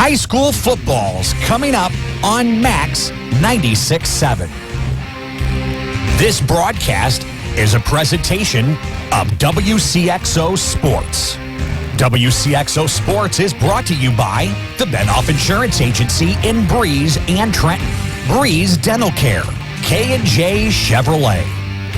High school football's coming up on Max 96.7. This broadcast is a presentation of WCXO Sports. WCXO Sports is brought to you by the Benoff Insurance Agency in Breeze and Trenton, Breeze Dental Care, K&J Chevrolet,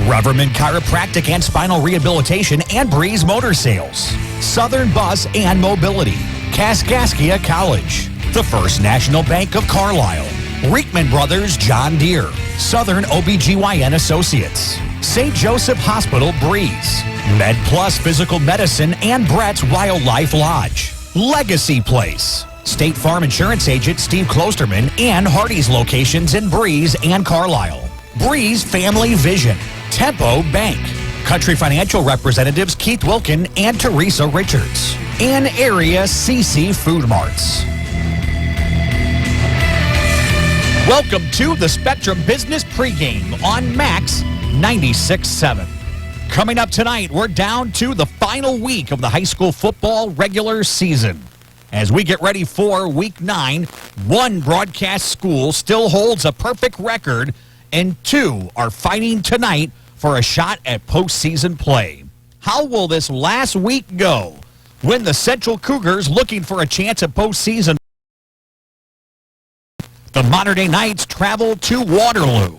Reverman Chiropractic and Spinal Rehabilitation and Breeze Motor Sales, Southern Bus and Mobility, Kaskaskia College, the First National Bank of Carlyle, Reekman Brothers John Deere, Southern OBGYN Associates, St. Joseph Hospital Breeze, Med Plus Physical Medicine and Brett's Wildlife Lodge, Legacy Place, State Farm Insurance Agent Steve Klosterman and Hardy's locations in Breeze and Carlisle, Breeze Family Vision, Tempo Bank, Country Financial representatives Keith Wilkin and Teresa Richards, and Area CC Food Marts. Welcome to the Spectrum Business Pregame on Max 96.7. Coming up tonight, we're down to the final week of the high school football regular season. As we get ready for Week 9, one broadcast school still holds a perfect record, and two are fighting tonight for a shot at postseason play. How will this last week go when the Central Cougars, looking for a chance at postseason? The Mater Dei Knights travel to Waterloo.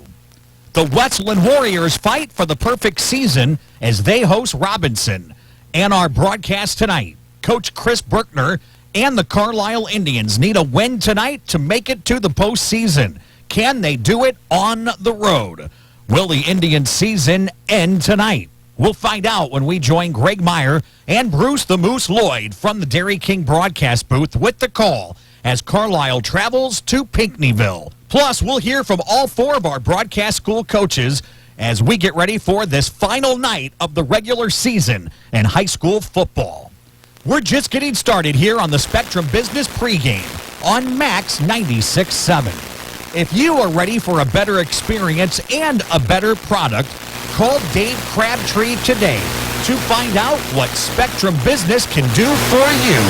The Westland Warriors fight for the perfect season as they host Robinson. And our broadcast tonight, Coach Chris Bruckner and the Carlisle Indians need a win tonight to make it to the postseason. Can they do it on the road? Will the Indian season end tonight? We'll find out when we join Greg Meyer and Bruce the Moose Lloyd from the Dairy King broadcast booth with the call as Carlisle travels to Pinckneyville. Plus, we'll hear from all four of our broadcast school coaches as we get ready for this final night of the regular season in high school football. We're just getting started here on the Spectrum Business Pregame on Max 96.7. If you are ready for a better experience and a better product, call Dave Crabtree today to find out what Spectrum Business can do for you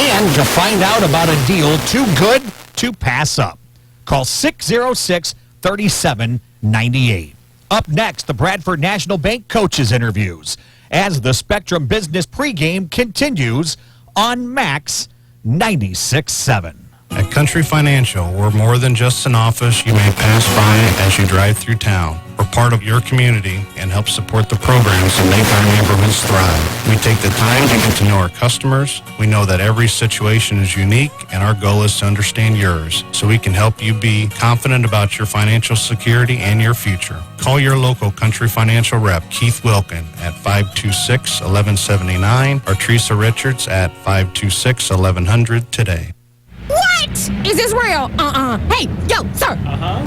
and to find out about a deal too good to pass up. Call 606-3798. Up next, the Bradford National Bank coaches interviews as the Spectrum Business Pregame continues on Max 96.7. At Country Financial, we're more than just an office you may pass by as you drive through town. We're part of your community and help support the programs that make our neighborhoods thrive. We take the time to get to know our customers. We know that every situation is unique, and our goal is to understand yours so we can help you be confident about your financial security and your future. Call your local Country Financial rep, Keith Wilkin, at 526-1179 or Teresa Richards at 526-1100 today. What? Is this real? Hey, yo, sir.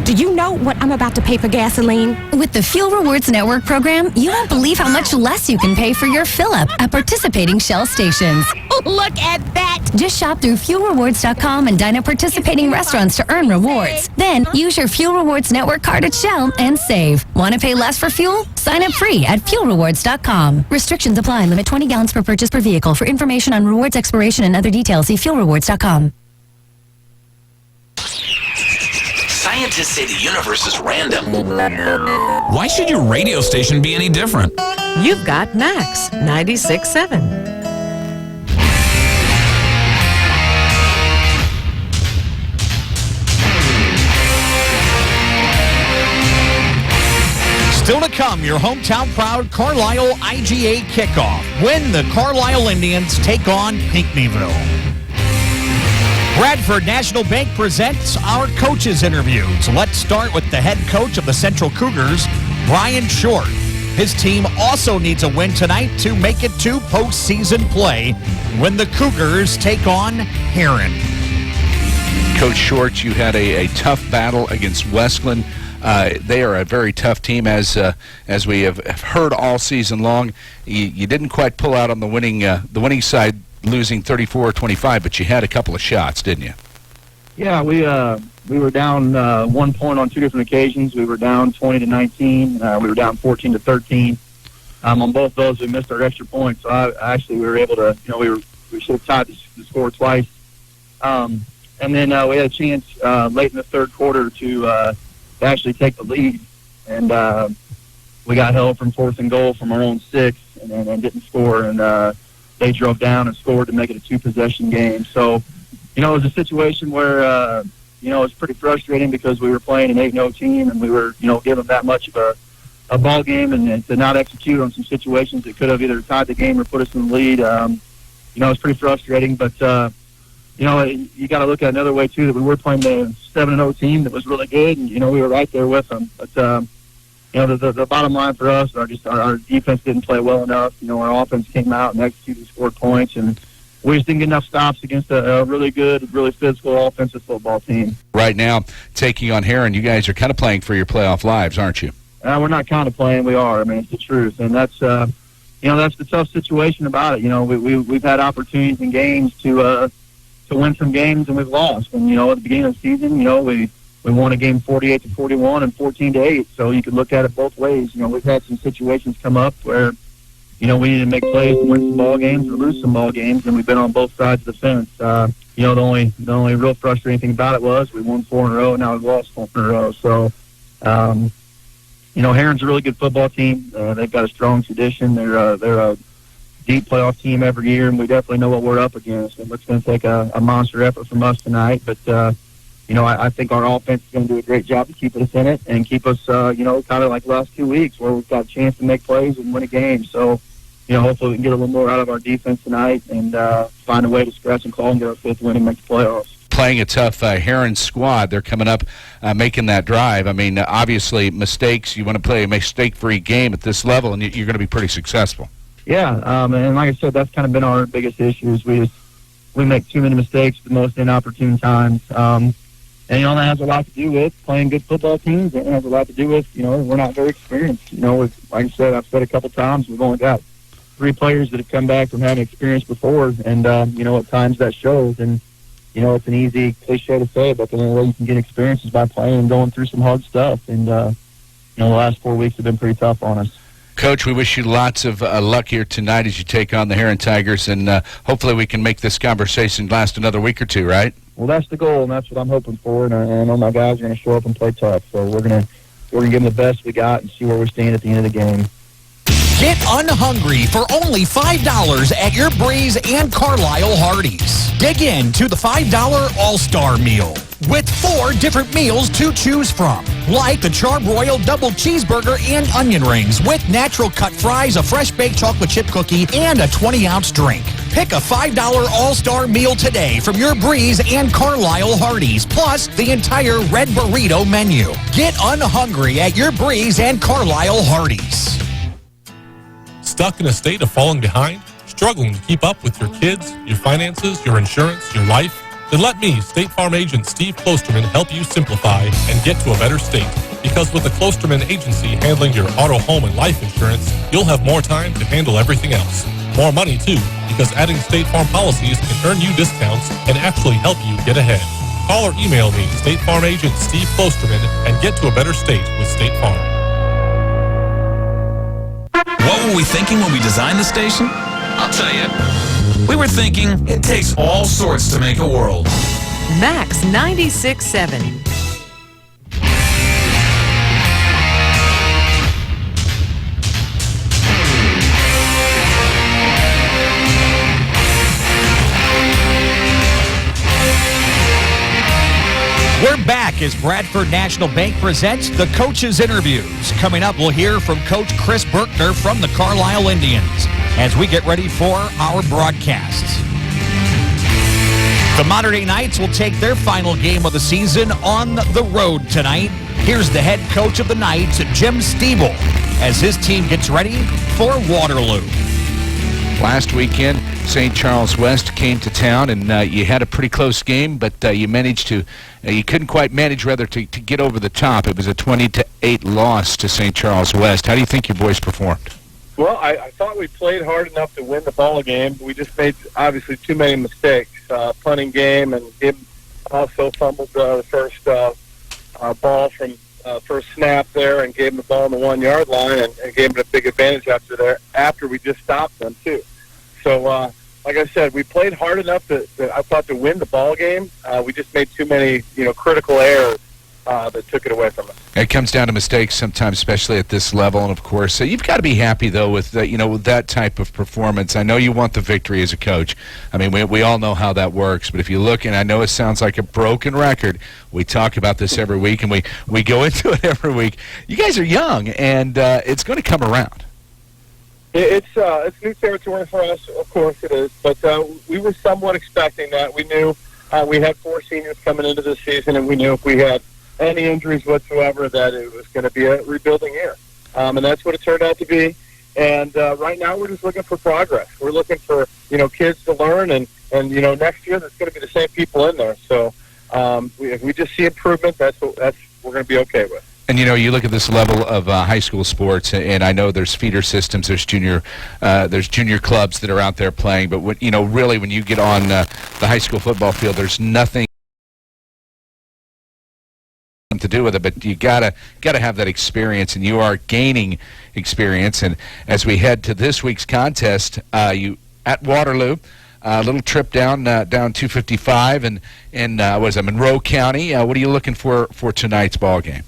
Do you know what I'm about to pay for gasoline? With the Fuel Rewards Network program, you won't believe how much less you can pay for your fill-up at participating Shell stations. Look at that. Just shop through FuelRewards.com and dine at participating restaurants to earn rewards. Then, use your Fuel Rewards Network card at Shell and save. Want to pay less for fuel? Sign up free at FuelRewards.com. Restrictions apply. Limit 20 gallons per purchase per vehicle. For information on rewards expiration and other details, see FuelRewards.com. Scientists say the universe is random. Why should your radio station be any different? You've got Max 96.7. Still to come, your hometown proud Carlisle IGA kickoff when the Carlisle Indians take on Pinckneyville. Bradford National Bank presents our coaches interviews. Let's start with the head coach of the Central Cougars, Brian Short. His team also needs a win tonight to make it to postseason play when the Cougars take on Heron. Coach Short, you had a tough battle against Westland. They are a very tough team, as we have heard all season long. You didn't quite pull out on the winning side, losing 34-25, but you had a couple of shots, didn't you? Yeah, we were down 1 point on two different occasions. We were down 20-19. We were down 14-13. On both those, we missed our extra points. So we were able to, we should have tied the score twice. And then we had a chance late in the third quarter to actually take the lead. And we got held from 4th and goal from our own 6 and didn't score. And they drove down and scored to make it a 2-possession game. So, it was a situation where, it was pretty frustrating because we were playing an 8-0 team and we were, given that much of a ball game and to not execute on some situations that could have either tied the game or put us in the lead. It's pretty frustrating, but, you got to look at another way, too, that we were playing the 7-0 team that was really good, and, we were right there with them. But, the bottom line for us, our defense didn't play well enough. Our offense came out and executed and scored points, and we just didn't get enough stops against a really good, really physical offensive football team. Right now, taking on Heron, you guys are kind of playing for your playoff lives, aren't you? We're not kind of playing. We are. I mean, it's the truth. And that's, that's the tough situation about it. We've had opportunities in games to win some games, and we've lost. And, at the beginning of the season, we won a game 48-41 and 14-8. So you could look at it both ways. We've had some situations come up where, we need to make plays to win some ball games or lose some ball games, and we've been on both sides of the fence. The only real frustrating thing about it was we won 4 in a row, and now we've lost 4 in a row. So, Heron's a really good football team. They've got a strong tradition. They're a deep playoff team every year, and we definitely know what we're up against. And it's going to take a monster effort from us tonight. But, I think our offense is going to do a great job to keep us in it and keep us, kind of like the last 2 weeks where we've got a chance to make plays and win a game. So, hopefully we can get a little more out of our defense tonight and find a way to scratch and claw and get our 5th win and make the playoffs. Playing a tough Heron squad. They're coming up, making that drive. I mean, obviously, mistakes. You want to play a mistake-free game at this level, and you're going to be pretty successful. Yeah, and like I said, that's kind of been our biggest issue is we make too many mistakes at the most inopportune times. And, that has a lot to do with playing good football teams. It has a lot to do with, we're not very experienced. Like I said, I've said a couple times, we've only got 3 players that have come back from having experience before, and, at times that shows. And, it's an easy cliche to say, but the only way you can get experience is by playing and going through some hard stuff. And, the last 4 weeks have been pretty tough on us. Coach, we wish you lots of luck here tonight as you take on the Heron Tigers, and hopefully we can make this conversation last another week or 2, right? Well, that's the goal, and that's what I'm hoping for. And I know my guys are going to show up and play tough. So we're gonna give them the best we got and see where we stand at the end of the game. Get unhungry for only $5 at your Breeze and Carlyle Hardee's. Dig into the $5 All-Star Meal with 4 different meals to choose from, like the Charbroiled Double Cheeseburger and Onion Rings with natural cut fries, a fresh baked chocolate chip cookie, and a 20-ounce drink. Pick a $5 All-Star Meal today from your Breeze and Carlyle Hardee's, plus the entire Red Burrito menu. Get unhungry at your Breeze and Carlyle Hardee's. Stuck in a state of falling behind? Struggling to keep up with your kids, your finances, your insurance, your life? Then let me, State Farm agent Steve Klosterman, help you simplify and get to a better state. Because with the Klosterman Agency handling your auto, home, and life insurance, you'll have more time to handle everything else. More money, too, because adding State Farm policies can earn you discounts and actually help you get ahead. Call or email me, State Farm agent Steve Klosterman, and get to a better state with State Farm. What were we thinking when we designed the station? I'll tell you. We were thinking it takes all sorts to make a world. Max 96.7. We're back as Bradford National Bank presents the Coaches Interviews. Coming up, we'll hear from Coach Chris Berkner from the Carlyle Indians as we get ready for our broadcasts. The Mater Dei Knights will take their final game of the season on the road tonight. Here's the head coach of the Knights, Jim Stiebel, as his team gets ready for Waterloo. Last weekend, St. Charles West came to town, and you had a pretty close game, but you managed to, you couldn't quite manage, to get over the top. It was a 20-8 loss to St. Charles West. How do you think your boys performed? Well, I thought we played hard enough to win the ball game. We just made, obviously, too many mistakes. Punting game, and Gibb also fumbled the first ball from first snap there and gave them the ball on the 1-yard line and gave them a big advantage after we just stopped them, too. So like I said, we played hard enough to I thought, to win the ball game. We just made too many, critical errors that took it away from us. It comes down to mistakes sometimes, especially at this level, and of course, you've got to be happy though with with that type of performance. I know you want the victory as a coach. I mean, we all know how that works. But if you look, and I know it sounds like a broken record, we talk about this every week, and we go into it every week. You guys are young, and it's going to come around. It's new territory for us, of course it is. But we were somewhat expecting that. We knew we had 4 seniors coming into this season, and we knew if we had any injuries whatsoever that it was going to be a rebuilding year. And that's what it turned out to be. And right now we're just looking for progress. We're looking for, kids to learn, and next year there's going to be the same people in there. So if we just see improvement, that's we're going to be okay with. And you look at this level of high school sports, and I know there's feeder systems, there's junior clubs that are out there playing. But really, when you get on the high school football field, there's nothing to do with it, but you gotta have that experience, and you are gaining experience. And as we head to this week's contest, you at Waterloo, a little trip down 255, and Monroe County. What are you looking for tonight's ball game?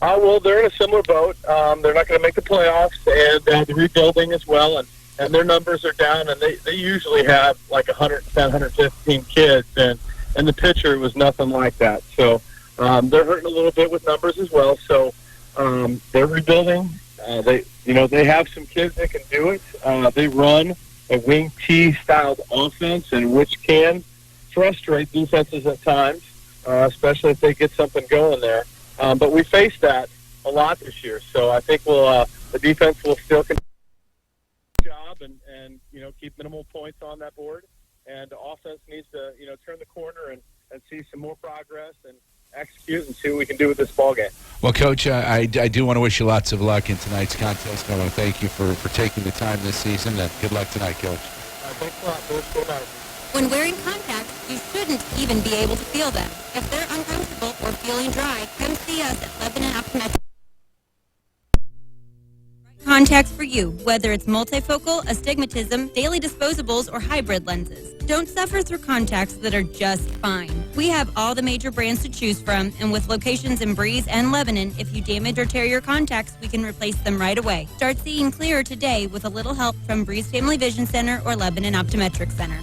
Well, they're in a similar boat. They're not going to make the playoffs, and they're rebuilding as well, and their numbers are down, and they usually have like 110, 115 kids, and the pitcher was nothing like that. So they're hurting a little bit with numbers as well. So they're rebuilding. They have some kids that can do it. They run a wing T styled offense, and which can frustrate defenses at times, especially if they get something going there. But we faced that a lot this year, so I think the defense will still continue the job and keep minimal points on that board. And the offense needs to turn the corner and see some more progress and execute and see what we can do with this ball game. Well, Coach, I do want to wish you lots of luck in tonight's contest. I want to thank you for taking the time this season, and good luck tonight, Coach. Thanks a lot, Bruce. Good night. When wearing contacts, you shouldn't even be able to feel them. If they're uncomfortable or feeling dry, come see us at Lebanon Optometric. Contacts for you, whether it's multifocal, astigmatism, daily disposables, or hybrid lenses. Don't suffer through contacts that are just fine. We have all the major brands to choose from, and with locations in Breeze and Lebanon, if you damage or tear your contacts, we can replace them right away. Start seeing clearer today with a little help from Breeze Family Vision Center or Lebanon Optometric Center.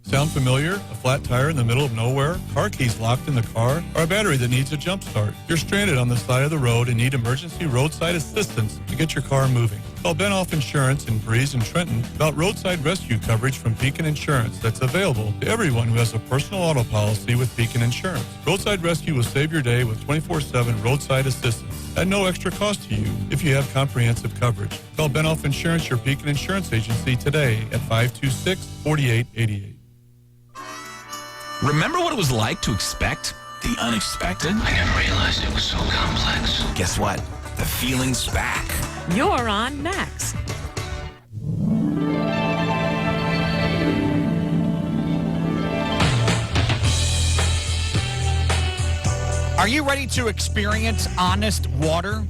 Sound familiar? A flat tire in the middle of nowhere? Car keys locked in the car? Or a battery that needs a jump start? You're stranded on the side of the road and need emergency roadside assistance to get your car moving. Call Benoff Insurance in Breeze and Trenton about roadside rescue coverage from Beacon Insurance that's available to everyone who has a personal auto policy with Beacon Insurance. Roadside Rescue will save your day with 24/7 roadside assistance at no extra cost to you if you have comprehensive coverage. Call Benoff Insurance, your Beacon Insurance agency, today at 526-4888. Remember what it was like to expect the unexpected? I never realized it was so complex. Guess what? The feeling's back. You're on Max. Are you ready to experience honest water?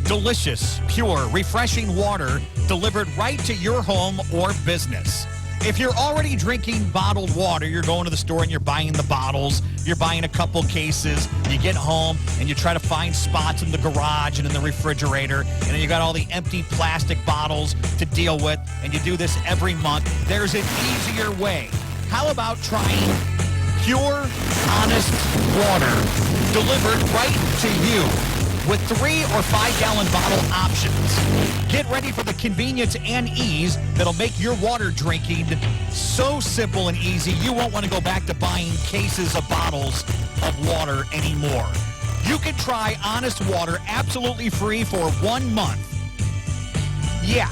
Delicious, pure, refreshing water delivered right to your home or business. If you're already drinking bottled water, you're going to the store and you're buying the bottles, you're buying a couple cases, you get home and you try to find spots in the garage and in the refrigerator, and then you got all the empty plastic bottles to deal with, and you do this every month. There's an easier way. How about trying pure, honest water delivered right to you with 3 or 5 gallon bottle options? Get ready for the convenience and ease that'll make your water drinking so simple and easy you won't want to go back to buying cases of bottles of water anymore. You can try Honest Water absolutely free for 1 month. Yeah,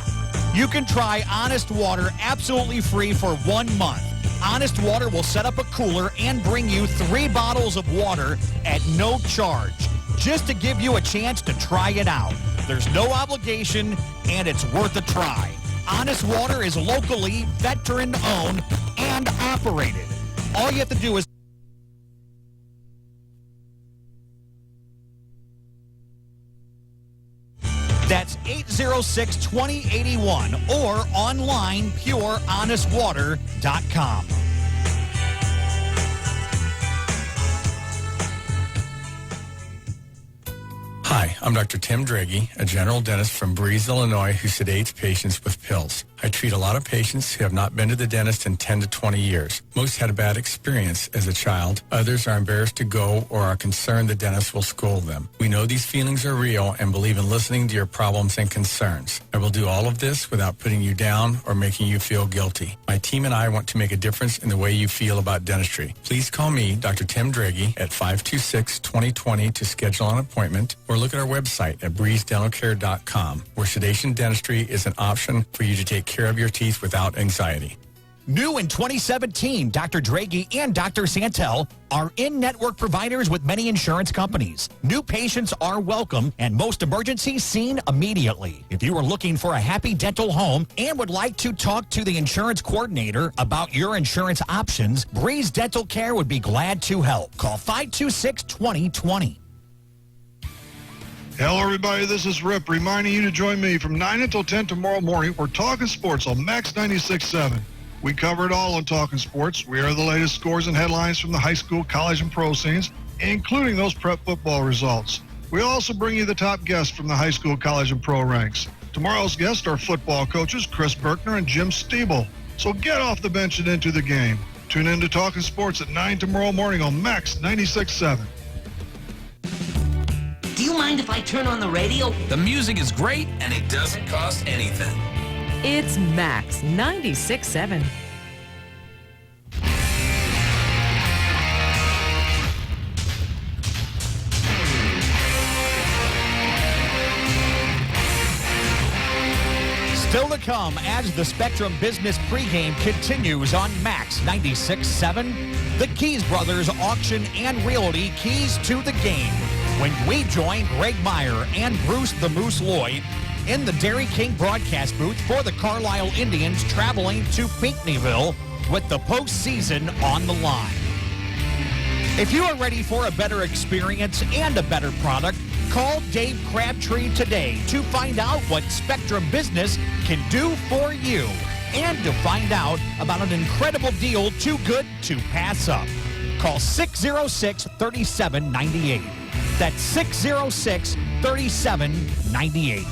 you can try Honest Water absolutely free for 1 month. Honest Water will set up a cooler and bring you 3 bottles of water at no charge, just to give you a chance to try it out. There's no obligation, and it's worth a try. Honest Water is locally veteran-owned and operated. All you have to do is That's 806-2081 or online purehonestwater.com. Hi, I'm Dr. Tim Draghi, a general dentist from Breeze, Illinois, who sedates patients with pills. I treat a lot of patients who have not been to the dentist in 10 to 20 years. Most had a bad experience as a child. Others are embarrassed to go or are concerned the dentist will scold them. We know these feelings are real and believe in listening to your problems and concerns. I will do all of this without putting you down or making you feel guilty. My team and I want to make a difference in the way you feel about dentistry. Please call me, Dr. Tim Draghi, at 526-2020 to schedule an appointment, or look at our website at breezedentalcare.com, where sedation dentistry is an option for you to take care of your teeth without anxiety. New in 2017, Dr. Draghi and Dr. Santel are in-network providers with many insurance companies. New patients are welcome and most emergencies seen immediately. If you are looking for a happy dental home and would like to talk to the insurance coordinator about your insurance options, Breeze Dental Care would be glad to help. Call 526-2020. Hello, everybody. This is Rip reminding you to join me from 9 until 10 tomorrow morning. We're talking sports on Max 96.7. We cover it all on Talking Sports. We are the latest scores and headlines from the high school, college, and pro scenes, including those prep football results. We also bring you the top guests from the high school, college, and pro ranks. Tomorrow's guests are football coaches Chris Berkner and Jim Stiebel. So get off the bench and into the game. Tune in to Talking Sports at 9 tomorrow morning on Max 96.7. Do you mind if I turn on the radio? The music is great, and it doesn't cost anything. It's Max 96.7. Still to come as the Spectrum Business pregame continues on Max 96.7. The Keys Brothers Auction and Realty Keys to the Game, when we join Greg Meyer and Bruce the Moose Lloyd in the Dairy King broadcast booth for the Carlyle Indians traveling to Pinckneyville with the postseason on the line. If you are ready for a better experience and a better product, call Dave Crabtree today to find out what Spectrum Business can do for you and to find out about an incredible deal too good to pass up. Call 606-3798. That's 606-3798.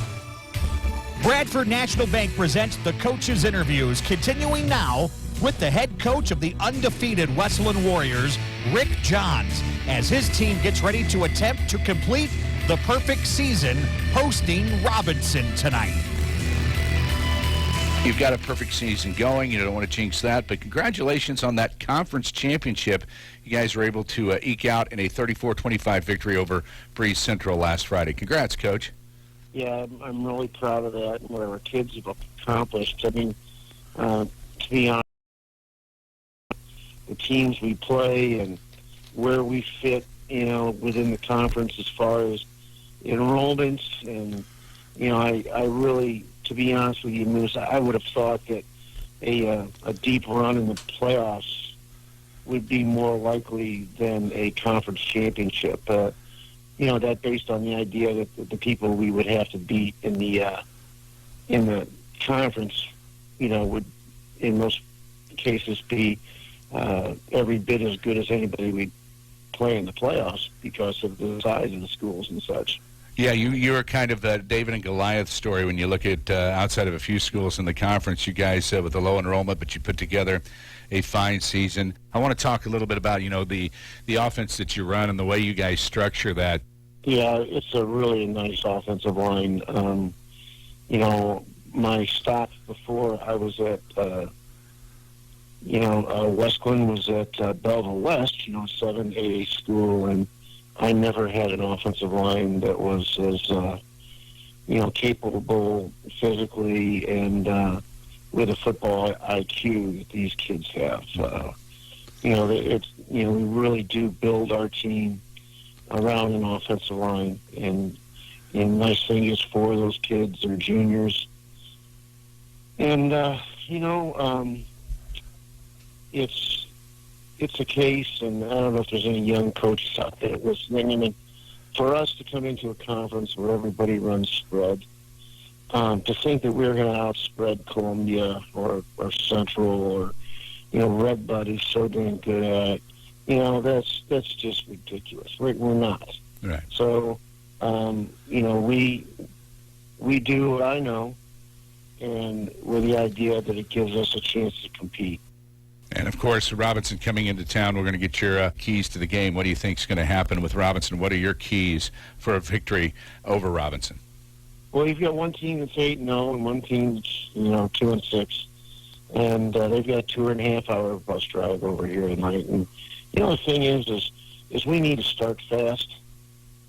Bradford National Bank presents the Coaches Interviews, continuing now with the head coach of the undefeated Westland Warriors, Rick Johns, as his team gets ready to attempt to complete the perfect season hosting Robinson tonight. You've got a perfect season going. You don't want to jinx that, but congratulations on that conference championship. You guys were able to eke out in a 34-25 victory over Breeze Central last Friday. Congrats, Coach. Yeah, I'm really proud of that and what our kids have accomplished. I mean, to be honest, the teams we play and where we fit, within the conference as far as enrollments, and I really, to be honest with you, Moose, I would have thought that a deep run in the playoffs would be more likely than a conference championship. That based on the idea that the people we would have to beat in the conference, would in most cases be every bit as good as anybody we'd play in the playoffs because of the size of the schools and such. Yeah, you are kind of the David and Goliath story when you look at outside of a few schools in the conference. You guys with a low enrollment, but you put together a fine season. I want to talk a little bit about the offense that you run and the way you guys structure that. Yeah, it's a really nice offensive line. My stop before I was at Westland was at Belleville West, 7A school, and I never had an offensive line that was as, capable physically and with a football IQ that these kids have. We really do build our team around an offensive line, and the nice thing is for those kids are juniors, and it's a case, and I don't know if there's any young coaches out there listening. I mean, for us to come into a conference where everybody runs spread, To think that we're going to outspread Columbia or Central or, Red Buddy's so damn good at, that's just ridiculous. We're not. Right. So, we do what I know, and with the idea that it gives us a chance to compete. And, of course, Robinson coming into town, we're going to get your keys to the game. What do you think is going to happen with Robinson? What are your keys for a victory over Robinson? Well, you've got one team that's 8-0 and one team that's, 2-6. And they've got a 2.5-hour bus drive over here tonight. And, the thing is we need to start fast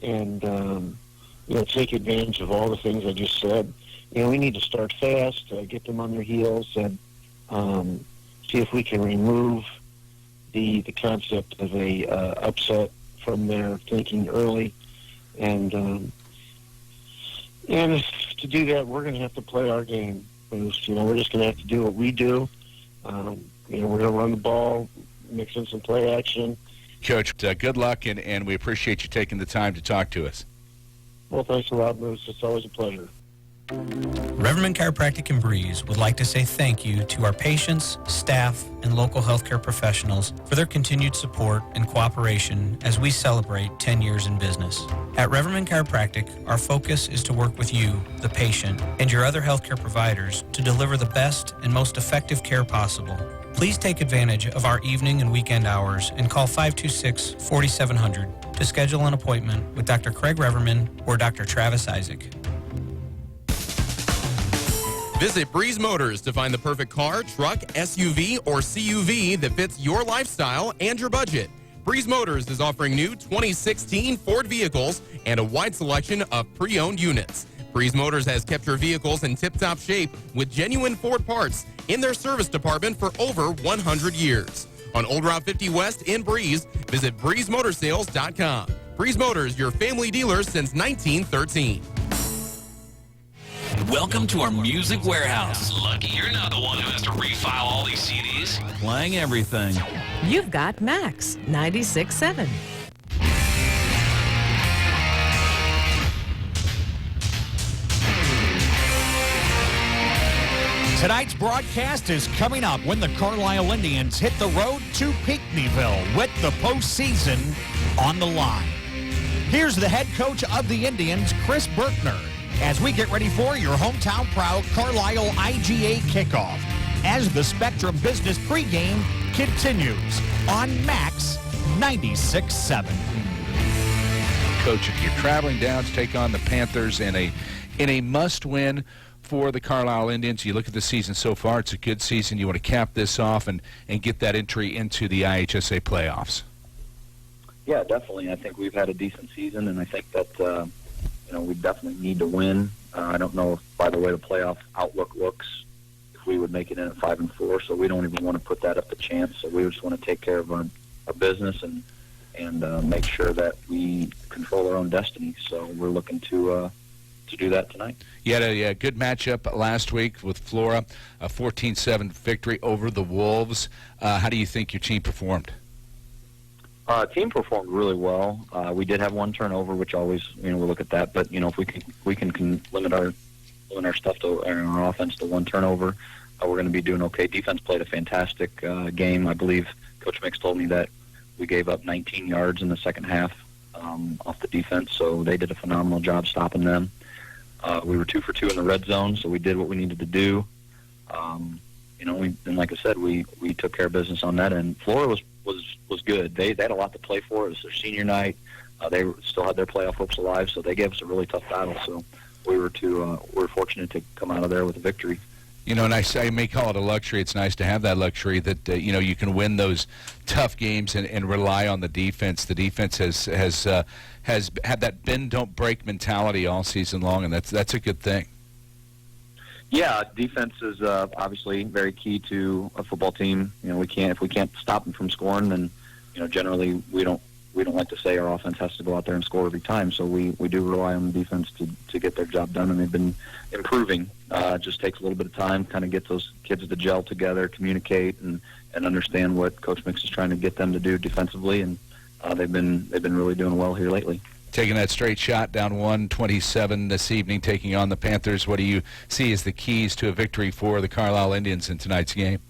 and, take advantage of all the things I just said. We need to start fast, get them on their heels, and see if we can remove the concept of a upset from their thinking early. And to do that, we're going to have to play our game. We're just going to have to do what we do. We're going to run the ball, mix in some play action. Coach, good luck, and we appreciate you taking the time to talk to us. Well, thanks a lot, Moose. It's always a pleasure. Reverman Chiropractic in Breeze would like to say thank you to our patients, staff, and local healthcare professionals for their continued support and cooperation as we celebrate 10 years in business. At Reverman Chiropractic, our focus is to work with you, the patient, and your other healthcare providers to deliver the best and most effective care possible. Please take advantage of our evening and weekend hours and call 526-4700 to schedule an appointment with Dr. Craig Reverman or Dr. Travis Isaac. Visit Breeze Motors to find the perfect car, truck, SUV, or CUV that fits your lifestyle and your budget. Breeze Motors is offering new 2016 Ford vehicles and a wide selection of pre-owned units. Breeze Motors has kept your vehicles in tip-top shape with genuine Ford parts in their service department for over 100 years. On Old Route 50 West in Breeze, visit breezemotorsales.com. Breeze Motors, your family dealer since 1913. Welcome to our music warehouse. Lucky you're not the one who has to refile all these CDs. Playing everything. You've got Max 96.7. Tonight's broadcast is coming up when the Carlyle Indians hit the road to Pinckneyville with the postseason on the line. Here's the head coach of the Indians, Chris Berkner, as we get ready for your hometown proud Carlyle IGA kickoff as the Spectrum Business pregame continues on Max 96.7. Coach, if you're traveling down to take on the Panthers in a must-win for the Carlyle Indians, you look at the season so far, it's a good season. You want to cap this off and get that entry into the IHSA playoffs. Yeah, definitely. I think we've had a decent season, and I think that we definitely need to win. I don't know if, by the way the playoff outlook looks, if we would make it in at 5-4. So we don't even want to put that up to chance. So we just want to take care of our business and make sure that we control our own destiny. So we're looking to do that tonight. You had a good matchup last week with Flora, a 14-7 victory over the Wolves. How do you think your team performed? Team performed really well. We did have one turnover, which always, we look at that. But if we can limit our stuff to our offense to one turnover, we're going to be doing okay. Defense played a fantastic game. I believe Coach Mix told me that we gave up 19 yards in the second half off the defense, so they did a phenomenal job stopping them. We were 2 for 2 in the red zone, so we did what we needed to do. And like I said, we took care of business on that. And Flora was good. They had a lot to play for. It was their senior night. They still had their playoff hopes alive, so they gave us a really tough battle. So we were fortunate to come out of there with a victory. And I may call it a luxury. It's nice to have that luxury that you can win those tough games and rely on the defense. The defense has had that bend don't break mentality all season long, and that's a good thing. Yeah, defense is obviously very key to a football team. If we can't stop them from scoring, then generally we don't like to say our offense has to go out there and score every time. So we do rely on the defense to get their job done, and they've been improving. It just takes a little bit of time, kind of get those kids to gel together, communicate, and understand what Coach Mix is trying to get them to do defensively, and they've been really doing well here lately. taking that straight shot down 127 this evening, taking on the Panthers. What do you see as the keys to a victory for the Carlyle Indians in tonight's game?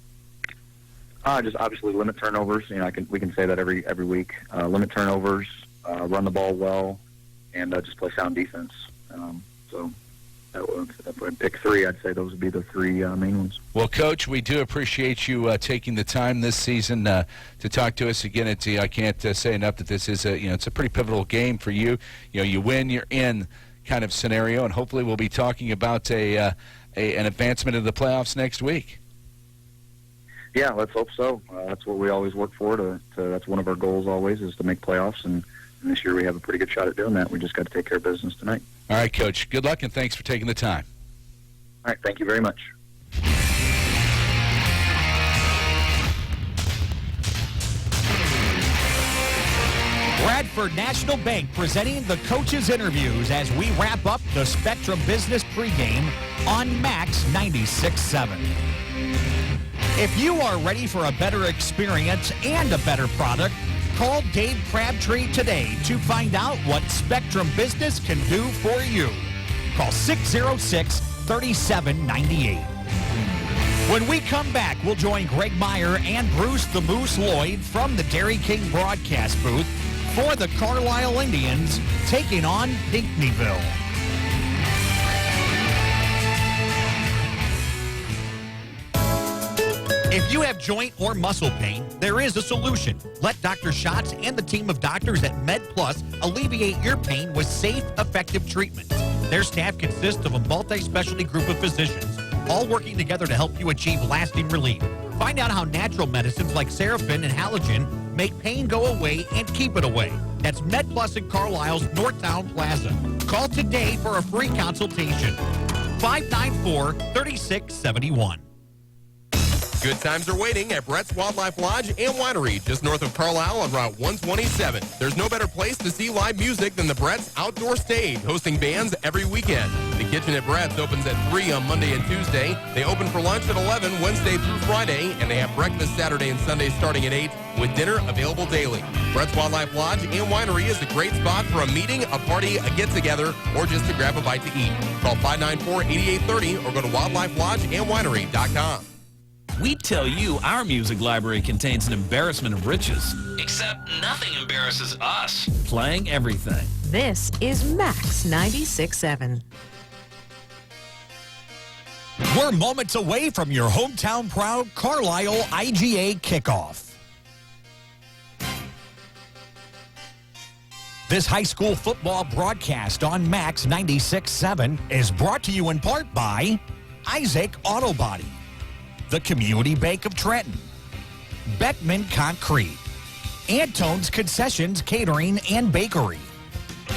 Just obviously limit turnovers. We can say that every week. Limit turnovers, run the ball well, and just play sound defense. So if I pick three, I'd say those would be the three main ones. Well, Coach, we do appreciate you taking the time this season to talk to us again. I can't say enough that this is it's a pretty pivotal game for you. You win, you're in kind of scenario, and hopefully we'll be talking about an advancement in the playoffs next week. Yeah, let's hope so. That's what we always work for. That's one of our goals always, is to make playoffs, and this year we have a pretty good shot at doing that. We just got to take care of business tonight. All right, Coach. Good luck, and thanks for taking the time. All right, thank you very much. Bradford National Bank presenting the coaches' interviews as we wrap up the Spectrum Business pregame on Max 96.7. If you are ready for a better experience and a better product, call Dave Crabtree today to find out what Spectrum Business can do for you. Call 606-3798. When we come back, we'll join Greg Meyer and Bruce the Moose Lloyd from the Dairy King broadcast booth for the Carlyle Indians taking on Pinckneyville. If you have joint or muscle pain, there is a solution. Let Dr. Schatz and the team of doctors at MedPlus alleviate your pain with safe, effective treatments. Their staff consists of a multi-specialty group of physicians, all working together to help you achieve lasting relief. Find out how natural medicines like Seraphin and Halogen make pain go away and keep it away. That's MedPlus in Carlisle's Northtown Plaza. Call today for a free consultation. 594-3671. Good times are waiting at Brett's Wildlife Lodge and Winery, just north of Carlyle on Route 127. There's no better place to see live music than the Brett's Outdoor Stage, hosting bands every weekend. The kitchen at Brett's opens at 3 on Monday and Tuesday. They open for lunch at 11 Wednesday through Friday, and they have breakfast Saturday and Sunday starting at 8, with dinner available daily. Brett's Wildlife Lodge and Winery is a great spot for a meeting, a party, a get-together, or just to grab a bite to eat. Call 594-8830 or go to wildlifelodgeandwinery.com. We tell you our music library contains an embarrassment of riches. Except nothing embarrasses us. Playing everything. This is Max 96.7. We're moments away from your hometown proud Carlyle IGA kickoff. This high school football broadcast on Max 96.7 is brought to you in part by Isaac Auto Body, the Community Bank of Trenton, Beckman Concrete, Antone's Concessions Catering and Bakery,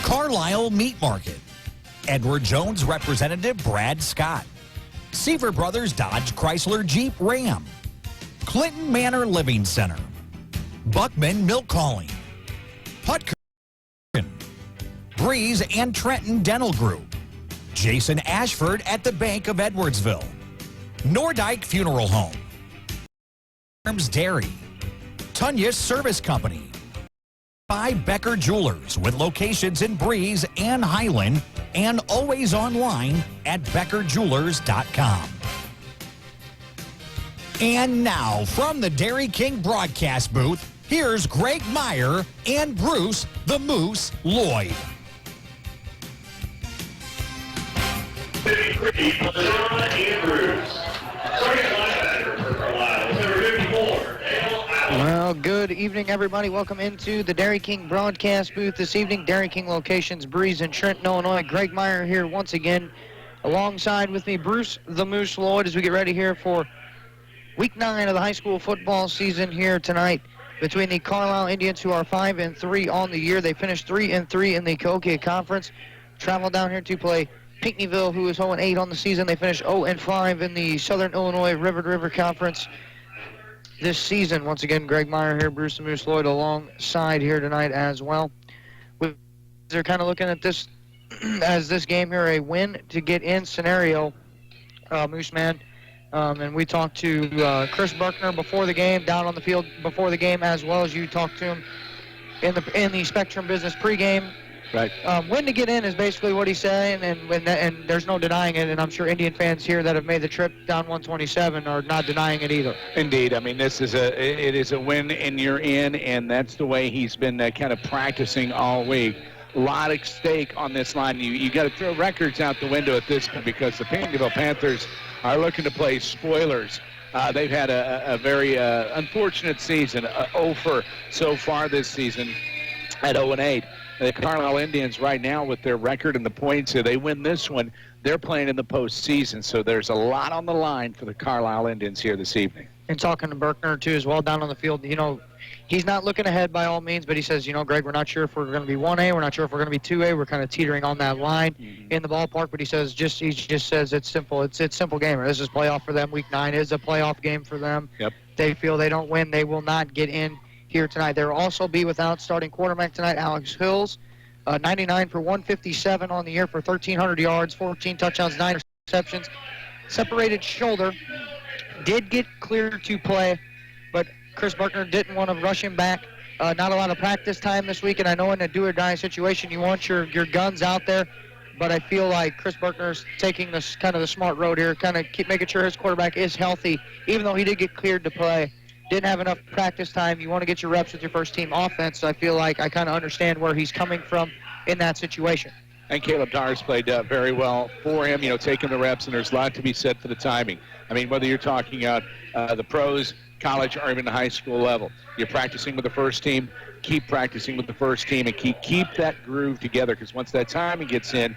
Carlyle Meat Market, Edward Jones Representative Brad Scott, Seaver Brothers Dodge Chrysler Jeep Ram, Clinton Manor Living Center, Buckman Milk Calling, Putker, Breeze and Trenton Dental Group, Jason Ashford at the Bank of Edwardsville, Nordyke Funeral Home, Farms Dairy, Tunya's Service Company, by Becker Jewelers with locations in Breeze and Highland, and always online at beckerjewelers.com. And now, from the Dairy King broadcast booth, here's Greg Meyer and Bruce the Moose Lloyd. Well, good evening, everybody. Welcome into the Dairy King broadcast booth this evening. Dairy King locations, Breeze and Trenton, Illinois. Greg Meyer here once again. Alongside with me, Bruce the Moose Lloyd, as we get ready here for Week 9 of the high school football season here tonight between the Carlyle Indians, who are 5-3 on the year. They finished 3-3 in the Cahokia Conference. Travel down here to play Pinckneyville, who is 0-8 on the season. They finished 0-5 in the Southern Illinois River to River Conference this season. Once again, Greg Meyer here, Bruce the Moose Lloyd alongside here tonight as well. They're kind of looking at this as this game here a win to get in scenario, Moose Man. And we talked to Chris Berkner before the game, down on the field before the game, as well as you talked to him in the Spectrum Business pregame. Right. Win to get in is basically what he's saying, and there's no denying it. And I'm sure Indian fans here that have made the trip down 127 are not denying it either. Indeed. I mean, it is a win and you're in, and that's the way he's been kind of practicing all week. A lot at stake on this line. You got to throw records out the window at this point because the Pinckneyville Panthers are looking to play spoilers. They've had a very unfortunate season, 0 for so far this season at 0-8. The Carlyle Indians right now with their record and the points, if they win this one, they're playing in the postseason. So there's a lot on the line for the Carlyle Indians here this evening. And talking to Berkner, too, as well, down on the field, he's not looking ahead by all means, but he says, Greg, we're not sure if we're going to be 1A, we're not sure if we're going to be 2A. We're kind of teetering on that line in the ballpark, but he just says it's simple. It's simple game. This is playoff for them. Week 9 is a playoff game for them. Yep. They feel they don't win, they will not get in here tonight. There will also be without starting quarterback tonight, Alex Hills, 99 for 157 on the year for 1,300 yards, 14 touchdowns, 9 receptions. Separated shoulder. Did get cleared to play, but Chris Berkner didn't want to rush him back. Not a lot of practice time this week, and I know in a do-or-die situation you want your guns out there, but I feel like Chris Berkner's taking this kind of the smart road here, kind of keep making sure his quarterback is healthy, even though he did get cleared to play. Didn't have enough practice time. You want to get your reps with your first-team offense, so I feel like I kind of understand where he's coming from in that situation. And Caleb Dars played very well for him, taking the reps, and there's a lot to be said for the timing. I mean, whether you're talking about the pros, college, or even the high school level, you're practicing with the first team, keep practicing with the first team, and keep that groove together, because once that timing gets in,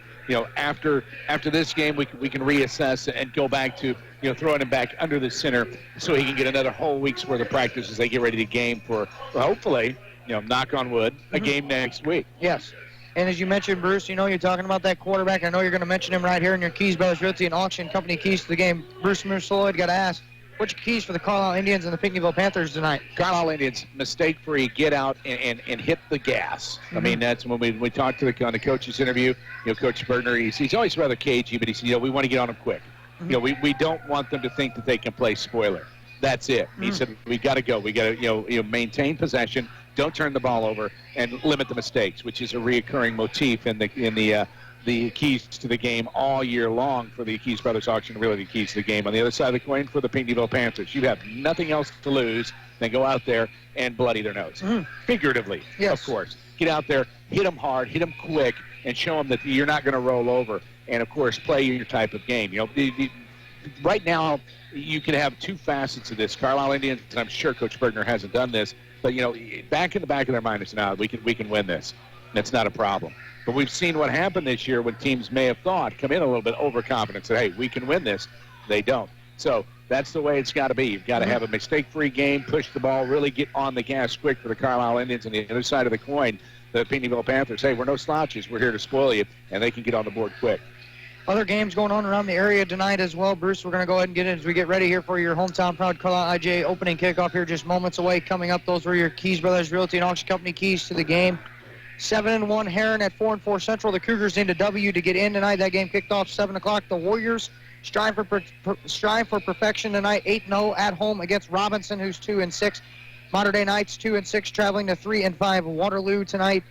after this game, we can reassess and go back to, throwing him back under the center so he can get another whole week's worth of practice as they get ready to game for hopefully, knock on wood, a game next week. Yes. And as you mentioned, Bruce, you're talking about that quarterback. I know you're going to mention him right here in your Keys Brothers Realty and Auction Company keys to the game. Bruce Moose Lloyd, got to ask, what's your keys for the Carlyle Indians and the Pinckneyville Panthers tonight? Carlyle Indians, mistake-free, get out and hit the gas. I mean, that's when we talked to on the coach's interview. Coach Bergner, he's always rather cagey, but he said, we want to get on them quick. We don't want them to think that they can play spoiler. That's it. He said, we got to go. We got to maintain possession. Don't turn the ball over and limit the mistakes, which is a reoccurring motif in the keys to the game all year long for the Keys Brothers Auction, really the keys to the game. On the other side of the coin for the Pinckneyville Panthers, you have nothing else to lose than go out there and bloody their nose. Figuratively, of course. Get out there, hit them hard, hit them quick, and show them that you're not going to roll over. And, of course, play your type of game. Right now, you can have two facets of this. Carlyle Indians, and I'm sure Coach Bergner hasn't done this, but, back in the back of their mind is, we can win this. That's not a problem. But we've seen what happened this year when teams may have thought, come in a little bit overconfident, said, hey, we can win this. They don't. So that's the way it's got to be. You've got to have a mistake-free game, push the ball, really get on the gas quick for the Carlyle Indians. And the other side of the coin, the Pinckneyville Panthers, hey, we're no slouches. We're here to spoil you, and they can get on the board quick. Other games going on around the area tonight as well, Bruce. We're going to go ahead and get in as we get ready here for your hometown proud Carlyle IJ opening kickoff here just moments away. Coming up, those were your Keys Brothers Realty and Auction Company keys to the game. 7-1 Heron at 4-4 Central. The Cougars into W to get in tonight. That game kicked off 7 o'clock. The Warriors strive for perfection tonight. 8-0 at home against Robinson, who's 2-6. Mater Dei Knights 2-6, traveling to 3-5 Waterloo tonight.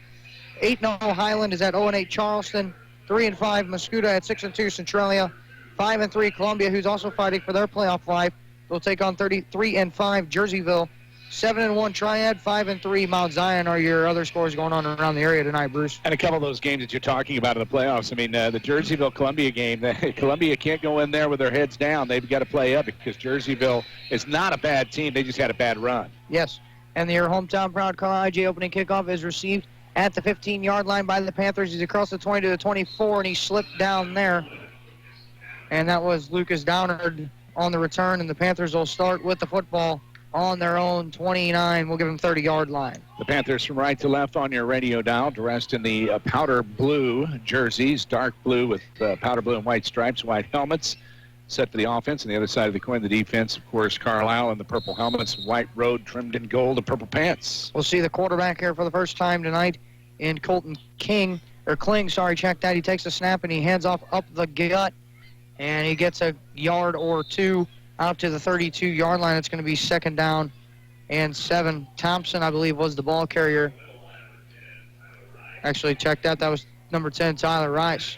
8-0 Highland is at 0-8 Charleston. 3-5 Mascoutah at 6-2 Centralia. 5-3 Columbia, who's also fighting for their playoff life. They'll take on 3-5 Jerseyville. 7-1 Triad, 5-3 Mount Zion are your other scores going on around the area tonight, Bruce. And a couple of those games that you're talking about in the playoffs. I mean, the Jerseyville-Columbia game, Columbia can't go in there with their heads down. They've got to play up because Jerseyville is not a bad team. They just had a bad run. Yes, and your hometown proud Carlyle IJ opening kickoff is received at the 15-yard line by the Panthers. He's across the 20 to the 24, and he slipped down there. And that was Lucas Downard on the return, and the Panthers will start with the football on their own 29. We'll give them 30-yard line. The Panthers from right to left on your radio dial, dressed in the powder blue jerseys, dark blue with powder blue and white stripes, white helmets, set for the offense. On the other side of the coin, the defense, of course, Carlyle in the purple helmets, white road trimmed in gold, and purple pants. We'll see the quarterback here for the first time tonight in Colton Kling. Check that. He takes the snap and he hands off up the gut, and he gets a yard or two out to the 32-yard line. It's going to be 2nd down and 7. Thompson, I believe, was the ball carrier Actually, check that. That was number 10, Tyler Rice.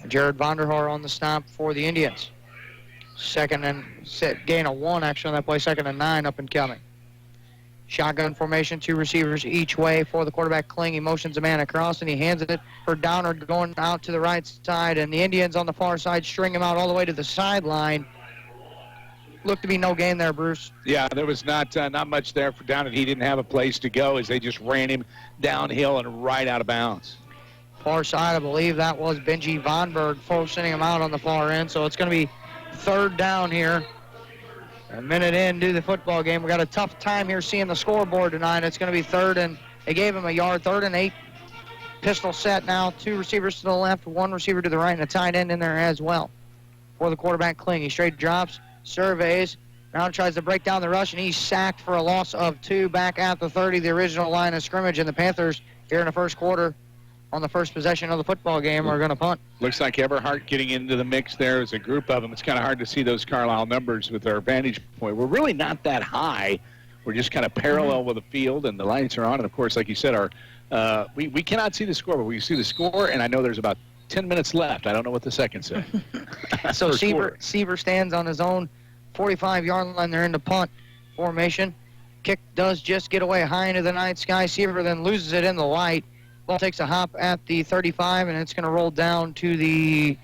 Jared Vonderhaar on the snap for the Indians. Second and gain of 1 actually on that play. 2nd and 9 up and coming. Shotgun formation, 2 receivers each way for the quarterback. Kling, he motions a man across, and he hands it for Downard going out to the right side. And the Indians on the far side string him out all the way to the sideline. Looked to be no gain there, Bruce. Yeah, there was not much there for Downard. He didn't have a place to go as they just ran him downhill and right out of bounds. Far side, I believe that was Benji Vonberg forcing him out on the far end. So it's going to be 3rd down here. A minute into the football game. We got a tough time here seeing the scoreboard tonight. It's going to be 3rd and they gave him a yard. 3rd and 8. Pistol set now. 2 receivers to the left, 1 receiver to the right, and a tight end in there as well. For the quarterback, Kling. He straight drops, surveys, now tries to break down the rush, and he's sacked for a loss of 2 back at the 30, the original line of scrimmage. And the Panthers here in the first quarter on the first possession of the football game are going to punt. Looks like Everhart getting into the mix there as a group of them. It's kind of hard to see those Carlyle numbers with our vantage point. We're really not that high. We're just kind of parallel with the field, and the lights are on. And, of course, like you said, we cannot see the score, but we see the score, and I know there's about 10 minutes left. I don't know what the seconds say. So Seaver stands on his own 45-yard line. They're in the punt formation. Kick does just get away high into the night sky. Seaver then loses it in the light. Ball takes a hop at the 35, and it's going to roll down to the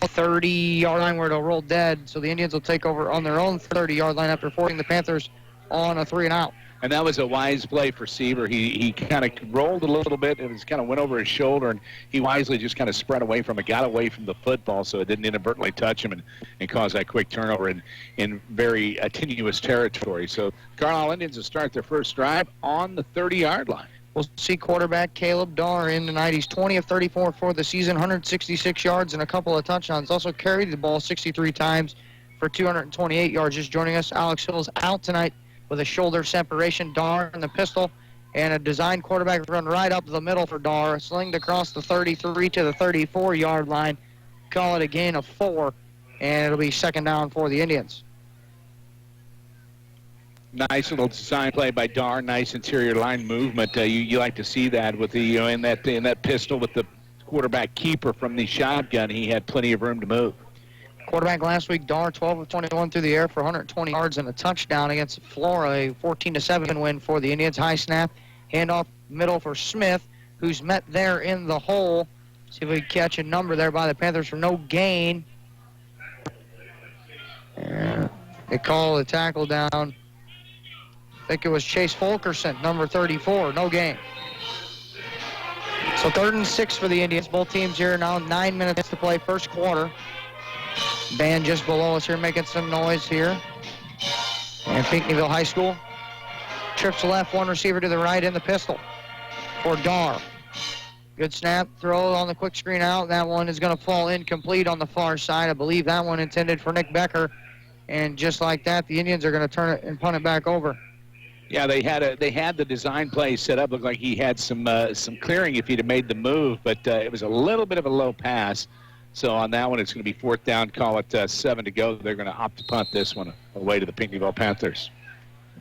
30-yard line where it'll roll dead. So the Indians will take over on their own 30-yard line after forcing the Panthers on a 3-and-out. And that was a wise play for Seaver. He kind of rolled a little bit. It was kind of went over his shoulder, and he wisely just kind of spread away from it, got away from the football so it didn't inadvertently touch him and cause that quick turnover in very tenuous territory. So Carlisle Indians will start their first drive on the 30-yard line. We'll see quarterback Caleb Darr in tonight. He's 20 of 34 for the season, 166 yards and a couple of touchdowns. Also carried the ball 63 times for 228 yards. Just joining us, Alex Hill's out tonight with a shoulder separation. Darr in the pistol, and a design quarterback run right up the middle for Darr. Slinged across the 33 to the 34-yard line. Call it a gain of 4, and it'll be 2nd down for the Indians. Nice little design play by Darr. Nice interior line movement. You like to see that with the in that pistol with the quarterback keeper from the shotgun. He had plenty of room to move. Quarterback last week, Darr, 12 of 21 through the air for 120 yards and a touchdown against Flora, a 14-7 win for the Indians. High snap, handoff middle for Smith, who's met there in the hole. See if we can catch a number there by the Panthers for no gain. And they call the tackle down. I think it was Chase Fulkerson, number 34, no gain. So 3rd and 6 for the Indians. Both teams here now, 9 minutes to play, first quarter. Band just below us here making some noise here. And Pinckneyville High School. Trips left, 1 receiver to the right in the pistol for Darr. Good snap, throw on the quick screen out. That one is going to fall incomplete on the far side. I believe that one intended for Nick Becker. And just like that, the Indians are going to turn it and punt it back over. Yeah, they had the design play set up. Looked like he had some clearing if he'd have made the move, but it was a little bit of a low pass. So on that one, it's going to be 4th down. Call it 7 to go. They're going to opt to punt this one away to the Pinckneyville Panthers.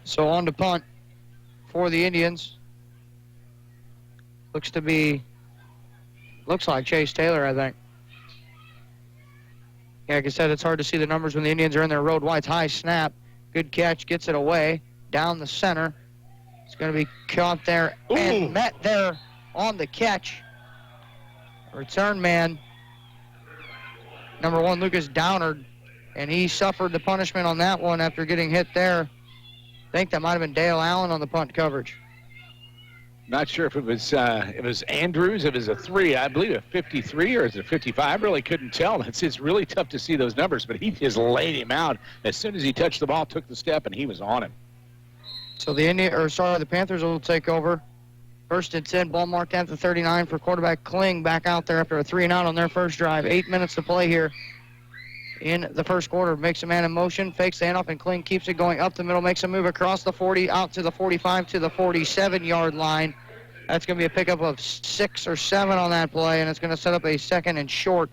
So on to punt for the Indians. Looks like Chase Taylor, I think. Yeah, like I said, it's hard to see the numbers when the Indians are in their road whites. High snap. Good catch. Gets it away. Down the center. It's going to be caught there and met there on the catch. Return man, number 1, Lucas Downard, and he suffered the punishment on that one after getting hit there. I think that might have been Dale Allen on the punt coverage. Not sure if it was Andrews. It was a 3. I believe a 53 or is it 55. I really couldn't tell. It's really tough to see those numbers, but he just laid him out. As soon as he touched the ball, took the step, and he was on him. So the Panthers will take over. 1st and 10, ball marked at the 39 for quarterback Kling, back out there after a 3-and-out on their first drive. 8 minutes to play here in the first quarter. Makes a man in motion, fakes the handoff, and Kling keeps it going up the middle, makes a move across the 40, out to the 45 to the 47-yard line. That's going to be a pickup of 6 or 7 on that play, and it's going to set up a 2nd and short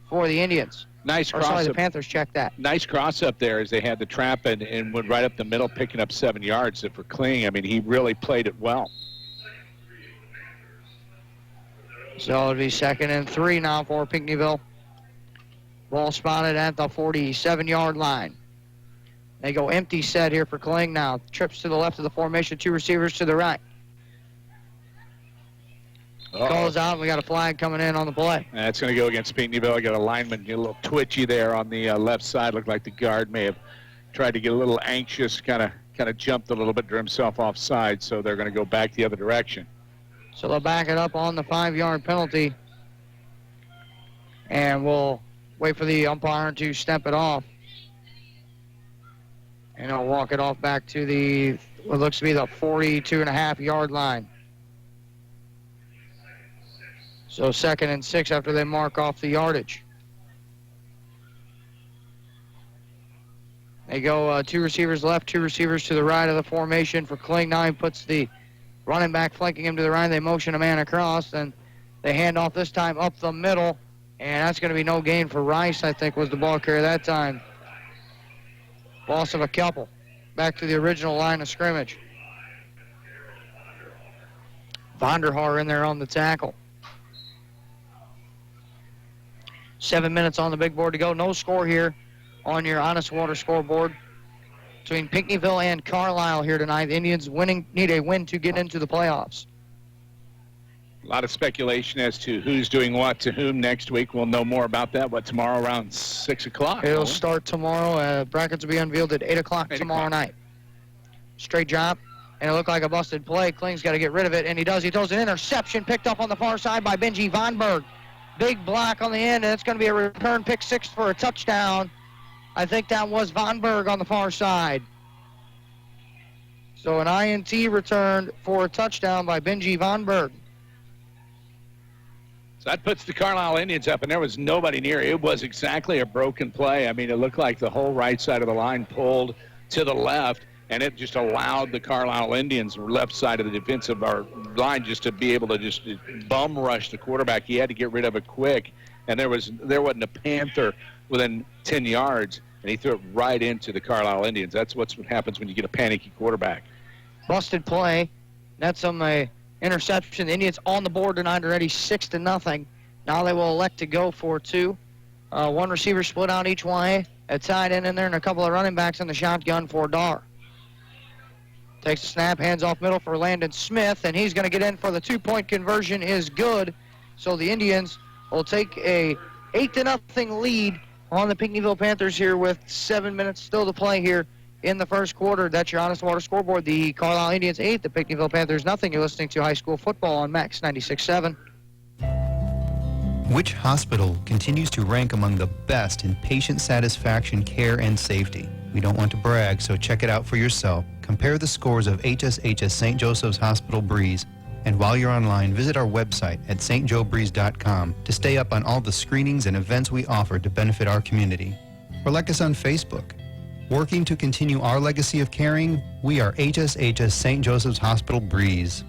for the Indians. Nice cross. The Panthers check that. Nice cross up there as they had the trap and went right up the middle, picking up 7 yards for Kling. I mean, he really played it well. So it'll be 2nd and 3 now for Pinckneyville. Ball spotted at the 47-yard line. They go empty set here for Kling now. Trips to the left of the formation, 2 receivers to the right. Calls out, we got a flag coming in on the play. That's going to go against Pinckneyville. I got a lineman get a little twitchy there on the left side. Looked like the guard may have tried to get a little anxious, kind of jumped a little bit, drew himself offside, so they're going to go back the other direction. So they'll back it up on the 5-yard penalty. And we'll wait for the umpire to step it off. And I'll walk it off back to what looks to be the 42.5-yard line. So 2nd and 6 after they mark off the yardage. They go 2 receivers left, 2 receivers to the right of the formation for Kling. Now he puts the running back flanking him to the right. They motion a man across, and they hand off this time up the middle. And that's going to be no gain for Rice, I think, was the ball carrier that time. Loss of a couple. Back to the original line of scrimmage. Vonderhaar in there on the tackle. 7 minutes on the big board to go. No score here on your Honest Water scoreboard between Pinckneyville and Carlyle here tonight. The Indians need a win to get into the playoffs. A lot of speculation as to who's doing what to whom next week. We'll know more about that, tomorrow around 6 o'clock? It'll start tomorrow. Brackets will be unveiled at 8 o'clock tomorrow night. Straight drop, and it looked like a busted play. Kling's got to get rid of it, and he does. He throws an interception picked up on the far side by Benji Vonberg. Big block on the end, and it's going to be a return pick 6 for a touchdown. I think that was Vonberg on the far side. So an INT returned for a touchdown by Benji Vonberg. So that puts the Carlisle Indians up, and there was nobody near. It was exactly a broken play. I mean, it looked like the whole right side of the line pulled to the left, and it just allowed the Carlisle Indians, left side of the defensive line, just to be able to just bum rush the quarterback. He had to get rid of it quick, and there wasn't a Panther within 10 yards, and he threw it right into the Carlisle Indians. That's what happens when you get a panicky quarterback. Busted play. That's some interception. The Indians on the board tonight already 6-0. Now they will elect to go for 2. 1 receiver split out each way. A tight end in there and a couple of running backs in the shotgun for Dar. Takes a snap, hands off middle for Landon Smith, and he's going to get in for the 2-point conversion is good. So the Indians will take a 8-0 lead on the Pinckneyville Panthers here with 7 minutes still to play here in the first quarter. That's your Honest Water scoreboard. The Carlisle Indians 8, the Pinckneyville Panthers nothing. You're listening to high school football on Max 96.7. Which hospital continues to rank among the best in patient satisfaction, care, and safety? We don't want to brag, so check it out for yourself. Compare the scores of HSHS St. Joseph's Hospital Breeze. And while you're online, visit our website at stjoebreeze.com to stay up on all the screenings and events we offer to benefit our community. Or like us on Facebook. Working to continue our legacy of caring, we are HSHS St. Joseph's Hospital Breeze.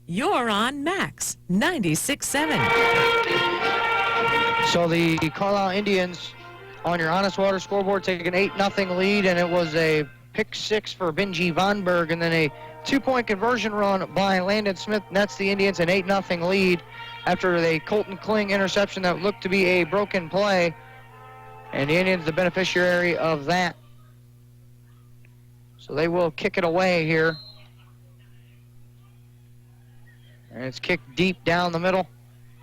You're on Max 96.7. So the Carlisle Indians on your Honest Water scoreboard take an 8-0 lead, and it was a pick 6 for Benji Vonberg, and then a 2-point conversion run by Landon Smith. And that's the Indians an 8-0 lead after the Colton Kling interception that looked to be a broken play. And the Indians the beneficiary of that. So they will kick it away here. And it's kicked deep down the middle.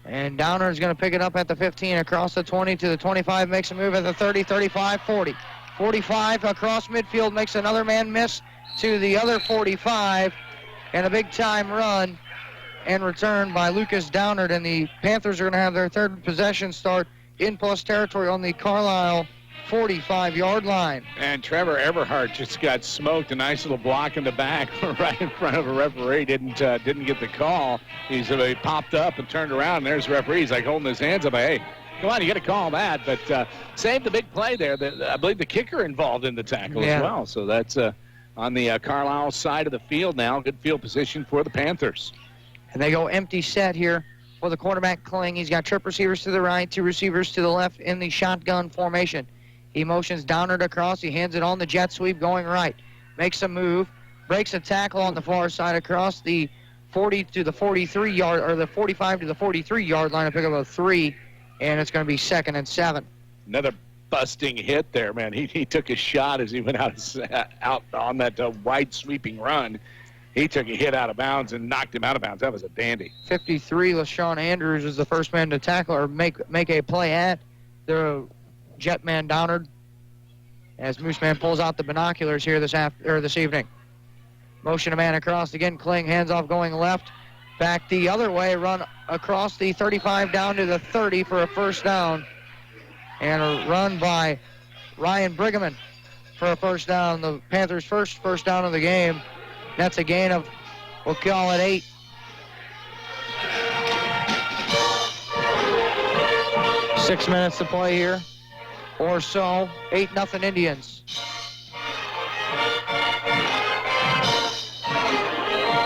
And Downer is going to pick it up at the 15, across the 20 to the 25, makes a move at the 30, 35, 40. 45 across midfield, makes another man miss to the other 45. And a big-time run and return by Lucas Downard. And the Panthers are going to have their third possession start in plus territory on the Carlisle 45-yard line. And Trevor Eberhardt just got smoked. A nice little block in the back right in front of a referee. Didn't get the call. He popped up and turned around, and there's the referee. He's like holding his hands up. Hey, come on, you got to call that. But saved the big play there. I believe the kicker involved in the tackle as well. So that's on the Carlisle side of the field now. Good field position for the Panthers. And they go empty set here for the quarterback Kling. He's got trip receivers to the right, 2 receivers to the left in the shotgun formation. He motions Downard across. He hands it on the jet sweep going right. Makes a move. Breaks a tackle on the far side across the 40 to the 43 yard, or the 45 to the 43 yard line to pick up a 3, and it's going to be 2nd and 7. Another busting hit there, man. He took a shot as he went out on that wide sweeping run. He took a hit out of bounds and knocked him out of bounds. That was a dandy. 53, LaShawn Andrews is the first man to tackle or make a play at the Jetman Downard as Mooseman pulls out the binoculars here this evening. Motion a man across again. Kling hands off going left. Back the other way. Run across the 35 down to the 30 for a first down. And a run by Ryan Brigham for a first down. The Panthers' first down of the game. That's a gain of, we'll call it 8. Six minutes to play here or so. 8-0 Indians.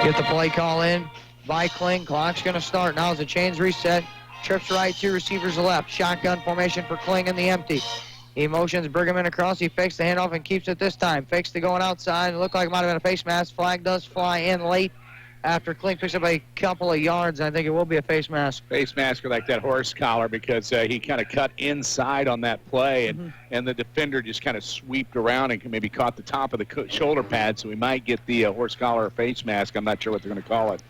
Get the play call in by Kling. Clock's going to start. Now as the chains reset. Trips right, 2 receivers left. Shotgun formation for Kling in the empty. He motions Brigham across. He fakes the handoff and keeps it this time. Fakes the going outside. It looked like it might have been a face mask. Flag does fly in late after Kling picks up a couple of yards. I think it will be a face mask. Face mask or like that horse collar because he kind of cut inside on that play, and the defender just kind of sweeped around and maybe caught the top of the shoulder pad, so we might get the horse collar or face mask. I'm not sure what they're going to call it.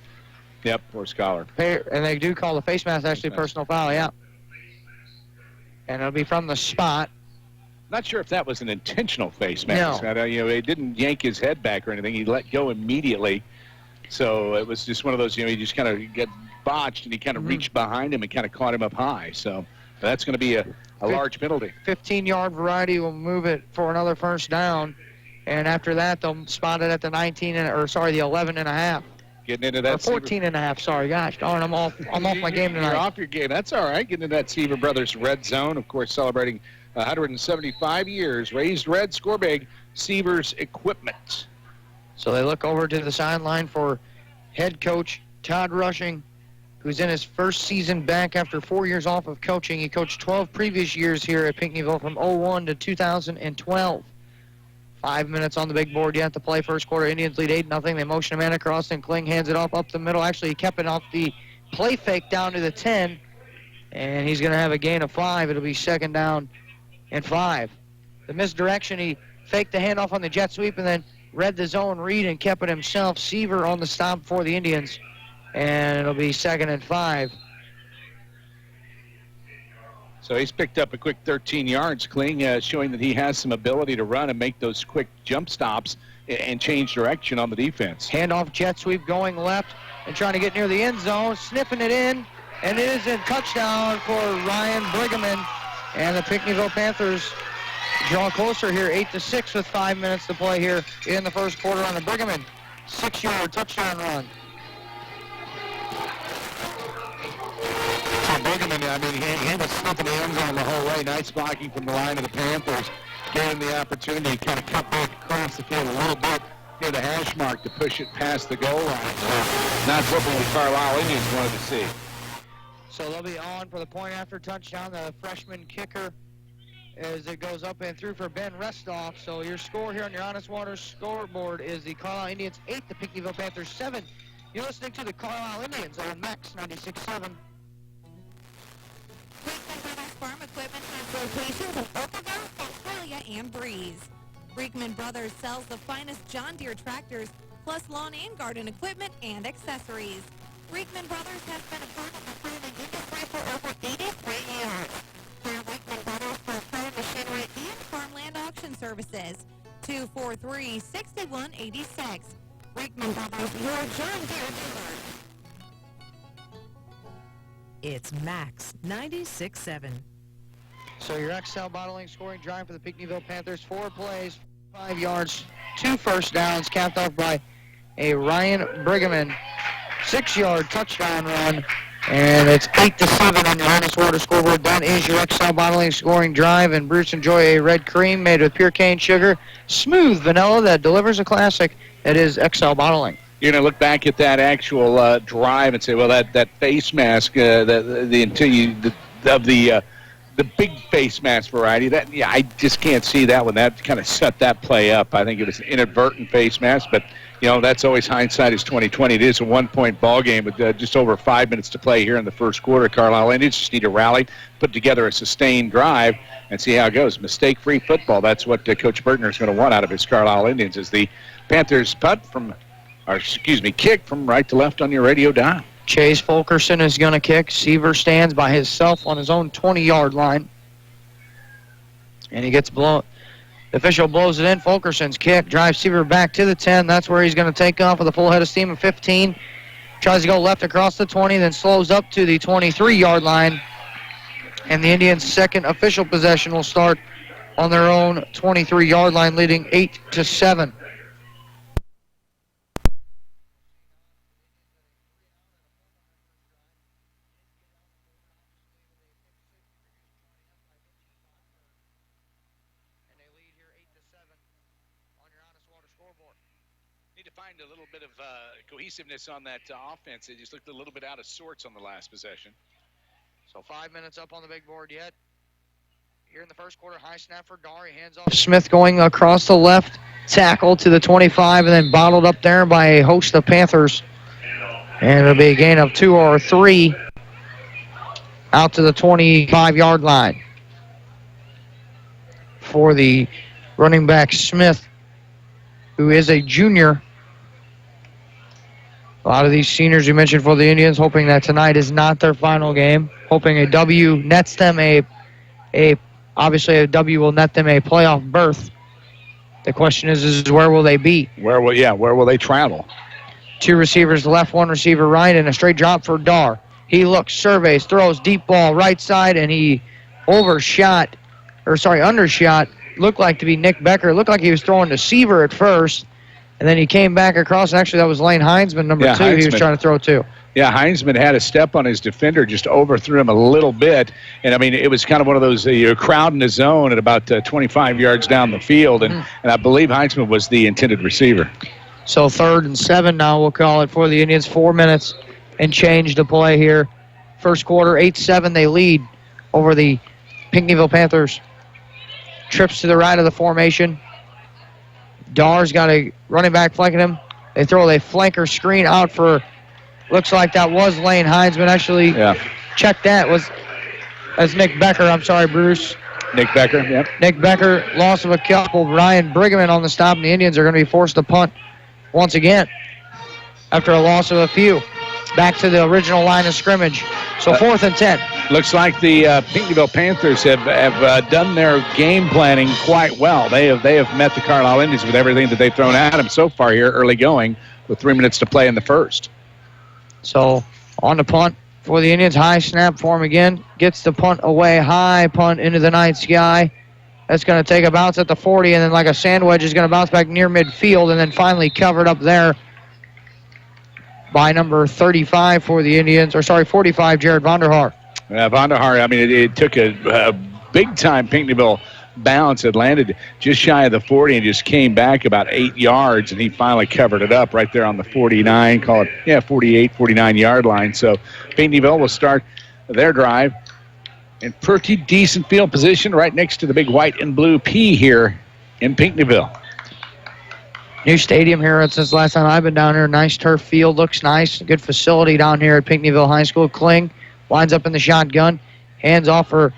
Yep, horse collar. And they do call the face mask actually personal foul, yeah. And it'll be from the spot. Not sure if that was an intentional face mask. No. He didn't yank his head back or anything. He let go immediately. So it was just one of those, he just kind of got botched, and he kind of reached behind him and kind of caught him up high. So that's going to be a large penalty. 15-yard variety will move it for another first down. And after that, they'll spot it at the 11 and a half. Getting into that. 14 and a half, sorry. Gosh darn, I'm off my game tonight. You're off your game. That's all right. Getting into that Seaver Brothers red zone, of course, celebrating 175 years. Raised red, score big, Seavers Equipment. So they look over to the sideline for head coach Todd Rushing, who's in his first season back after 4 years off of coaching. He coached 12 previous years here at Pinckneyville from 2001 to 2012. 5 minutes on the big board yet to play first quarter. Indians lead 8-0. They motion a man across, and Kling hands it off up the middle. Actually, he kept it off the play fake down to the 10, and he's going to have a gain of 5. It'll be 2nd down and 5. The misdirection, he faked the handoff on the jet sweep and then read the zone read and kept it himself. Seaver on the stop for the Indians, and it'll be 2nd and 5. So he's picked up a quick 13 yards, Kling, showing that he has some ability to run and make those quick jump stops and change direction on the defense. Handoff jet sweep going left and trying to get near the end zone, sniffing it in, and it is a touchdown for Ryan Brigham. And the Pinckneyville Panthers draw closer here, 8-6 with 5 minutes to play here in the first quarter on the Brigham. 6-yard touchdown run. Brigham, he was stumping the end zone the whole way. Nice blocking from the line of the Panthers. Gave him the opportunity to kind of cut back across the field a little bit near the hash mark to push it past the goal line. So not what the Carlyle Indians wanted to see. So they'll be on for the point after touchdown. The freshman kicker as it goes up and through for Ben Restoff. So your score here on your Honest Water scoreboard is the Carlyle Indians 8, the Pinckneyville Panthers 7. You're listening to the Carlyle Indians on Max 96.7. Farm Equipment has locations in Oakville, Australia, and Breeze. Brinkman Brothers sells the finest John Deere tractors, plus lawn and garden equipment and accessories. Brinkman Brothers has been a part of the farming industry for over 83 years. Call Brinkman Brothers for farm machinery and farmland auction services. 243-6186. Brinkman Brothers, your John Deere dealer. It's Max 96.7. So your XL bottling scoring drive for the Pinckneyville Panthers, 4 plays, 5 yards, 2 first downs, capped off by a Ryan Brigham. 6-yard touchdown run, and it's 8-7 on your Honest Water scoreboard. That is your XL bottling scoring drive, and Bruce, enjoy a red cream made with pure cane sugar, smooth vanilla that delivers a classic. It is XL bottling. You're going to look back at that actual drive and say, well, that face mask, the the big face mask variety. That I just can't see that one. That kind of set that play up. I think it was an inadvertent face mask, but that's always hindsight is 20/20. It is a 1-point ball game with just over 5 minutes to play here in the first quarter. Carlyle Indians just need to rally, put together a sustained drive, and see how it goes. Mistake-free football. That's what Coach Bertner is going to want out of his Carlyle Indians. As the Panthers kick from right to left on your radio dial. Chase Fulkerson is going to kick. Seaver stands by himself on his own 20-yard line. And he gets blown. The official blows it in. Fulkerson's kick drives Seaver back to the 10. That's where he's going to take off with a full head of steam of 15. Tries to go left across the 20, then slows up to the 23-yard line. And the Indians' second official possession will start on their own 23-yard line, leading 8-7. Need to find a little bit of cohesiveness on that offense. It just looked a little bit out of sorts on the last possession. So 5 minutes up on the big board yet. Here in the first quarter, high snap for Dari. Hands off. Smith going across the left tackle to the 25 and then bottled up there by a host of Panthers. And it'll be a gain of 2 or 3 out to the 25-yard line for the running back Smith, who is a junior. A lot of these seniors you mentioned for the Indians hoping that tonight is not their final game, hoping a W nets them obviously a W will net them a playoff berth. The question is where will they be? Where will they travel? 2 receivers left, 1 receiver right, and a straight drop for Dar. He looks, surveys, throws deep ball right side, and he undershot. Looked like to be Nick Becker. Looked like he was throwing to Seaver at first, and then he came back across. Actually, that was Lane Heinzman, number 2. Heinzman. He was trying to throw to. Yeah, Heinzman had a step on his defender, just overthrew him a little bit. And, I mean, it was kind of one of those, you're crowding the zone at about 25 yards down the field. And I believe Heinzman was the intended receiver. So 3rd and 7 now, we'll call it, for the Indians. 4 minutes and change to play here. First quarter, 8-7, they lead over the Pinckneyville Panthers. Trips to the right of the formation. Dar's got a running back flanking him. They throw a flanker screen out for, looks like that was Lane Heinzman. Actually, check that. That's Nick Becker. I'm sorry, Bruce. Nick Becker, yep. Nick Becker, loss of a couple. Ryan Brigham on the stop, and the Indians are going to be forced to punt once again after a loss of a few. Back to the original line of scrimmage. So 4th and 10. Looks like the Pinckneyville Panthers have done their game planning quite well. They have met the Carlyle Indians with everything that they've thrown at them so far here, early going, with 3 minutes to play in the first. So on the punt for the Indians, high snap for him again. Gets the punt away, high punt into the night sky. That's going to take a bounce at the 40, and then like a sandwich is going to bounce back near midfield, and then finally covered up there by number 35 for the Indians, 45, Jared Vonderhaar. Vonderhaar, I mean, it took a big-time Pinckneyville bounce. It landed just shy of the 40 and just came back about 8 yards, and he finally covered it up right there on the 49, 48, 49-yard line. So Pinckneyville will start their drive in pretty decent field position right next to the big white and blue P here in Pinckneyville. New stadium here since last time I've been down here. Nice turf field. Looks nice. Good facility down here at Pinckneyville High School. Kling lines up in the shotgun. Hands off for,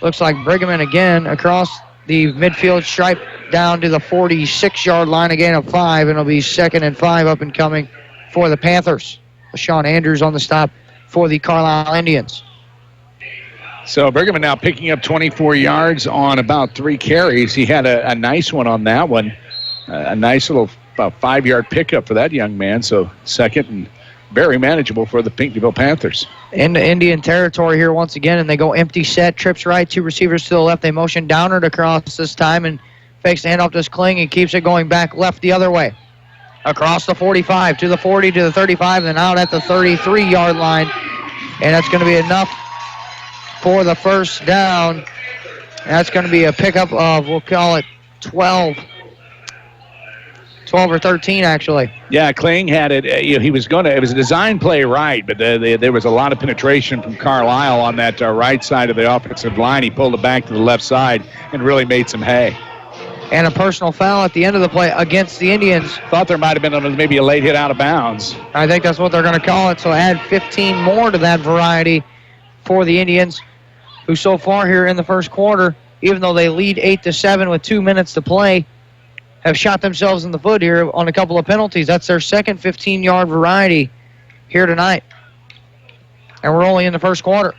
looks like Brigham again, across the midfield stripe down to the 46-yard line. A gain of 5, and it'll be 2nd and 5 up and coming for the Panthers. Sean Andrews on the stop for the Carlyle Indians. So Brigham now picking up 24 yards on about 3 carries. He had a nice one on that one. A nice little about 5-yard pickup for that young man. So 2nd and very manageable for the Pinckneyville Panthers. Into Indian territory here once again, and they go empty set. Trips right, 2 receivers to the left. They motion downward across this time and fakes the handoff to Kling. He keeps it going back left the other way. Across the 45 to the 40 to the 35, then out at the 33-yard line. And that's going to be enough for the first down. That's going to be a pickup of, we'll call it 12 12 or 13, actually. Yeah, Kling had it. He was going to. It was a design play right, but there was a lot of penetration from Carlyle on that right side of the offensive line. He pulled it back to the left side and really made some hay. And a personal foul at the end of the play against the Indians. Thought there might have been maybe a late hit out of bounds. I think that's what they're going to call it. So add 15 more to that variety for the Indians, who so far here in the first quarter, even though they lead 8-7 with 2 minutes to play, have shot themselves in the foot here on a couple of penalties. That's their second 15-yard variety here tonight. And we're only in the first quarter.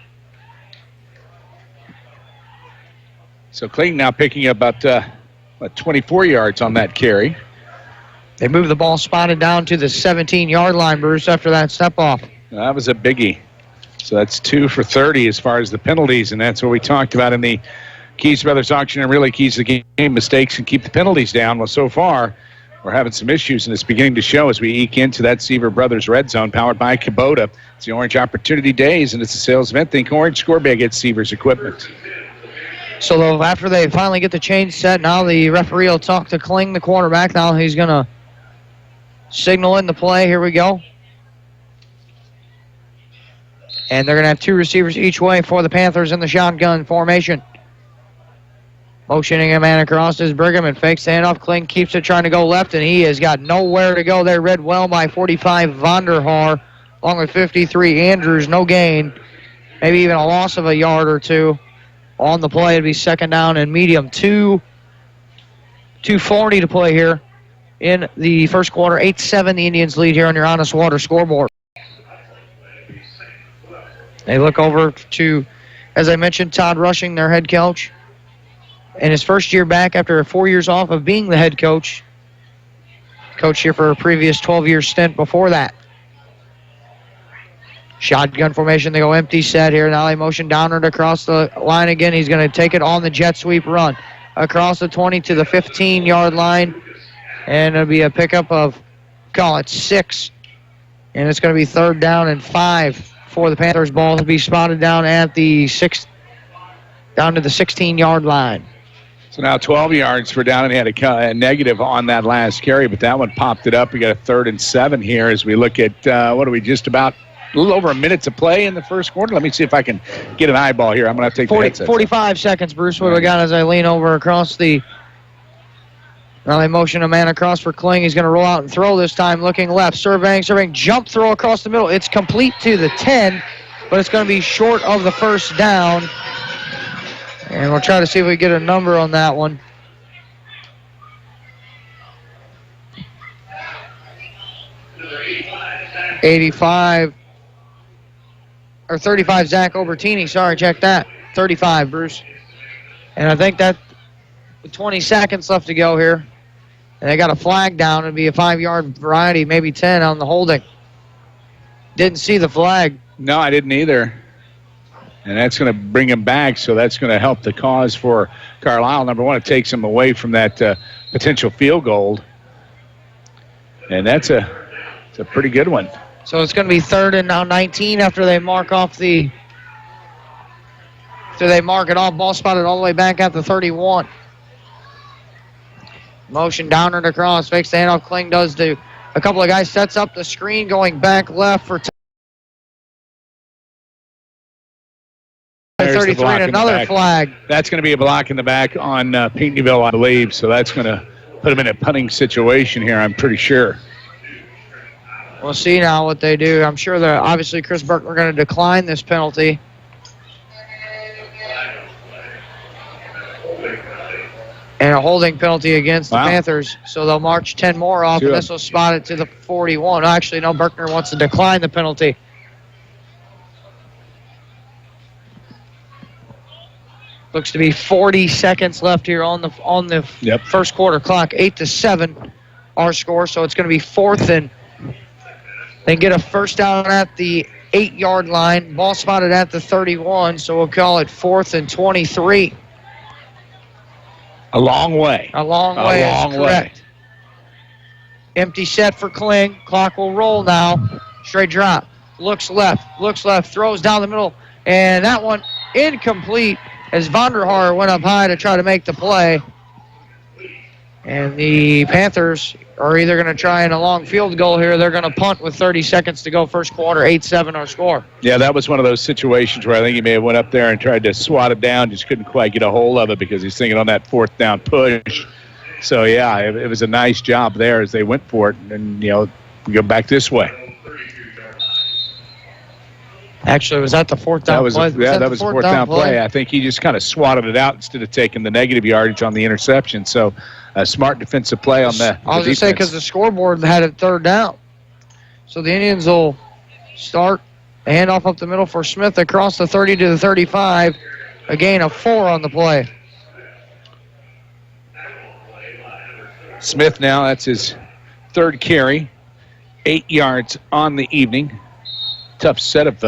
So Kling now picking up about 24 yards on that carry. They move the ball spotted down to the 17-yard line, Bruce, after that step-off. That was a biggie. So that's 2 for 30 as far as the penalties, and that's what we talked about in the Keys Brothers auction, and really keys the game mistakes and keep the penalties down. Well, so far, we're having some issues, and it's beginning to show as we eke into that Seaver Brothers Red Zone powered by Kubota. It's the Orange Opportunity Days, and it's a sales event. Think Orange, score big at Seaver's equipment. So after they finally get the change set, now the referee will talk to Kling, the quarterback. Now he's going to signal in the play. Here we go. And they're going to have 2 receivers each way for the Panthers in the shotgun formation. Motioning a man across is Brigham and fakes the handoff. Kling keeps it trying to go left, and he has got nowhere to go there. Read well by 45 Vonderhaar, along with 53 Andrews. No gain. Maybe even a loss of a yard or two on the play. It'd be second down and medium. 2:40 to play here in the first quarter. 8-7 the Indians lead here on your Honest Water scoreboard. They look over to, as I mentioned, Todd Rushing, their head coach. In his first year back after 4 years off of being the head coach. Coach here for a previous 12-year stint before that. Shotgun formation. They go empty set here. Now they motion downward across the line again. He's going to take it on the jet sweep run. Across the 20 to the 15-yard line. And it'll be a pickup of, call it 6. And it's going to be 3rd down and 5 for the Panthers. Ball to be spotted down at the down to the 16-yard line. So now 12 yards for down, and he had a negative on that last carry, but that one popped it up. We got a 3rd and 7 here as we look at, what are we, just about a little over a minute to play in the first quarter? Let me see if I can get an eyeball here. I'm going to have to take the headset. 45 seconds, Bruce. What do we got as I lean over across the... Now they motion a man across for Kling. He's going to roll out and throw this time, looking left. Surveying, jump throw across the middle. It's complete to the 10, but it's going to be short of the first down. And we'll try to see if we get a number on that one. '85 or 35, Zach Obertini. Sorry, check that. 35, Bruce. And I think that with 20 seconds left to go here, and they got a flag down. It'd be a 5-yard variety, maybe 10 on the holding. Didn't see the flag. No, I didn't either. And that's going to bring him back, so that's going to help the cause for Carlyle. Number one, it takes him away from that potential field goal. And it's a pretty good one. So it's going to be 3rd and now 19 after they mark off the... After they mark it off, ball spotted all the way back at the 31. Motion down and across, fakes the handoff. Kling does to a couple of guys, sets up the screen, going back left for 33 and another flag. That's going to be a block in the back on Pinckneyville, I believe. So that's going to put him in a punting situation here, I'm pretty sure. We'll see now what they do. I'm sure that obviously Chris Burton are going to decline this penalty. And a holding penalty against the Panthers. So they'll march 10 more off, and this will spot it to the 41. Actually, no, Berkner wants to decline the penalty. Looks to be 40 seconds left here on the first quarter clock. 8-7 our score, so it's going to be 4th and they get a first down at the 8-yard line. Ball spotted at the 31, so we'll call it 4th and 23. A long way. A long way is correct. Empty set for Kling. Clock will roll now. Straight drop. Looks left, throws down the middle, and that one incomplete as Vonderhaar went up high to try to make the play. And the Panthers are either going to try a long field goal here. They're going to punt with 30 seconds to go first quarter, 8-7 our score. Yeah, that was one of those situations where I think he may have went up there and tried to swat it down, just couldn't quite get a hold of it because he's thinking on that fourth down push. So, yeah, it was a nice job there as they went for it. And, you know, we go back this way. Actually, was that the fourth down play? That was the fourth down play. I think he just kind of swatted it out instead of taking the negative yardage on the interception. So, a smart defensive play on the I was going to say because the scoreboard had it third down. So the Indians will start a handoff up the middle for Smith across the 30 to the 35. A gain of 4 on the play. Smith now, that's his third carry. 8 yards on the evening. Tough set of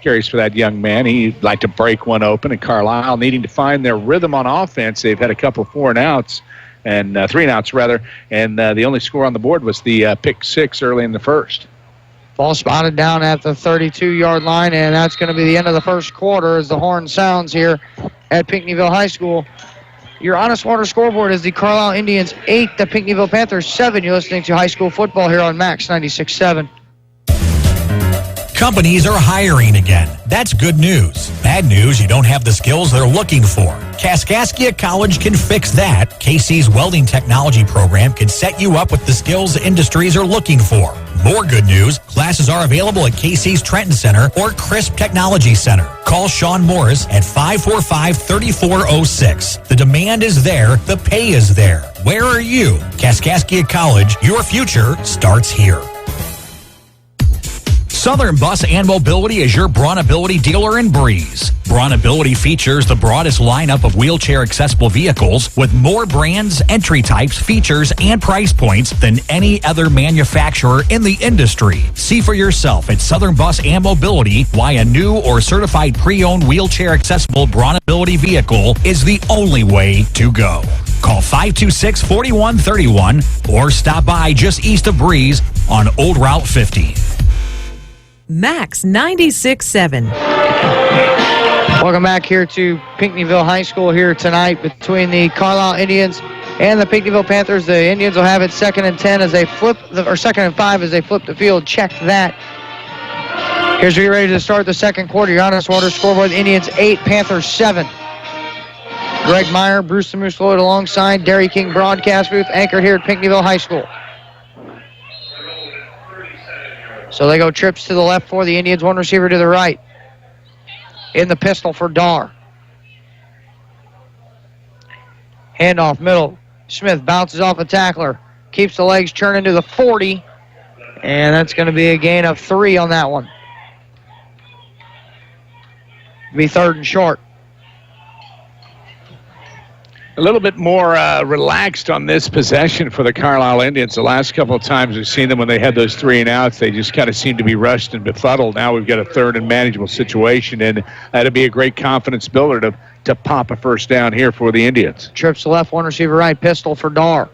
carries for that young man. He'd like to break one open, and Carlyle needing to find their rhythm on offense. They've had a couple 4-and-outs. And 3-and-outs, rather. And the only score on the board was the pick 6 early in the first. Ball spotted down at the 32-yard line, and that's going to be the end of the first quarter as the horn sounds here at Pinckneyville High School. Your Honest Water scoreboard is the Carlyle Indians 8, the Pinckneyville Panthers 7. You're listening to high school football here on Max 96.7. Companies are hiring again. That's good news. Bad news, you don't have the skills they're looking for. Kaskaskia College can fix that. KC's welding technology program can set you up with the skills the industries are looking for. More good news, classes are available at KC's Trenton Center or Crisp Technology Center. Call Sean Morris at 545-3406. The demand is there, the pay is there. Where are you? Kaskaskia College, your future starts here. Southern Bus and Mobility is your Brawnability dealer in Breeze. Brawnability features the broadest lineup of wheelchair-accessible vehicles with more brands, entry types, features, and price points than any other manufacturer in the industry. See for yourself at Southern Bus and Mobility why a new or certified pre-owned wheelchair-accessible Brawnability vehicle is the only way to go. Call 526-4131 or stop by just east of Breeze on Old Route 50. Max 96.7. Welcome back here to Pinckneyville High School here tonight between the Carlyle Indians and the Pinckneyville Panthers. The Indians will have it 2nd and 10 as they flip, or 2nd and 5 as they flip the field. Check that. Here's where you're ready to start the second quarter. Your Honest Water scoreboard: the Indians 8, Panthers 7. Greg Meyer, Bruce the Moose Lloyd alongside Dairy King broadcast booth, anchored here at Pinckneyville High School. So they go trips to the left for the Indians, one receiver to the right. In the pistol for Dar. Handoff middle. Smith bounces off a tackler. Keeps the legs churning to the 40. And that's going to be a gain of 3 on that one. Be 3rd and short. A little bit more relaxed on this possession for the Carlyle Indians. The last couple of times we've seen them when they had those 3-and-outs, they just kind of seem to be rushed and befuddled. Now we've got a 3rd and manageable situation, and that'd be a great confidence builder to pop a first down here for the Indians. Trips to left, one receiver right, pistol for Dar.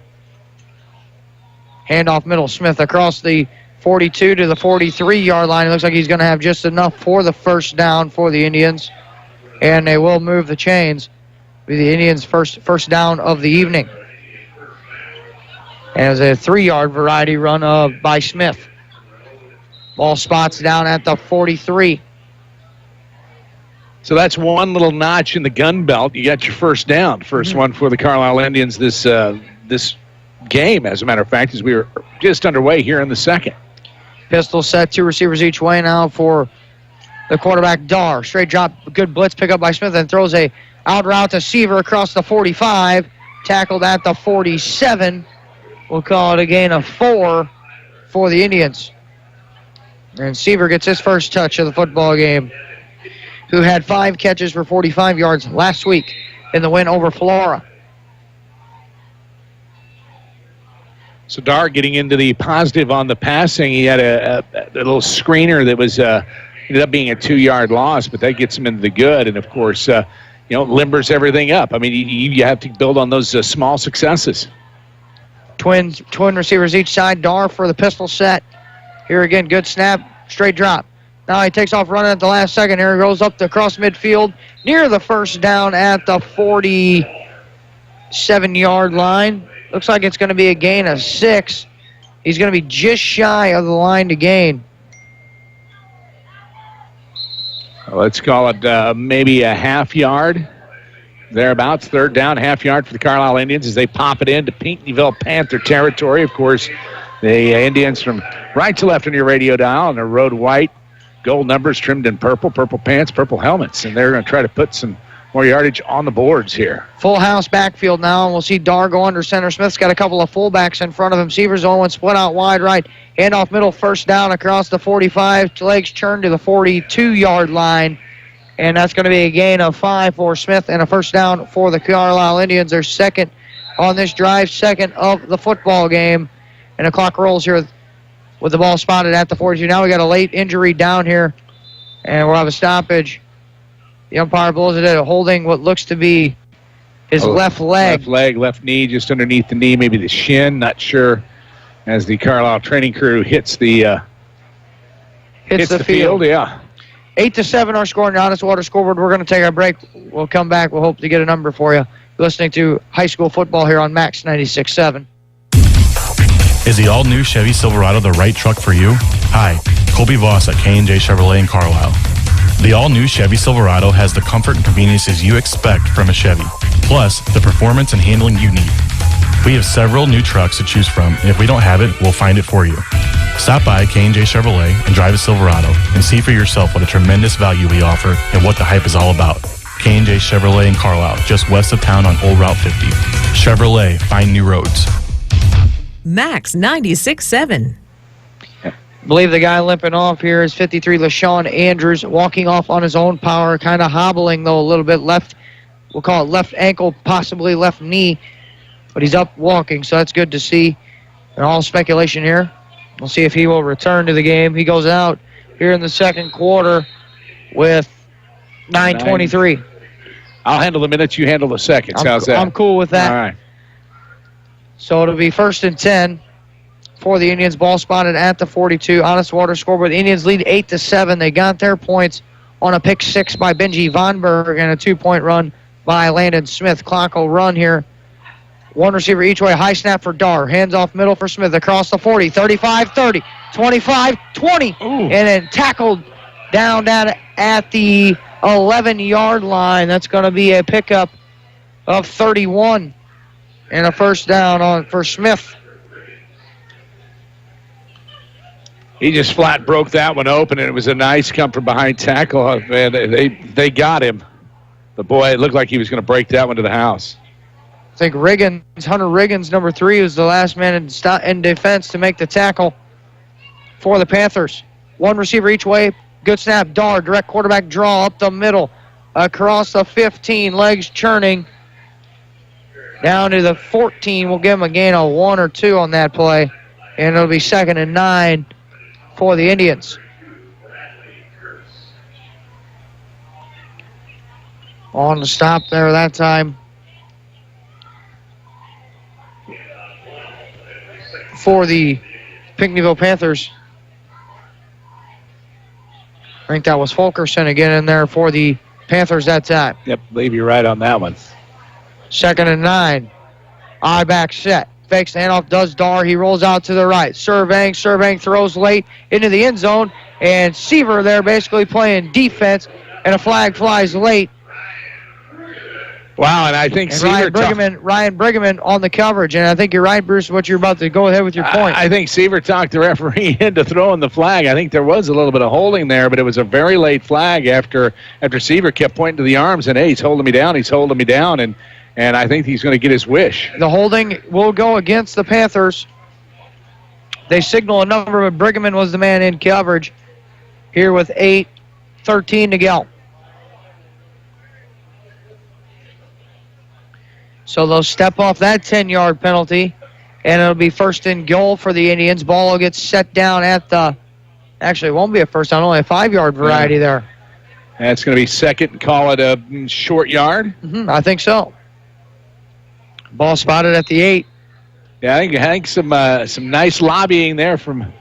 Handoff middle, Smith across the 42 to the 43-yard line. It looks like he's going to have just enough for the first down for the Indians, and they will move the chains. Be the Indians' first down of the evening. As a 3-yard variety run by Smith. Ball spots down at the 43. So that's one little notch in the gun belt. You got your first down. First one for the Carlyle Indians this game, as a matter of fact, as we were just underway here in the second. Pistol set, 2 receivers each way now for the quarterback, Dar. Straight drop, good blitz pick up by Smith, and throws a out route to Seaver across the 45. Tackled at the 47. We'll call it a gain of 4 for the Indians. And Seaver gets his first touch of the football game, who had 5 catches for 45 yards last week in the win over Flora. So Dar getting into the positive on the passing. He had a little screener that was ended up being a 2-yard loss, but that gets him into the good. And, of course, limbers everything up. I mean, you have to build on those small successes. Twin receivers each side. Dar for the pistol set. Here again, good snap, straight drop. Now he takes off running at the last second. Here he goes up to across midfield near the first down at the 47-yard line. Looks like it's going to be a gain of 6. He's going to be just shy of the line to gain. Let's call it maybe a half yard, thereabouts. Third down, half yard for the Carlyle Indians as they pop it into Pinckneyville Panther territory. Of course, the Indians from right to left on your radio dial, and their road white, gold numbers trimmed in purple, purple pants, purple helmets. And they're going to try to put some more yardage on the boards here. Full house backfield now, and we'll see Dar go under center. Smith's got a couple of fullbacks in front of him. Seaver's on one, split out wide right. Handoff middle, first down across the 45. Legs churned to the 42-yard line. And that's going to be a gain of 5 for Smith and a first down for the Carlyle Indians. Their second on this drive, second of the football game. And the clock rolls here with the ball spotted at the 42. Now we got a late injury down here, and we'll have a stoppage. The umpire blows it at holding what looks to be his left leg. Left leg, left knee, just underneath the knee, maybe the shin, not sure. As the Carlyle training crew hits the field. Yeah. 8-7 our score on the Honest Water scoreboard. We're going to take our break. We'll come back. We'll hope to get a number for you. You're listening to high school football here on Max 96.7. Is the all-new Chevy Silverado the right truck for you? Hi, Colby Voss at K&J Chevrolet in Carlisle. The all-new Chevy Silverado has the comfort and conveniences you expect from a Chevy, plus the performance and handling you need. We have several new trucks to choose from, and if we don't have it, we'll find it for you. Stop by K&J Chevrolet and drive a Silverado and see for yourself what a tremendous value we offer and what the hype is all about. K&J Chevrolet in Carlisle, just west of town on Old Route 50. Chevrolet, find new roads. Max 96.7. Believe the guy limping off here is 53 LaShawn Andrews, walking off on his own power, kind of hobbling though a little bit left. We'll call it left ankle, possibly left knee, but he's up walking, so that's good to see. And all speculation here. We'll see if he will return to the game. He goes out here in the second quarter with 9:23. I'll handle the minutes, you handle the seconds. How's that? I'm cool with that. All right. So it'll be 1st and 10 for the Indians. Ball spotted at the 42. Honest Water scoreboard. The Indians lead 8-7. They got their points on a pick 6 by Benji Vonberg and a 2-point run by Landon Smith. Clock will run here. One receiver each way. High snap for Dar. Hands off middle for Smith. Across the 40. 35-30. 25-20. And then tackled down at the 11-yard line. That's going to be a pickup of 31. And a first down for Smith. He just flat broke that one open, and it was a nice come from behind tackle. Man, they got him. But, boy, it looked like he was going to break that one to the house. I think Hunter Riggins, number 3, was the last man in defense to make the tackle for the Panthers. One receiver each way. Good snap. Dar, direct quarterback draw up the middle. Across the 15, legs churning. Down to the 14. We'll give him a gain of 1 or 2 on that play. And it'll be 2nd and 9 for the Indians. On the stop there that time for the Pinckneyville Panthers. I think that was Fulkerson again in there for the Panthers that time. Yep, believe you're right on that one. 2nd and 9. Eye back set. Fakes the handoff, does Dar. He rolls out to the right. Surveying throws late into the end zone. And Seaver there basically playing defense. And a flag flies late. Wow, and I think Ryan Brigham on the coverage. And I think you're right, Bruce, what you're about to go ahead with your point. I think Seaver talked the referee into throwing the flag. I think there was a little bit of holding there, but it was a very late flag after Seaver kept pointing to the arms and, hey, he's holding me down, and I think he's going to get his wish. The holding will go against the Panthers. They signal a number, but Brigham was the man in coverage here with 8:13 to go. So they'll step off that 10-yard penalty, and it'll be 1st and goal for the Indians. Ball will get set down at the... Actually, it won't be a first down, only a 5-yard variety there. That's going to be 2nd and call it a short yard? I think so. Ball spotted at the 8. Yeah, I think some nice lobbying there from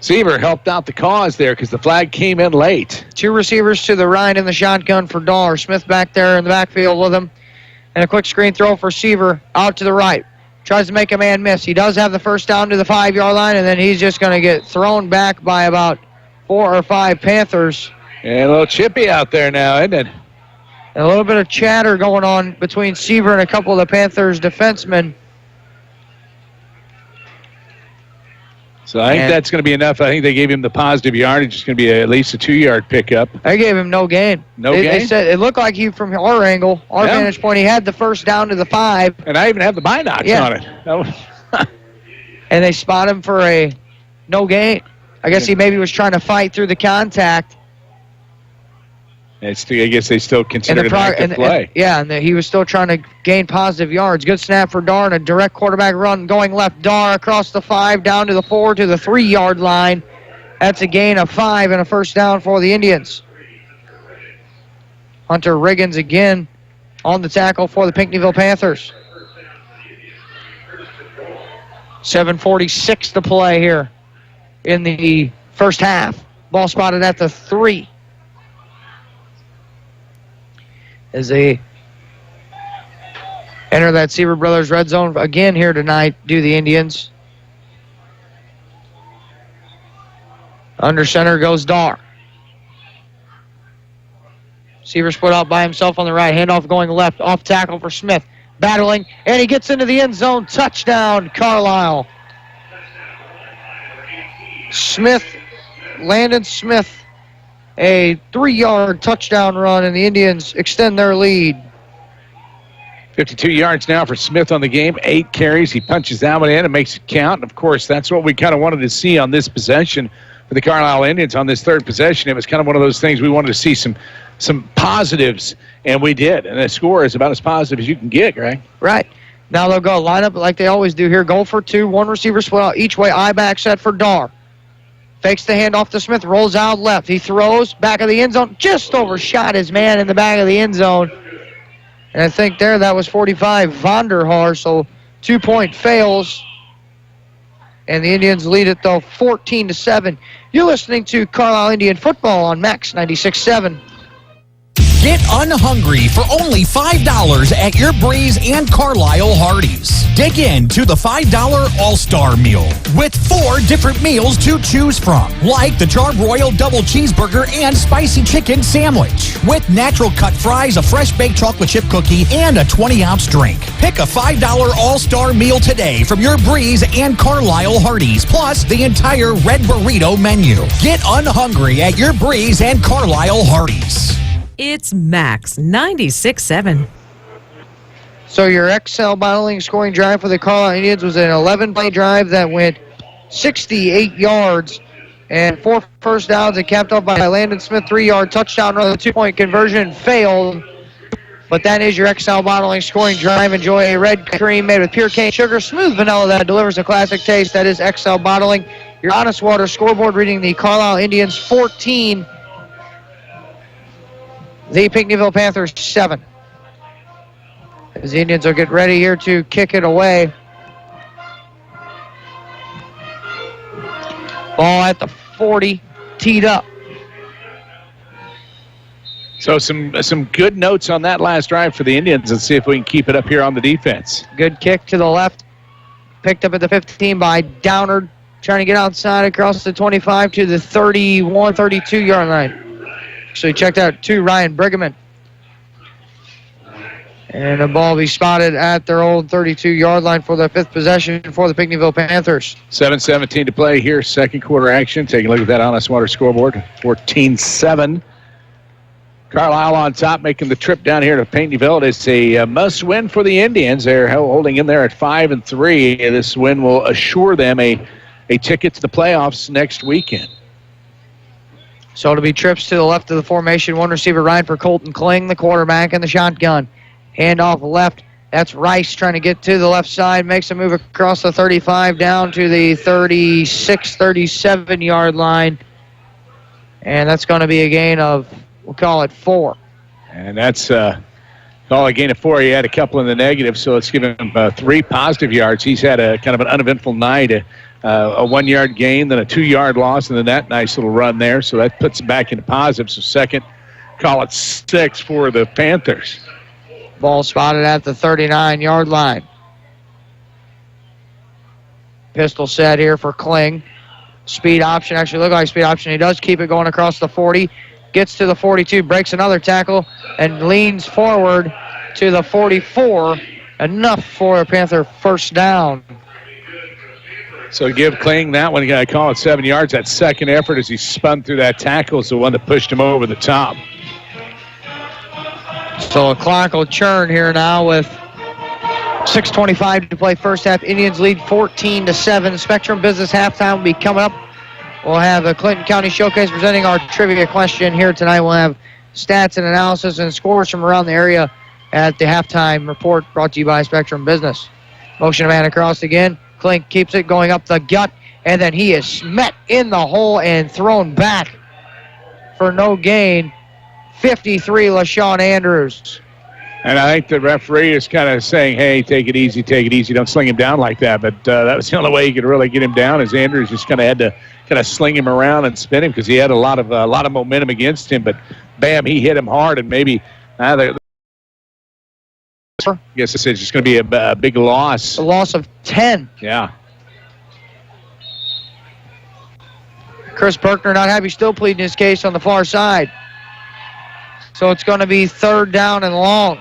Seaver helped out the cause there because the flag came in late. 2 receivers to the right in the shotgun for Dar. Smith back there in the backfield with him. And a quick screen throw for Seaver out to the right. Tries to make a man miss. He does have the first down to the 5-yard line, and then he's just going to get thrown back by about 4 or 5 Panthers. And a little chippy out there now, isn't it? And a little bit of chatter going on between Seaver and a couple of the Panthers defensemen. So I think that's going to be enough. I think they gave him the positive yardage. It's going to be at least a 2-yard pickup. They gave him no gain. They said it looked like he, from our angle, our vantage point, he had the first down to the 5. And I even have the binocs on it. And they spot him for a no gain. I guess he maybe was trying to fight through the contact. I guess they still consider it an active play. And he was still trying to gain positive yards. Good snap for Dar and a direct quarterback run going left. Dar across the 5, down to the 4, to the 3-yard line. That's a gain of 5 and a first down for the Indians. Hunter Riggins again on the tackle for the Pinckneyville Panthers. 7:46 to play here in the first half. Ball spotted at the 3. As they enter that Seaver Brothers red zone again here tonight, do the Indians. Under center goes Dar. Seaver split out by himself on the right. Handoff going left. Off tackle for Smith. Battling, and he gets into the end zone. Touchdown, Carlyle. Landon Smith. A 3-yard touchdown run, and the Indians extend their lead. 52 yards now for Smith on the game. 8 carries. He punches that one in and makes it count. And, of course, that's what we kind of wanted to see on this possession for the Carlyle Indians on this third possession. It was kind of one of those things we wanted to see some positives, and we did. And the score is about as positive as you can get, Greg. Right. Now they'll go line up like they always do here. Goal for 2. 1 receiver split out each way. Eye back set for Dar. Fakes the handoff to Smith, rolls out left. He throws, back of the end zone, just overshot his man in the back of the end zone. And I think that was 45, Vonderhaar, so 2-point fails. And the Indians lead it, though, 14-7. You're listening to Carlisle Indian football on Max 96.7. Get unhungry for only $5 at your Breeze and Carlyle Hardee's. Dig into the $5 All-Star Meal with 4 different meals to choose from, like the Charbroiled Double Cheeseburger and Spicy Chicken Sandwich, with natural cut fries, a fresh baked chocolate chip cookie, and a 20-ounce drink. Pick a $5 All-Star Meal today from your Breeze and Carlyle Hardee's, plus the entire Red Burrito menu. Get unhungry at your Breeze and Carlyle Hardee's. It's Max 96.7. So your XL bottling scoring drive for the Carlisle Indians was an 11-play drive that went 68 yards and 4 first downs, and capped off by Landon Smith 3-yard touchdown run. The 2-point conversion failed. But that is your XL bottling scoring drive. Enjoy a red cream made with pure cane sugar, smooth vanilla that delivers a classic taste. That is XL bottling. Your Honest Water scoreboard reading the Carlisle Indians 14, the Pinckneyville Panthers 7. As the Indians will get ready here to kick it away. Ball at the 40, teed up. So some good notes on that last drive for the Indians. Let's see if we can keep it up here on the defense. Good kick to the left. Picked up at the 15 by Downard. Trying to get outside across the 25 to the 31, 32-yard line. So he checked out to Ryan Brigham. And the ball will be spotted at their old 32-yard line for the 5th possession for the Pinckneyville Panthers. 7:17 to play here, second quarter action. Taking a look at that Honest Water scoreboard. 14-7. Carlyle on top, making the trip down here to Pinckneyville. It's a must-win for the Indians. They're holding in there at 5-3. This win will assure them a ticket to the playoffs next weekend. So it'll be trips to the left of the formation. 1 receiver Ryan for Colton Kling, the quarterback, and the shotgun. Handoff left. That's Rice trying to get to the left side. Makes a move across the 35 down to the 36, 37-yard line. And that's going to be a gain of, we'll call it 4. And that's all a gain of 4. He had a couple in the negative, so let's give him 3 positive yards. He's had a kind of an uneventful night. A 1-yard gain, then a 2-yard loss, and then that nice little run there. So that puts him back into positive. So second, call it 6 for the Panthers. Ball spotted at the 39-yard line. Pistol set here for Kling. Speed option, actually look like speed option. He does keep it going across the 40. Gets to the 42, breaks another tackle, and leans forward to the 44. Enough for a Panther first down. So give Kling that one. You got to call it 7 yards. That second effort as he spun through that tackle is the one that pushed him over the top. So a clock will churn here now with 6:25 to play first half. Indians lead 14-7. Spectrum Business halftime will be coming up. We'll have a Clinton County Showcase presenting our trivia question here tonight. We'll have stats and analysis and scores from around the area at the halftime report brought to you by Spectrum Business. Motion man across again. Klink keeps it going up the gut, and then he is met in the hole and thrown back for no gain. 53, LaShawn Andrews. And I think the referee is kind of saying, hey, take it easy, don't sling him down like that. But that was the only way you could really get him down, as Andrews just kind of had to kind of sling him around and spin him because he had a lot of momentum against him. But, bam, he hit him hard, and maybe I guess it's just going to be a big loss. A loss of 10. Yeah. Chris Berkner not happy, still pleading his case on the far side. So it's going to be 3rd down and long.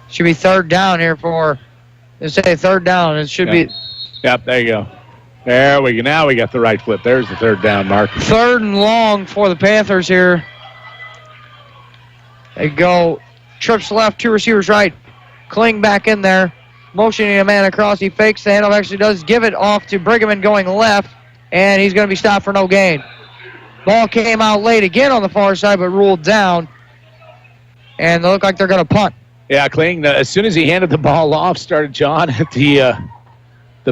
Should be 3rd down here for, let's say 3rd down. It should be. Yep, there you go. There we go. Now we got the right flip. There's the 3rd down mark. 3rd and long for the Panthers here. They go trips left, 2 receivers right. Kling back in there. Motioning a man across. He fakes the handoff. Actually does give it off to Brigham going left. And he's going to be stopped for no gain. Ball came out late again on the far side, but ruled down. And they look like they're going to punt. Yeah, Kling, as soon as he handed the ball off, started John at the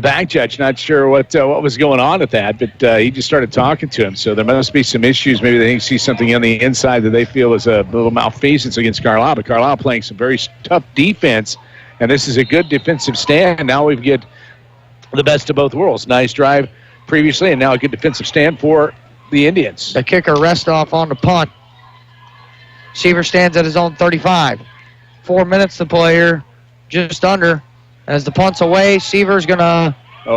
back judge. Not sure what was going on at that, but he just started talking to him. So there must be some issues. Maybe they see something on the inside that they feel is a little malfeasance against Carlyle. But Carlyle playing some very tough defense, and this is a good defensive stand. Now we get the best of both worlds. Nice drive previously, and now a good defensive stand for the Indians. The kicker rest off on the punt. Seaver stands at his own 35. 4 minutes to play here, just under. As the punt's away, Seaver's going to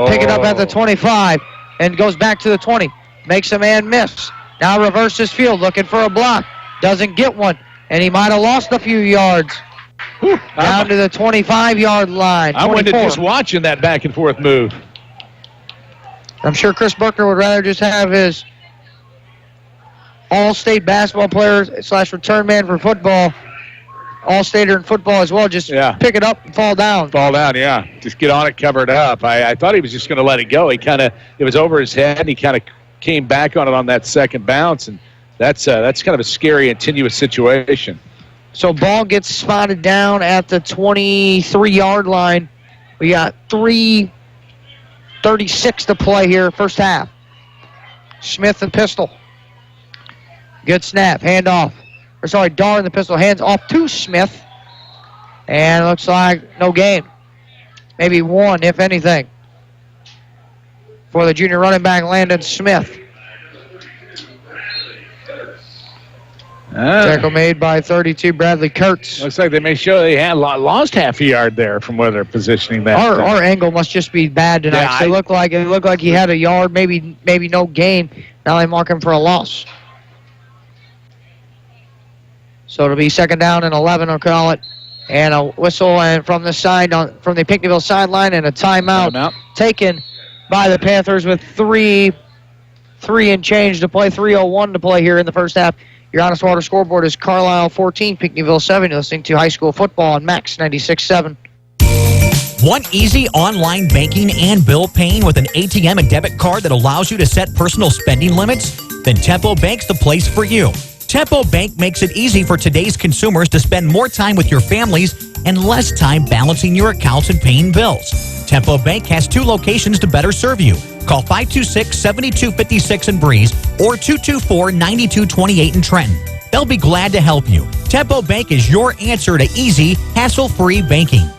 pick it up at the 25 and goes back to the 20. Makes a man miss. Now reverses field, looking for a block. Doesn't get one, and he might have lost a few yards. Down to the 25-yard line. 24. I went just watching that back and forth move. I'm sure Chris Berkner would rather just have his all-state basketball player / return man for football, all-stater in football as well, just pick it up and fall down. Fall down, yeah. Just get on it, cover it up. I thought he was just going to let it go. It was over his head, and he kind of came back on it on that second bounce, and that's kind of a scary and tenuous situation. So ball gets spotted down at the 23-yard line. We got 3:36 to play here, first half. Smith and pistol. Good snap, handoff. Dar in the pistol, hands off to Smith. And it looks like no gain. Maybe one, if anything, for the junior running back, Landon Smith. Tackle made by 32, Bradley Kurtz. Looks like they may show they had lost half a yard there from where they're positioning that. Our angle must just be bad tonight. Yeah, it looked like he had a yard, maybe no gain. Now they mark him for a loss. So it'll be 2nd down and 11, I'll call it. And a whistle and from the Pinckneyville sideline, and a timeout taken by the Panthers with 3 and change to play, 3:01 to play here in the first half. Your Honest Water scoreboard is Carlyle 14, Pinckneyville 7. You're listening to high school football on Max 96.7. Want easy online banking and bill paying with an ATM and debit card that allows you to set personal spending limits? Then Tempo Bank's the place for you. Tempo Bank makes it easy for today's consumers to spend more time with your families and less time balancing your accounts and paying bills. Tempo Bank has 2 locations to better serve you. Call 526-7256 in Breeze or 224-9228 in Trenton. They'll be glad to help you. Tempo Bank is your answer to easy, hassle-free banking.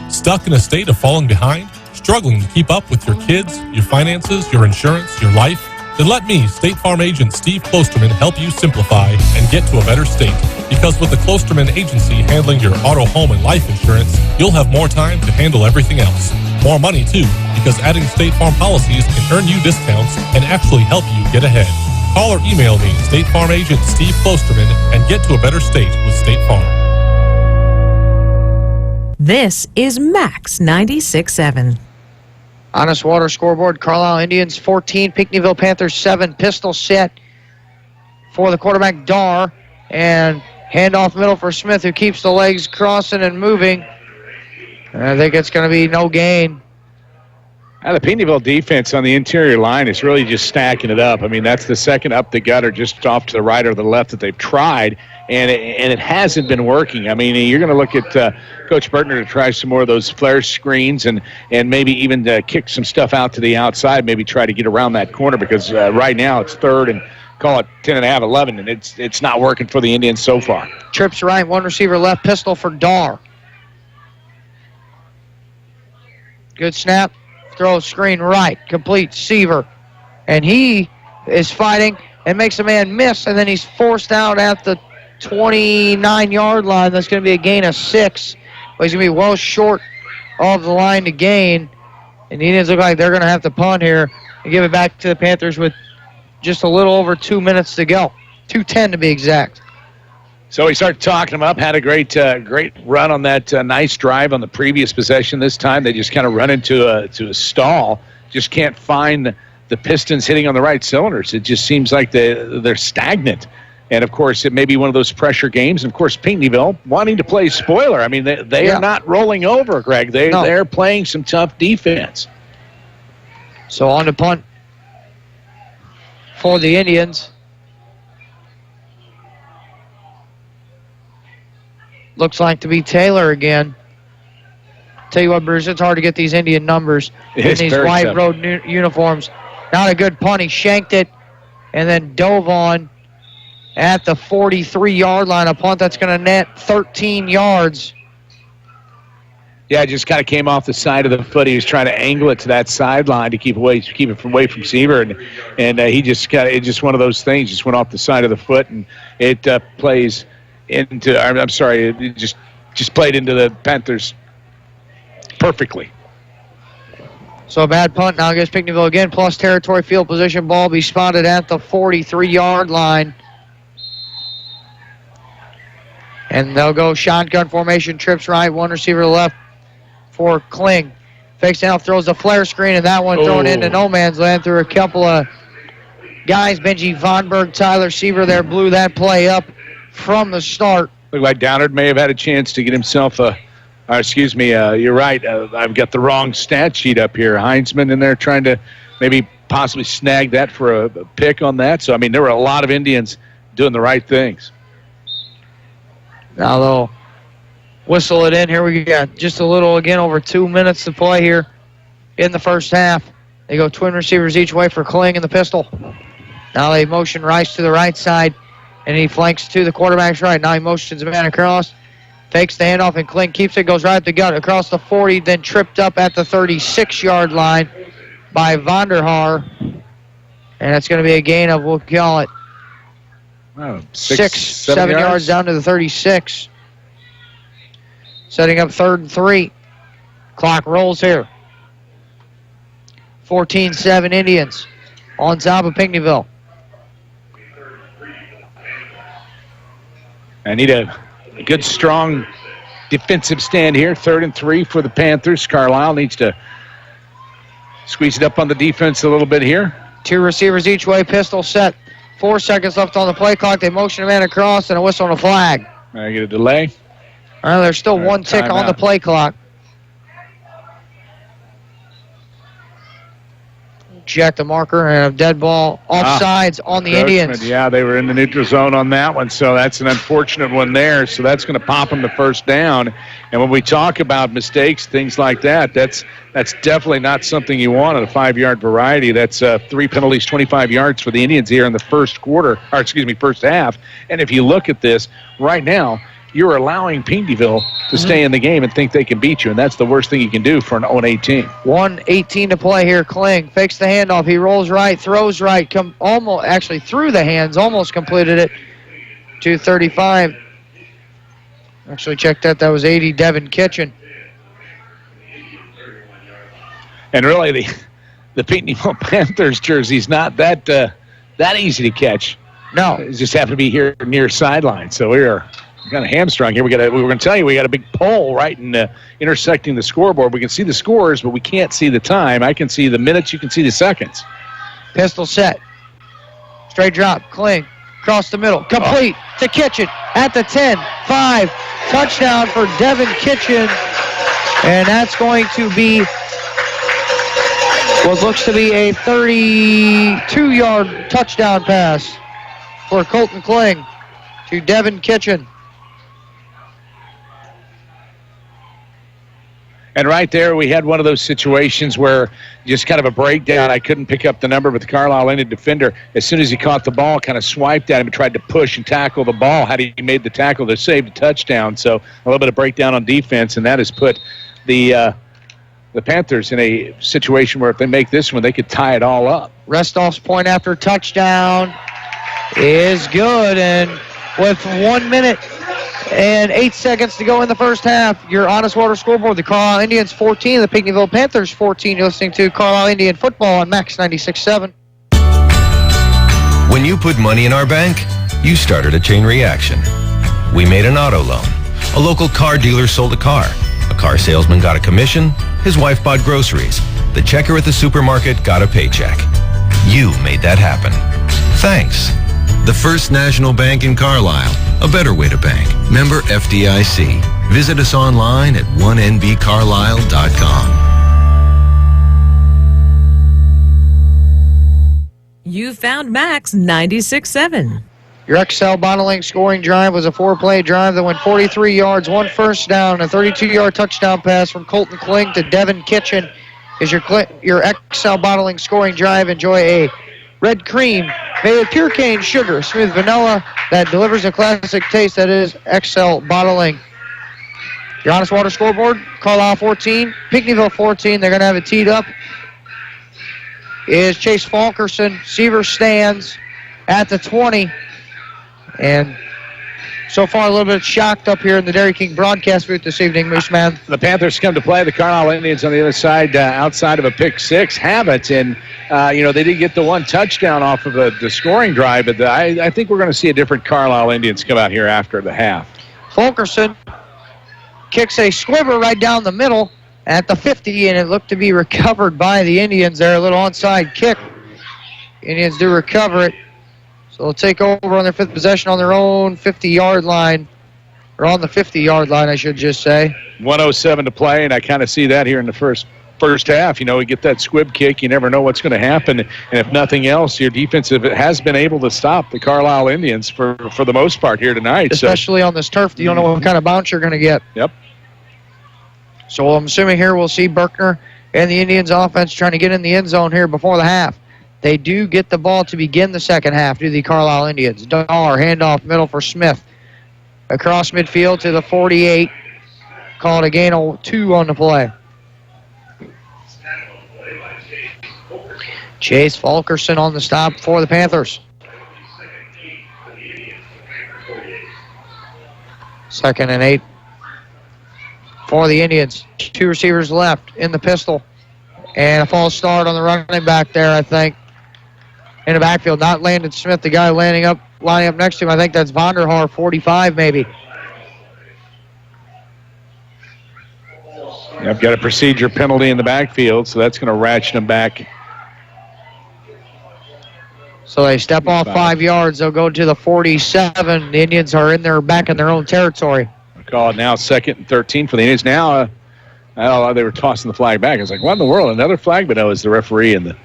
Stuck in a state of falling behind? Struggling to keep up with your kids, your finances, your insurance, your life? Then let me, State Farm agent Steve Klosterman, help you simplify and get to a better state. Because with the Klosterman Agency handling your auto, home, and life insurance, you'll have more time to handle everything else. More money, too, because adding State Farm policies can earn you discounts and actually help you get ahead. Call or email me, State Farm agent Steve Klosterman, and get to a better state with State Farm. This is Max 96.7. Honest Water scoreboard, Carlyle Indians 14, Pinckneyville Panthers 7. Pistol set for the quarterback, Dar. And handoff middle for Smith, who keeps the legs crossing and moving. And I think it's going to be no gain. The Pinckneyville defense on the interior line is really just stacking it up. I mean, that's the second up the gutter, just off to the right or the left that they've tried, and it hasn't been working. I mean, you're going to look at Coach Bertner to try some more of those flare screens and maybe even kick some stuff out to the outside, maybe try to get around that corner, because right now it's third and call it 10.5, 11, and it's not working for the Indians so far. Trips right, one receiver left, pistol for Dar. Good snap. Throw screen right, complete, Seaver. And he is fighting and makes a man miss, and then he's forced out at the 29-yard line. That's going to be a gain of 6. But he's going to be well short of the line to gain. And the Indians look like they're going to have to punt here and give it back to the Panthers with just a little over 2 minutes to go. 2:10 to be exact. So he started talking him up, had a great run on that nice drive on the previous possession. This time they just kind of run into a stall. Just can't find the Pistons hitting on the right cylinders. It just seems like they're stagnant. And, of course, it may be one of those pressure games. And, of course, Pinckneyville wanting to play spoiler. I mean, they are not rolling over, Greg. They're playing some tough defense. So on to punt for the Indians. Looks like to be Taylor again. Tell you what, Bruce, it's hard to get these Indian numbers in these wide road uniforms. Not a good punt. He shanked it and then dove on at the 43-yard line. A punt that's going to net 13 yards. Yeah, it just kind of came off the side of the foot. He was trying to angle it to that sideline to keep it away from Seaver, and he just got it. Just one of those things. Just went off the side of the foot, and it plays into. I'm sorry, it just played into the Panthers perfectly. So a bad punt now against Pinckneyville again, plus territory field position. Ball be spotted at the 43-yard line. And they'll go shotgun formation, trips right, one receiver left for Kling. Fakes out, throws a flare screen, and that one thrown into no man's land through a couple of guys. Benji Vonberg, Tyler Seaver there blew that play up from the start. Looked like Downard may have had a chance to get himself you're right. I've got the wrong stat sheet up here. Heinzman in there trying to maybe possibly snag that for a pick on that. So, I mean, there were a lot of Indians doing the right things. Now they'll whistle it in. Here we got just a little, again, over 2 minutes to play here in the first half. They go twin receivers each way for Kling and the pistol. Now they motion Rice to the right side, and he flanks to the quarterback's right. Now he motions the man across, takes the handoff, and Kling keeps it, goes right up the gut, across the 40, then tripped up at the 36-yard line by Vonderhaar. And it's going to be a gain of, we'll call it, 7 yards down to the 36. Setting up 3rd and 3. Clock rolls here. 14-7 Indians on top of Pinckneyville. I need a good, strong defensive stand here. 3rd and 3 for the Panthers. Carlyle needs to squeeze it up on the defense a little bit here. 2 receivers each way, pistol set. 4 seconds left on the play clock. They motion a man across and a whistle and a flag. I get a delay. There's still one tick on the play clock. Jack the marker and a dead ball offsides on the Indians. Yeah, they were in the neutral zone on that one, so that's an unfortunate one there. So that's going to pop them the first down. And when we talk about mistakes, things like that, that's definitely not something you want on a 5-yard variety. That's 3 penalties, 25 yards for the Indians here in the first half. And if you look at this right now, you're allowing Pinckneyville to stay in the game and think they can beat you, and that's the worst thing you can do for an 0-18. 1:18 to play here. Kling fakes the handoff. He rolls right, throws right, almost actually through the hands, almost completed it. 2:35. Actually, check that. That was 80, Devin Kitchen. And really, the Pinckneyville Panthers jersey's not that easy to catch. No. It just happened to be here near sideline. So we're kind of hamstrung here. We were going to tell you we got a big pole right in intersecting the scoreboard. We can see the scores, but we can't see the time. I can see the minutes. You can see the seconds. Pistol set. Straight drop. Kling. Across the middle. Complete to Kitchen at the 10. 5. Touchdown for Devin Kitchen. And that's going to be what looks to be a 32-yard touchdown pass for Colton Kling to Devin Kitchen. And right there, we had one of those situations where just kind of a breakdown. I couldn't pick up the number, but the Carlyle Indian defender, as soon as he caught the ball, kind of swiped at him and tried to push and tackle the ball. Had he made the tackle, they saved a touchdown. So a little bit of breakdown on defense, and that has put the Panthers in a situation where if they make this one, they could tie it all up. Restoff's point after touchdown is good, and with 1 minute and 8 seconds to go in the first half, your Honest Water scoreboard, the Carlyle Indians 14, the Pinckneyville Panthers 14. You're listening to Carlyle Indian Football on Max 96.7. When you put money in our bank, you started a chain reaction. We made an auto loan. A local car dealer sold a car. A car salesman got a commission. His wife bought groceries. The checker at the supermarket got a paycheck. You made that happen. Thanks. The First National Bank in Carlisle. A better way to bank. Member FDIC. Visit us online at 1nbcarlisle.com. You found Max 96.7. Your XL Bottling scoring drive was a 4-play drive that went 43 yards, 1 first down, a 32-yard touchdown pass from Colton Kling to Devin Kitchen. Is your XL Bottling scoring drive. Enjoy a red cream made with pure cane sugar, smooth vanilla that delivers a classic taste that is XL Bottling. Your Honest Water scoreboard, Carlyle 14, Pinckneyville 14. They're going to have it teed up. Is Chase Falkerson. Seaver stands at the 20. And so far, a little bit shocked up here in the Dairy King broadcast booth this evening, Mooseman. The Panthers come to play. The Carlyle Indians on the other side, outside of a pick six, have it. And, they did get the one touchdown off of the scoring drive, but I think we're going to see a different Carlyle Indians come out here after the half. Fulkerson kicks a squibber right down the middle at the 50, and it looked to be recovered by the Indians there. A little onside kick. Indians do recover it. So they'll take over on their fifth possession on their own 50-yard line, or on the 50-yard line, I should just say. 1:07 to play, and I kind of see that here in the first half. We get that squib kick. You never know what's going to happen. And if nothing else, your defense has been able to stop the Carlyle Indians for the most part here tonight. Especially on this turf. You don't know what kind of bounce you're going to get. Yep. So I'm assuming here we'll see Berkner and the Indians offense trying to get in the end zone here before the half. They do get the ball to begin the second half to the Carlyle Indians. Dollar, handoff middle for Smith. Across midfield to the 48. Called a gain of 2 on the play. Chase Fulkerson on the stop for the Panthers. Second and 8 for the Indians. 2 receivers left in the pistol. And a false start on the running back there, I think. In the backfield, not Landon Smith, the guy lining up next to him. I think that's Vonderhaar, 45 maybe. I've got a procedure penalty in the backfield, so that's going to ratchet them back. So they step off 5 yards. They'll go to the 47. The Indians are back in their own territory. Call it now 2nd and 13 for the Indians. Now, they were tossing the flag back. I was like, what in the world? Another flag? But no, it was the referee and the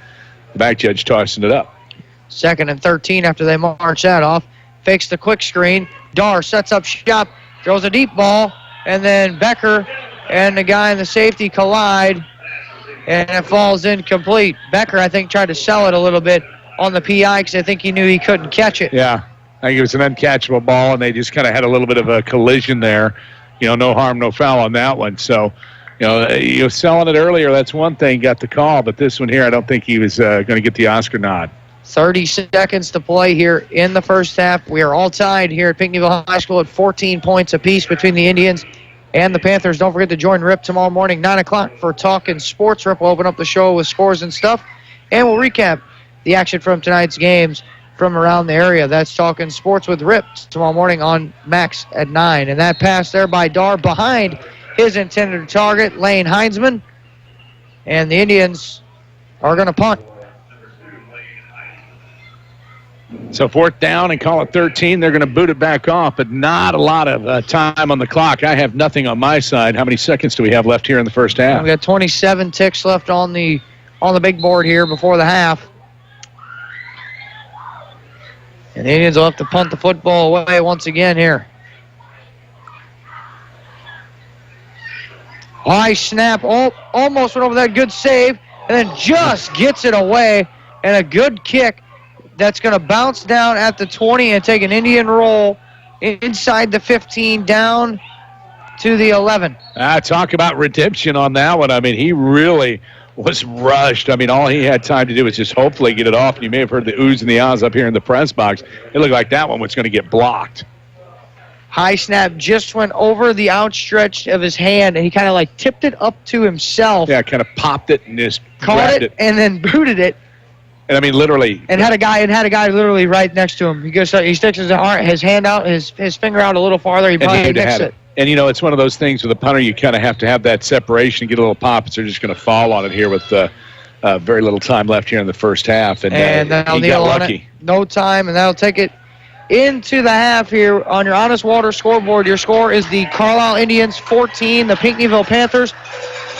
back judge tossing it up. 2nd and 13 after they march that off. Fakes the quick screen. Dar sets up shop, throws a deep ball, and then Becker and the guy in the safety collide, and it falls incomplete. Becker, I think, tried to sell it a little bit on the PI because I think he knew he couldn't catch it. Yeah. I think it was an uncatchable ball, and they just kind of had a little bit of a collision there. No harm, no foul on that one. So, you're selling it earlier, that's one thing, got the call. But this one here, I don't think he was going to get the Oscar nod. 30 seconds to play here in the first half. We are all tied here at Pinckneyville High School at 14 points apiece between the Indians and the Panthers. Don't forget to join Rip tomorrow morning, 9 o'clock, for Talking Sports. Rip will open up the show with scores and stuff, and we'll recap the action from tonight's games from around the area. That's Talking Sports with Rip tomorrow morning on Max at 9. And that pass there by Dar behind his intended target, Lane Heinzman. And the Indians are going to punt. So 4th down and call it 13. They're going to boot it back off, but not a lot of time on the clock. I have nothing on my side. How many seconds do we have left here in the first half? We've got 27 ticks left on the big board here before the half. And the Indians will have to punt the football away once again here. High snap, almost went over that, good save, and then just gets it away, and a good kick that's going to bounce down at the 20 and take an Indian roll inside the 15 down to the 11. Talk about redemption on that one. I mean, he really was rushed. I mean, all he had time to do was just hopefully get it off. And you may have heard the oohs and the ahs up here in the press box. It looked like that one was going to get blocked. High snap just went over the outstretched of his hand, and he kind of like tipped it up to himself. Yeah, kind of popped it and just caught it and then booted it. And I mean, literally. And had a guy literally right next to him. He sticks his hand out, his finger out a little farther. He probably mixed it. And, it's one of those things with a punter, you kind of have to have that separation and get a little pop. So they're just going to fall on it here with very little time left here in the first half. And he got lucky. No time, and that'll take it into the half here. On your Honest Water scoreboard, your score is the Carlyle Indians 14, the Pinckneyville Panthers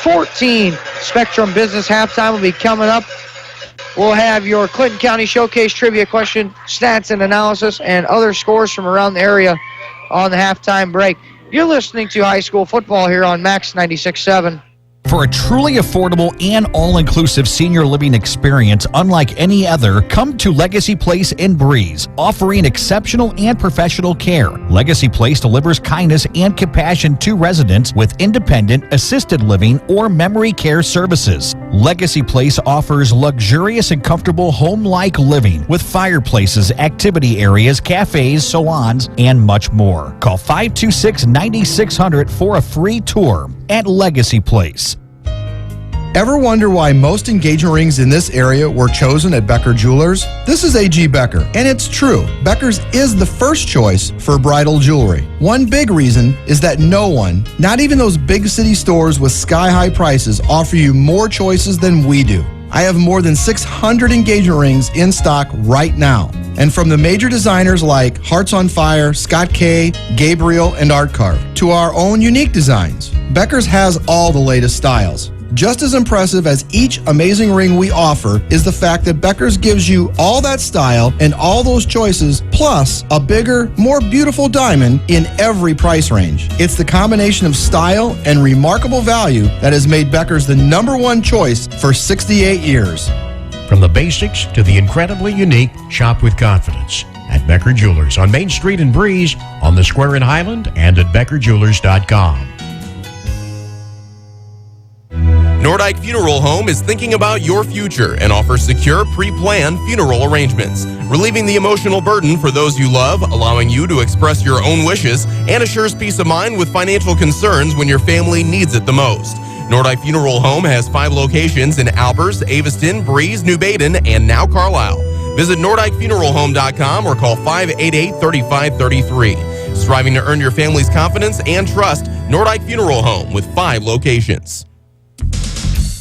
14. Spectrum Business halftime will be coming up. We'll have your Clinton County Showcase trivia question, stats and analysis, and other scores from around the area on the halftime break. You're listening to high school football here on Max 96.7. For a truly affordable and all-inclusive senior living experience unlike any other, come to Legacy Place in Breeze, offering exceptional and professional care. Legacy Place delivers kindness and compassion to residents with independent, assisted living, or memory care services. Legacy Place offers luxurious and comfortable home-like living with fireplaces, activity areas, cafes, salons, and much more. Call 526-9600 for a free tour at Legacy Place. Ever wonder why most engagement rings in this area were chosen at Becker Jewelers? This is A.G. Becker, and it's true. Becker's is the first choice for bridal jewelry. One big reason is that no one, not even those big city stores with sky-high prices, offer you more choices than we do. I have more than 600 engagement rings in stock right now. And from the major designers like Hearts on Fire, Scott K, Gabriel, and Art Carve, to our own unique designs, Becker's has all the latest styles. Just as impressive as each amazing ring we offer is the fact that Becker's gives you all that style and all those choices, plus a bigger, more beautiful diamond in every price range. It's the combination of style and remarkable value that has made Becker's the #1 choice for 68 years. From the basics to the incredibly unique, shop with confidence at Becker Jewelers on Main Street in Breeze, on the Square in Highland, and at BeckerJewelers.com. Nordyke Funeral Home is thinking about your future and offers secure, pre-planned funeral arrangements, relieving the emotional burden for those you love, allowing you to express your own wishes, and assures peace of mind with financial concerns when your family needs it the most. Nordyke Funeral Home has 5 locations in Albers, Aveston, Breeze, New Baden, and now Carlyle. Visit NordikeFuneralHome.com or call 588-3533. Striving to earn your family's confidence and trust, Nordyke Funeral Home with 5 locations.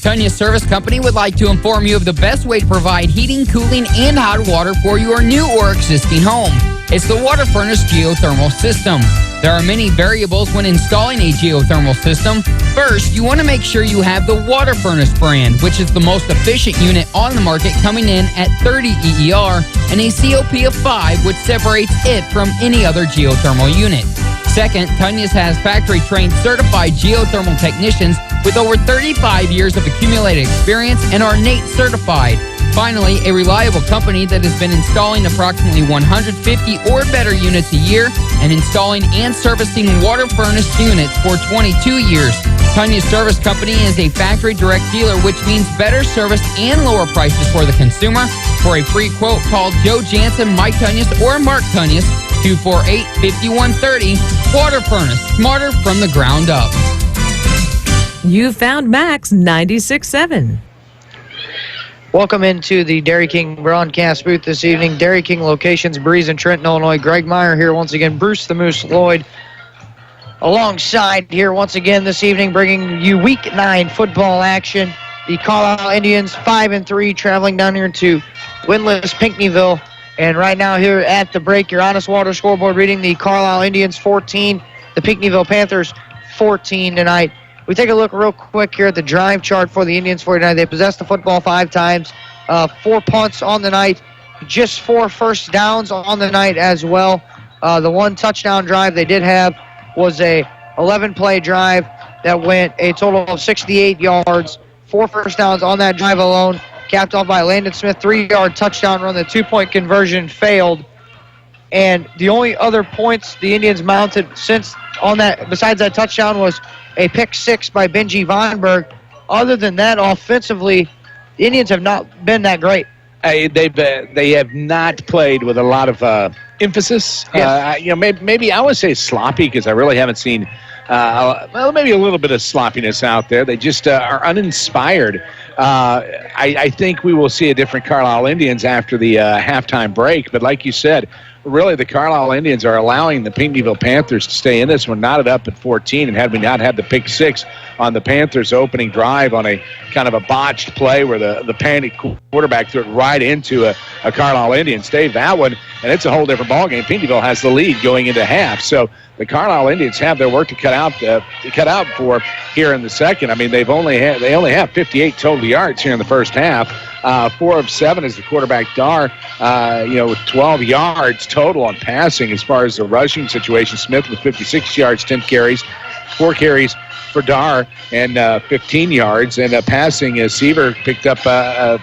Tanya Service Company would like to inform you of the best way to provide heating, cooling, and hot water for your new or existing home. It's the Water Furnace Geothermal System. There are many variables when installing a geothermal system. First, you want to make sure you have the Water Furnace brand, which is the most efficient unit on the market, coming in at 30 EER and a COP of 5, which separates it from any other geothermal unit. Second, Tanya's has factory-trained certified geothermal technicians with over 35 years of accumulated experience and are NATE certified. Finally, a reliable company that has been installing approximately 150 or better units a year and installing and servicing water furnace units for 22 years. Tunya's Service Company is a factory direct dealer, which means better service and lower prices for the consumer. For a free quote, call Joe Jansen, Mike Tunyas, or Mark Tunyas, 248-5130. Water Furnace, smarter from the ground up. You found Max 96.7. Welcome into the Dairy King broadcast booth this evening. Dairy King locations, Breeze and Trenton, Illinois. Greg Meyer here once again. Bruce the Moose Lloyd alongside here once again this evening, bringing you Week 9 football action. The Carlyle Indians 5-3, traveling down here to winless Pinckneyville. And right now here at the break, your Honest Water scoreboard reading: the Carlyle Indians 14, the Pinckneyville Panthers 14 tonight. We take a look real quick here at the drive chart for the Indians for tonight. They possessed the football 5 times, 4 punts on the night, just 4 first downs on the night as well. The 1 touchdown drive they did have was a 11-play drive that went a total of 68 yards, 4 first downs on that drive alone, capped off by Landon Smith, 3-yard touchdown run. The 2-point conversion failed. And the only other points the Indians mounted since on that, besides that touchdown, was a pick 6 by Benji Vonberg. Other than that, offensively, the Indians have not been that great. They have not played with a lot of emphasis. Yes. Maybe I would say sloppy, because I really haven't seen maybe a little bit of sloppiness out there. They just are uninspired. I think we will see a different Carlyle Indians after the halftime break. But like you said, really the Carlyle Indians are allowing the Pinckneyville Panthers to stay in this one, knotted up at 14. And had we not had the pick 6 on the Panthers' opening drive on a kind of a botched play where the panic quarterback threw it right into a Carlyle Indian, Dave, that one, and it's a whole different ballgame. Pinckneyville has the lead going into half. So the Carlyle Indians have their work to cut out for here in the second. I mean, they only have 58 total yards here in the first half. 4 of 7 is the quarterback Dar, with 12 yards total on passing. As far as the rushing situation, Smith with 56 yards, 10 carries, 4 carries for Dar, and 15 yards. And passing, Seaver picked up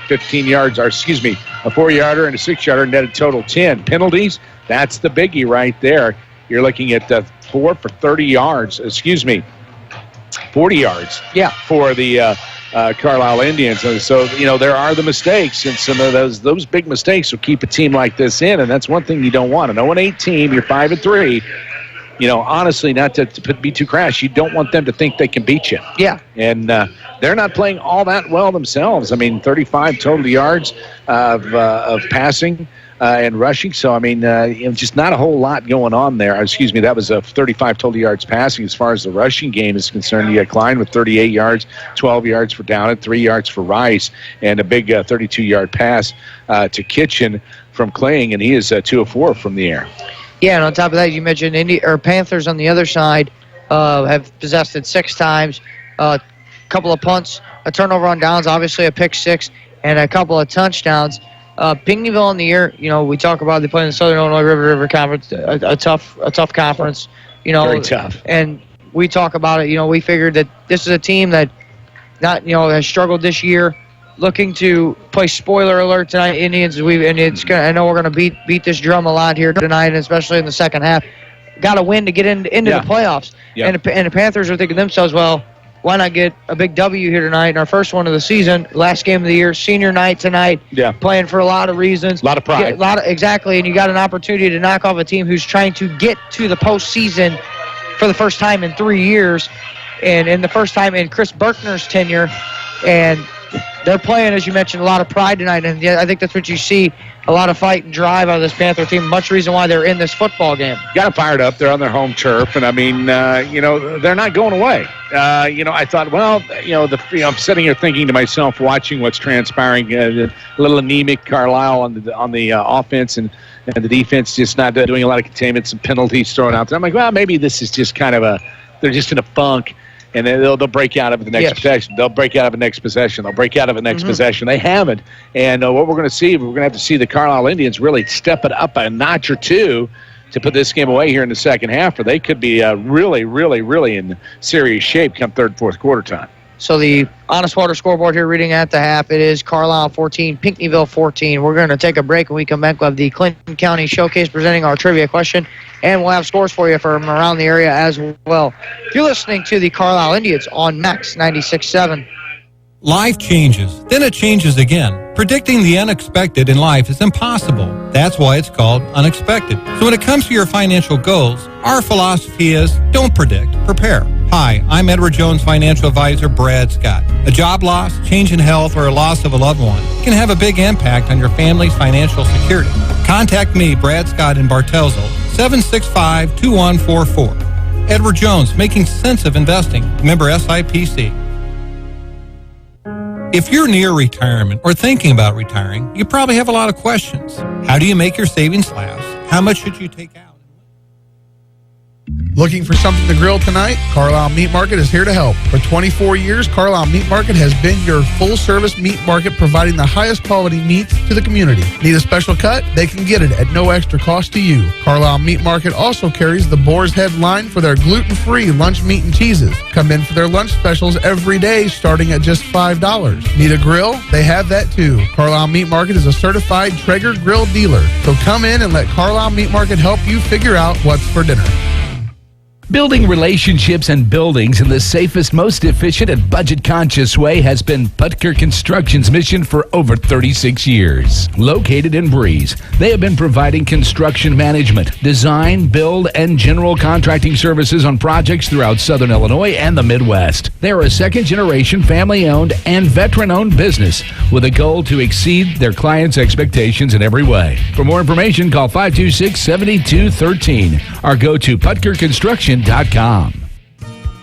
15 yards, or excuse me, a 4-yarder and a 6-yarder, netted total 10. Penalties, that's the biggie right there. You're looking at 4 for 30 yards, 40 yards for the Carlyle Indians. And so, there are the mistakes, and some of those big mistakes will keep a team like this in, and that's one thing you don't want. An 0-8 team, you're 5-3. Honestly, not to be too crass, you don't want them to think they can beat you. Yeah. And they're not playing all that well themselves. I mean, 35 total yards of passing and rushing. So, I mean, just not a whole lot going on there. Excuse me, that was 35 total yards passing. As far as the rushing game is concerned, you got Klein with 38 yards, 12 yards for Downett, 3 yards for Rice, and a big 32-yard pass to Kitchen from Kling, and he is 2 of 4 from the air. Yeah, and on top of that, you mentioned Panthers on the other side have possessed it 6 times, a couple of punts, a turnover on downs, obviously a pick 6, and a couple of touchdowns. Pinckneyville in the year, we talk about they play in the Southern Illinois River Conference, a tough conference. Very tough. And we talk about it. We figured that this is a team that has struggled this year. Looking to play spoiler alert tonight, Indians. I know we're gonna beat this drum a lot here tonight, and especially in the second half. Got to win to get into the playoffs. Yeah. And the Panthers are thinking to themselves, well, why not get a big W here tonight in our first one of the season, last game of the year, senior night tonight. Yeah. Playing for a lot of reasons. A lot of pride. Exactly, and you got an opportunity to knock off a team who's trying to get to the postseason for the first time in 3 years, and in the first time in Chris Berkner's tenure, and they're playing, as you mentioned, a lot of pride tonight, and yeah, I think that's what you see, a lot of fight and drive out of this Panther team, much reason why they're in this football game. Got them fired up. They're on their home turf, and I mean, they're not going away. I thought, I'm sitting here thinking to myself, watching what's transpiring, a little anemic Carlyle on the offense, and the defense just not doing a lot of containment, some penalties thrown out there. I'm like, well, maybe this is just kind of they're just in a funk. And then they'll break out of it the next possession. They'll break out of the next possession. They'll break out of the next possession. They haven't. And what we're going to see, we're going to have to see the Carlyle Indians really step it up a notch or two to put this game away here in the second half, or they could be really, really, really in serious shape come third, fourth quarter time. So the Honest Water scoreboard here reading at the half, it is Carlyle 14, Pinckneyville 14. We're going to take a break. When we come back, we'll have the Clinton County Showcase presenting our trivia question, and we'll have scores for you from around the area as well. You're listening to the Carlyle Indians on Max 96.7. Life changes, then it changes again. Predicting the unexpected in life is impossible. That's why it's called unexpected. So when it comes to your financial goals, our philosophy is don't predict, prepare. Hi, I'm Edward Jones financial advisor Brad Scott. A job loss, change in health, or a loss of a loved one can have a big impact on your family's financial security. Contact me, Brad Scott in Bartelzo, 765-2144. Edward Jones, making sense of investing. Member SIPC. If you're near retirement or thinking about retiring, you probably have a lot of questions. How do you make your savings last? How much should you take out? Looking for something to grill tonight? Carlyle Meat Market is here to help. For 24 years, Carlyle Meat Market has been your full-service meat market, providing the highest quality meats to the community. Need a special cut? They can get it at no extra cost to you. Carlyle Meat Market also carries the Boar's Head line for their gluten-free lunch meat and cheeses. Come in for their lunch specials every day, starting at just $5. Need a grill? They have that too. Carlyle Meat Market is a certified Traeger grill dealer. So come in and let Carlyle Meat Market help you figure out what's for dinner. Building relationships and buildings in the safest, most efficient, and budget-conscious way has been Putker Construction's mission for over 36 years. Located in Breeze, they have been providing construction management, design, build, and general contracting services on projects throughout Southern Illinois and the Midwest. They are a second-generation, family-owned, and veteran-owned business with a goal to exceed their clients' expectations in every way. For more information, call 526-7213 or go to PutkerConstruction.com.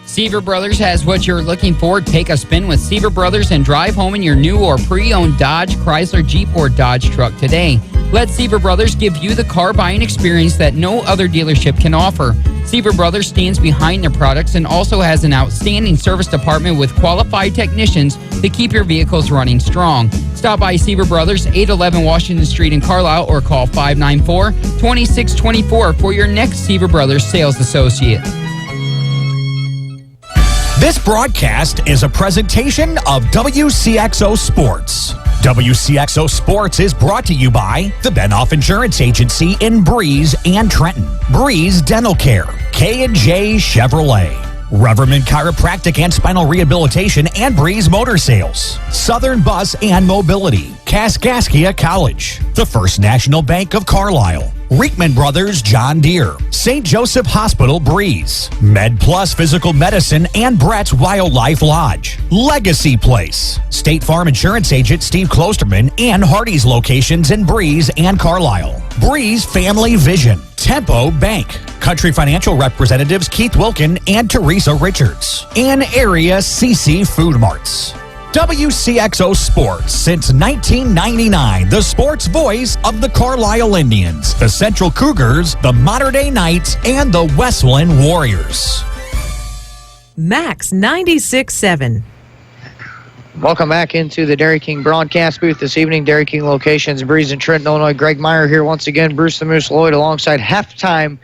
Seaver Brothers has what you're looking for. Take a spin with Seaver Brothers and drive home in your new or pre-owned Dodge, Chrysler, Jeep, or Dodge truck today. Let Seaver Brothers give you the car buying experience that no other dealership can offer. Seaver Brothers stands behind their products and also has an outstanding service department with qualified technicians to keep your vehicles running strong. Stop by Seaver Brothers, 811 Washington Street in Carlisle, or call 594-2624 for your next Seaver Brothers sales associate. This broadcast is a presentation of WCXO Sports. WCXO Sports is brought to you by the Benoff Insurance Agency in Breeze and Trenton, Breeze Dental Care, K&J Chevrolet, Reverman Chiropractic and Spinal Rehabilitation and Breeze Motor Sales, Southern Bus and Mobility, Kaskaskia College, the First National Bank of Carlisle, Reekman Brothers John Deere, St. Joseph Hospital Breeze, Med Plus Physical Medicine and Brett's Wildlife Lodge, Legacy Place, State Farm Insurance Agent Steve Klosterman and Hardy's locations in Breeze and Carlisle, Breeze Family Vision, Tempo Bank, Country Financial Representatives Keith Wilkin and Teresa Richards, and Area CC Food Marts. WCXO Sports since 1999, the sports voice of the Carlisle Indians, the Central Cougars, the Mater Dei Knights, and the Westland Warriors. Max 96.7. Welcome back into the Dairy King broadcast booth this evening. Dairy King locations, Breeze and Trenton, Illinois. Greg Meyer here once again. Bruce the Moose Lloyd alongside halftime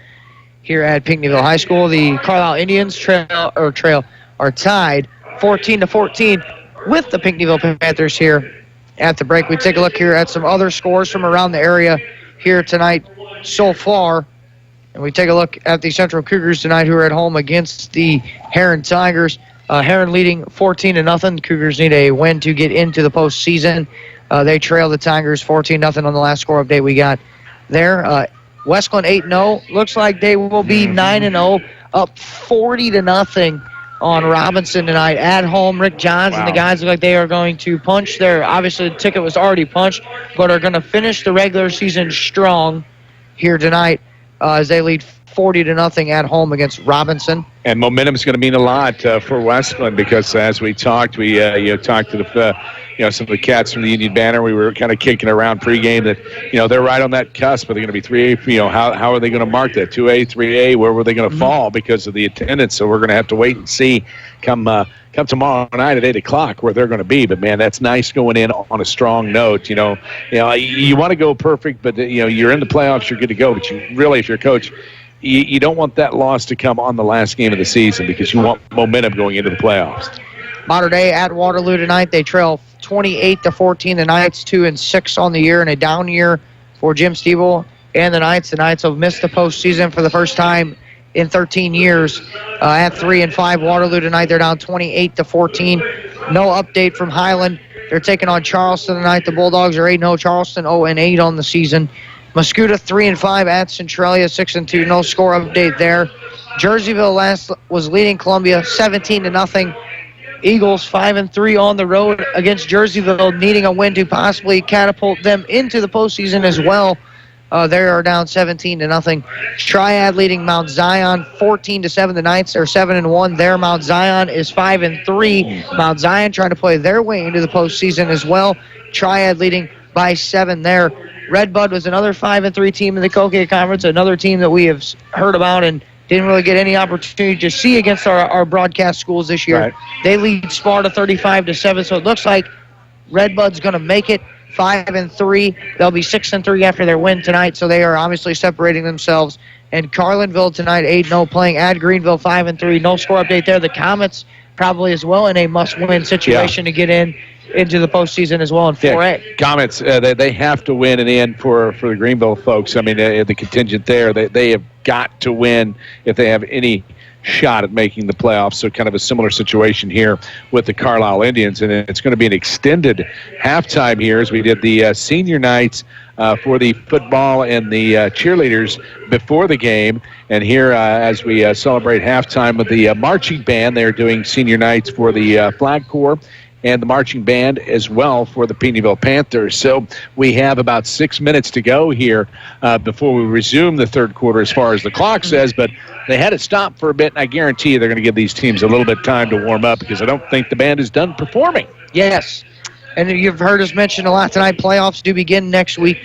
here at Pinckneyville High School. The Carlisle Indians trail are tied 14-14 with the Pinckneyville Panthers here at the break. We take a look here at some other scores from around the area here tonight so far. And we take a look at the Central Cougars tonight, who are at home against the Heron Tigers. Heron leading 14-0. The Cougars need a win to get into the postseason. They trail the Tigers 14-0 on the last score update we got there. Westland 8-0. Looks like they will be 9-0, up 40-0 on Robinson tonight at home. Rick Johns and the guys look like they are going to punch their, obviously the ticket was already punched, but are going to finish the regular season strong here tonight as they lead 40-0 at home against Robinson. And momentum is going to mean a lot for Westland because as we talked, we talked to the some of the cats from the Union Banner. We were kind of kicking around pregame that they're right on that cusp. Are they going to be 3A? How are they going to mark that 2A, 3A? Where were they going to fall because of the attendance? So we're going to have to wait and see come tomorrow night at 8 o'clock where they're going to be. But man, that's nice going in on a strong note. You want to go perfect, but you're in the playoffs, you're good to go. But you really, if you're a coach, you don't want that loss to come on the last game of the season because you want momentum going into the playoffs. Mater Dei at Waterloo tonight. They trail 28-14. The Knights 2-6 on the year, and a down year for Jim Stiebel and the Knights. The Knights have missed the postseason for the first time in 13 years. At 3-5, Waterloo tonight. They're down 28-14. No update from Highland. They're taking on Charleston tonight. The Bulldogs are 8-0. Charleston 0-8 on the season. Muscuda 3-5 at Centralia 6-2. No score update there. Jerseyville last was leading Columbia 17-0. Eagles 5-3 on the road against Jerseyville, needing a win to possibly catapult them into the postseason as well. They are down 17-0. Triad leading Mount Zion 14-7. The Knights are 7-1 there. Mount Zion is 5-3. Mount Zion trying to play their way into the postseason as well. Triad leading by 7 there. Redbud was another 5-3 team in the Coquille Conference, another team that we have heard about and didn't really get any opportunity to see against our broadcast schools this year. Right. They lead Sparta 35-7, so it looks like Redbud's going to make it 5-3. They'll be 6-3 after their win tonight, so they are obviously separating themselves. And Carlinville tonight 8-0, playing at Greenville 5-3. No score update there. The Comets probably as well in a must-win situation to get into the postseason as well in 4A. Yeah, Comets, they have to win in the end for the Greenville folks. I mean, the contingent there, they have got to win if they have any shot at making the playoffs. So kind of a similar situation here with the Carlyle Indians, and it's going to be an extended halftime here as we did the senior nights for the football and the cheerleaders before the game. And here as we celebrate halftime with the marching band, they're doing senior nights for the Flag Corps and the marching band as well for the Pinckneyville Panthers. So we have about 6 minutes to go here before we resume the third quarter as far as the clock says, but they had it stop for a bit, and I guarantee you they're going to give these teams a little bit of time to warm up because I don't think the band is done performing. Yes, and you've heard us mention a lot tonight. Playoffs do begin next week.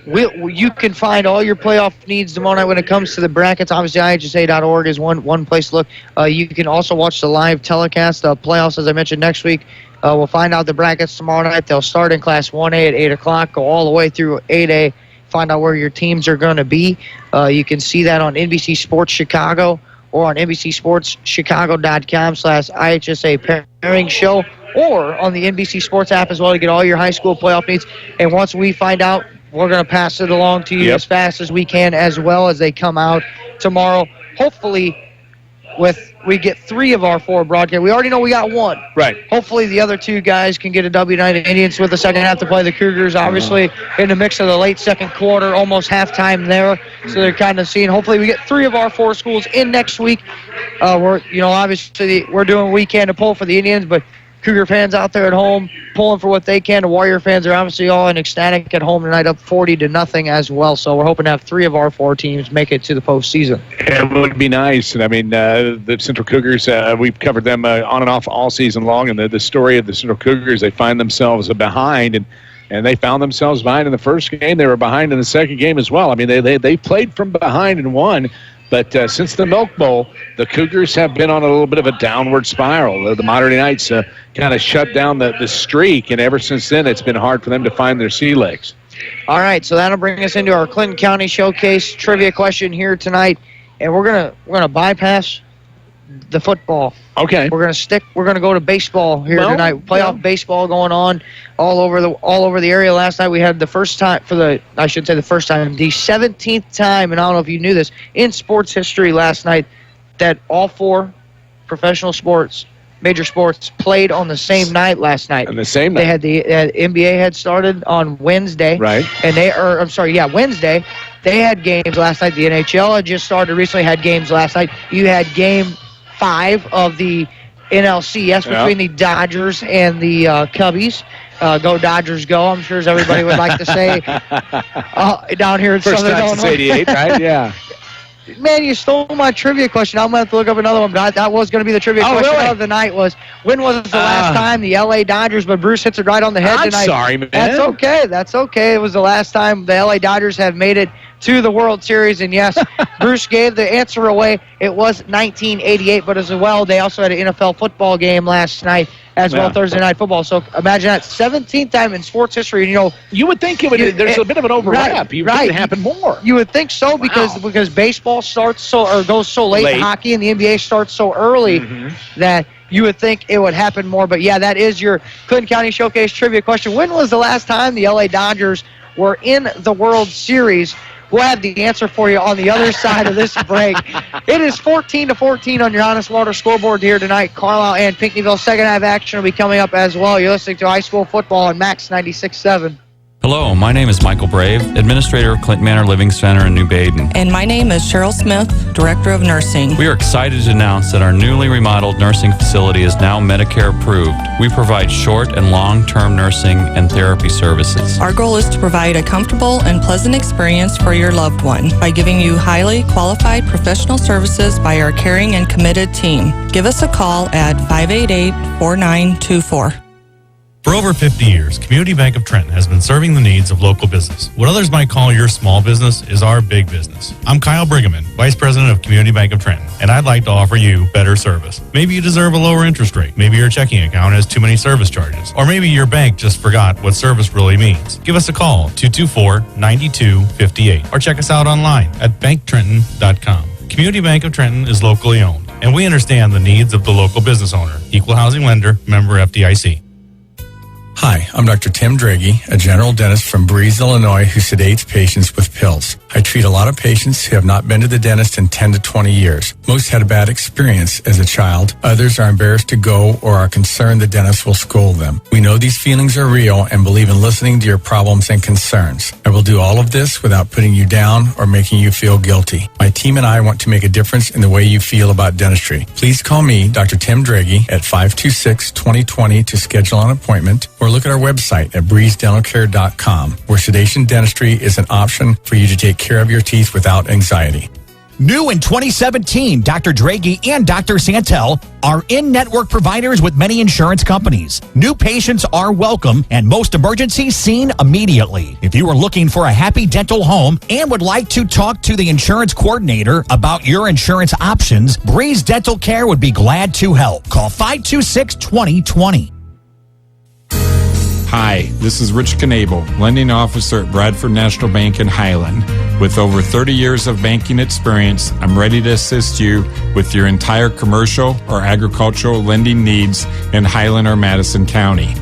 You can find all your playoff needs tomorrow night when it comes to the brackets. Obviously, IHSA.org is one place to look. You can also watch the live telecast of playoffs, as I mentioned, next week. We'll find out the brackets tomorrow night. They'll start in Class 1A at 8 o'clock, go all the way through 8A, find out where your teams are going to be. You can see that on NBC Sports Chicago or on NBCSportsChicago.com/IHSA Pairing Show, or on the NBC Sports app as well to get all your high school playoff needs. And once we find out, we're going to pass it along to you as fast as we can, as well as they come out tomorrow. Hopefully, we get 3 of our 4 broadcasts. We already know we got 1. Right. Hopefully, the other 2 guys can get a W tonight. Indians with the second half to play. The Cougars, obviously, in the mix of the late second quarter, almost halftime there. So they're kind of seeing. Hopefully, we get 3 of our 4 schools in next week. Obviously, we're doing what we can to pull for the Indians, but Cougar fans out there at home pulling for what they can. The Warrior fans are obviously all in ecstatic at home tonight, up 40-0 as well. So we're hoping to have 3 of our 4 teams make it to the postseason. It would be nice. And I mean, the Central Cougars, we've covered them on and off all season long. And the story of the Central Cougars, they find themselves behind, and they found themselves behind in the first game. They were behind in the second game as well. I mean, they played from behind and won. But since the Milk Bowl, the Cougars have been on a little bit of a downward spiral. The Mater Dei Knights kind of shut down the streak, and ever since then, it's been hard for them to find their sea legs. All right, so that'll bring us into our Clinton County Showcase trivia question here tonight, and we're gonna bypass the football. Okay. We're gonna go to baseball here tonight. Playoff baseball going on all over the area. Last night we had the 17th time, and I don't know if you knew this, in sports history last night that all 4 professional sports, major sports, played on the same night last night. On the same night. They had the NBA had started on Wednesday. Right. And Wednesday. They had games last night. The NHL had just started recently, had games last night. You had game 5 of the NLCS between the Dodgers and the Cubbies. Go Dodgers, go, I'm sure as everybody would like to say down here in First Southern time Illinois. since 88, right? Yeah. Man, you stole my trivia question. I'm going to have to look up another one, but that was going to be the trivia question of the night was, when was the last time the L.A. Dodgers, but Bruce hits it right on the head tonight. I'm sorry, man. That's okay. It was the last time the L.A. Dodgers have made it to the World Series, and yes, Bruce gave the answer away. It was 1988, but as well, they also had an NFL football game last night as well, Thursday Night Football. So imagine that, 17th time in sports history. And, you would think there's a bit of an overlap. It would happen more. You would think so because baseball starts goes so late. Hockey and the NBA starts so early that you would think it would happen more. But, yeah, that is your Clinton County Showcase trivia question. When was the last time the LA Dodgers were in the World Series? We'll have the answer for you on the other side of this break. It is 14-14 on your Honest Water scoreboard here tonight. Carlyle and Pinckneyville. Second half action will be coming up as well. You're listening to high school football on Max 96.7. Hello, my name is Michael Brave, Administrator of Clinton Manor Living Center in New Baden. And my name is Cheryl Smith, Director of Nursing. We are excited to announce that our newly remodeled nursing facility is now Medicare approved. We provide short and long-term nursing and therapy services. Our goal is to provide a comfortable and pleasant experience for your loved one by giving you highly qualified professional services by our caring and committed team. Give us a call at 588-4924. For over 50 years, Community Bank of Trenton has been serving the needs of local business. What others might call your small business is our big business. I'm Kyle Brigham, Vice President of Community Bank of Trenton, and I'd like to offer you better service. Maybe you deserve a lower interest rate. Maybe your checking account has too many service charges. Or maybe your bank just forgot what service really means. Give us a call, 224-9258, or check us out online at banktrenton.com. Community Bank of Trenton is locally owned, and we understand the needs of the local business owner. Equal housing lender, member FDIC. Hi, I'm Dr. Tim Draghi, a general dentist from Breeze, Illinois, who sedates patients with pills. I treat a lot of patients who have not been to the dentist in 10 to 20 years. Most had a bad experience as a child. Others are embarrassed to go or are concerned the dentist will scold them. We know these feelings are real and believe in listening to your problems and concerns. I will do all of this without putting you down or making you feel guilty. My team and I want to make a difference in the way you feel about dentistry. Please call me, Dr. Tim Draghi, at 526-2020 to schedule an appointment, or look at our website at breezedentalcare.com, where sedation dentistry is an option for you to take care of your teeth without anxiety. New in 2017, Dr. Draghi and Dr. Santel are in-network providers with many insurance companies. New patients are welcome and most emergencies seen immediately. If you are looking for a happy dental home and would like to talk to the insurance coordinator about your insurance options, Breeze Dental Care would be glad to help. Call 526-2020. Hi, this is Rich Knable, lending officer at Bradford National Bank in Highland. With over 30 years of banking experience, I'm ready to assist you with your entire commercial or agricultural lending needs in Highland or Madison County.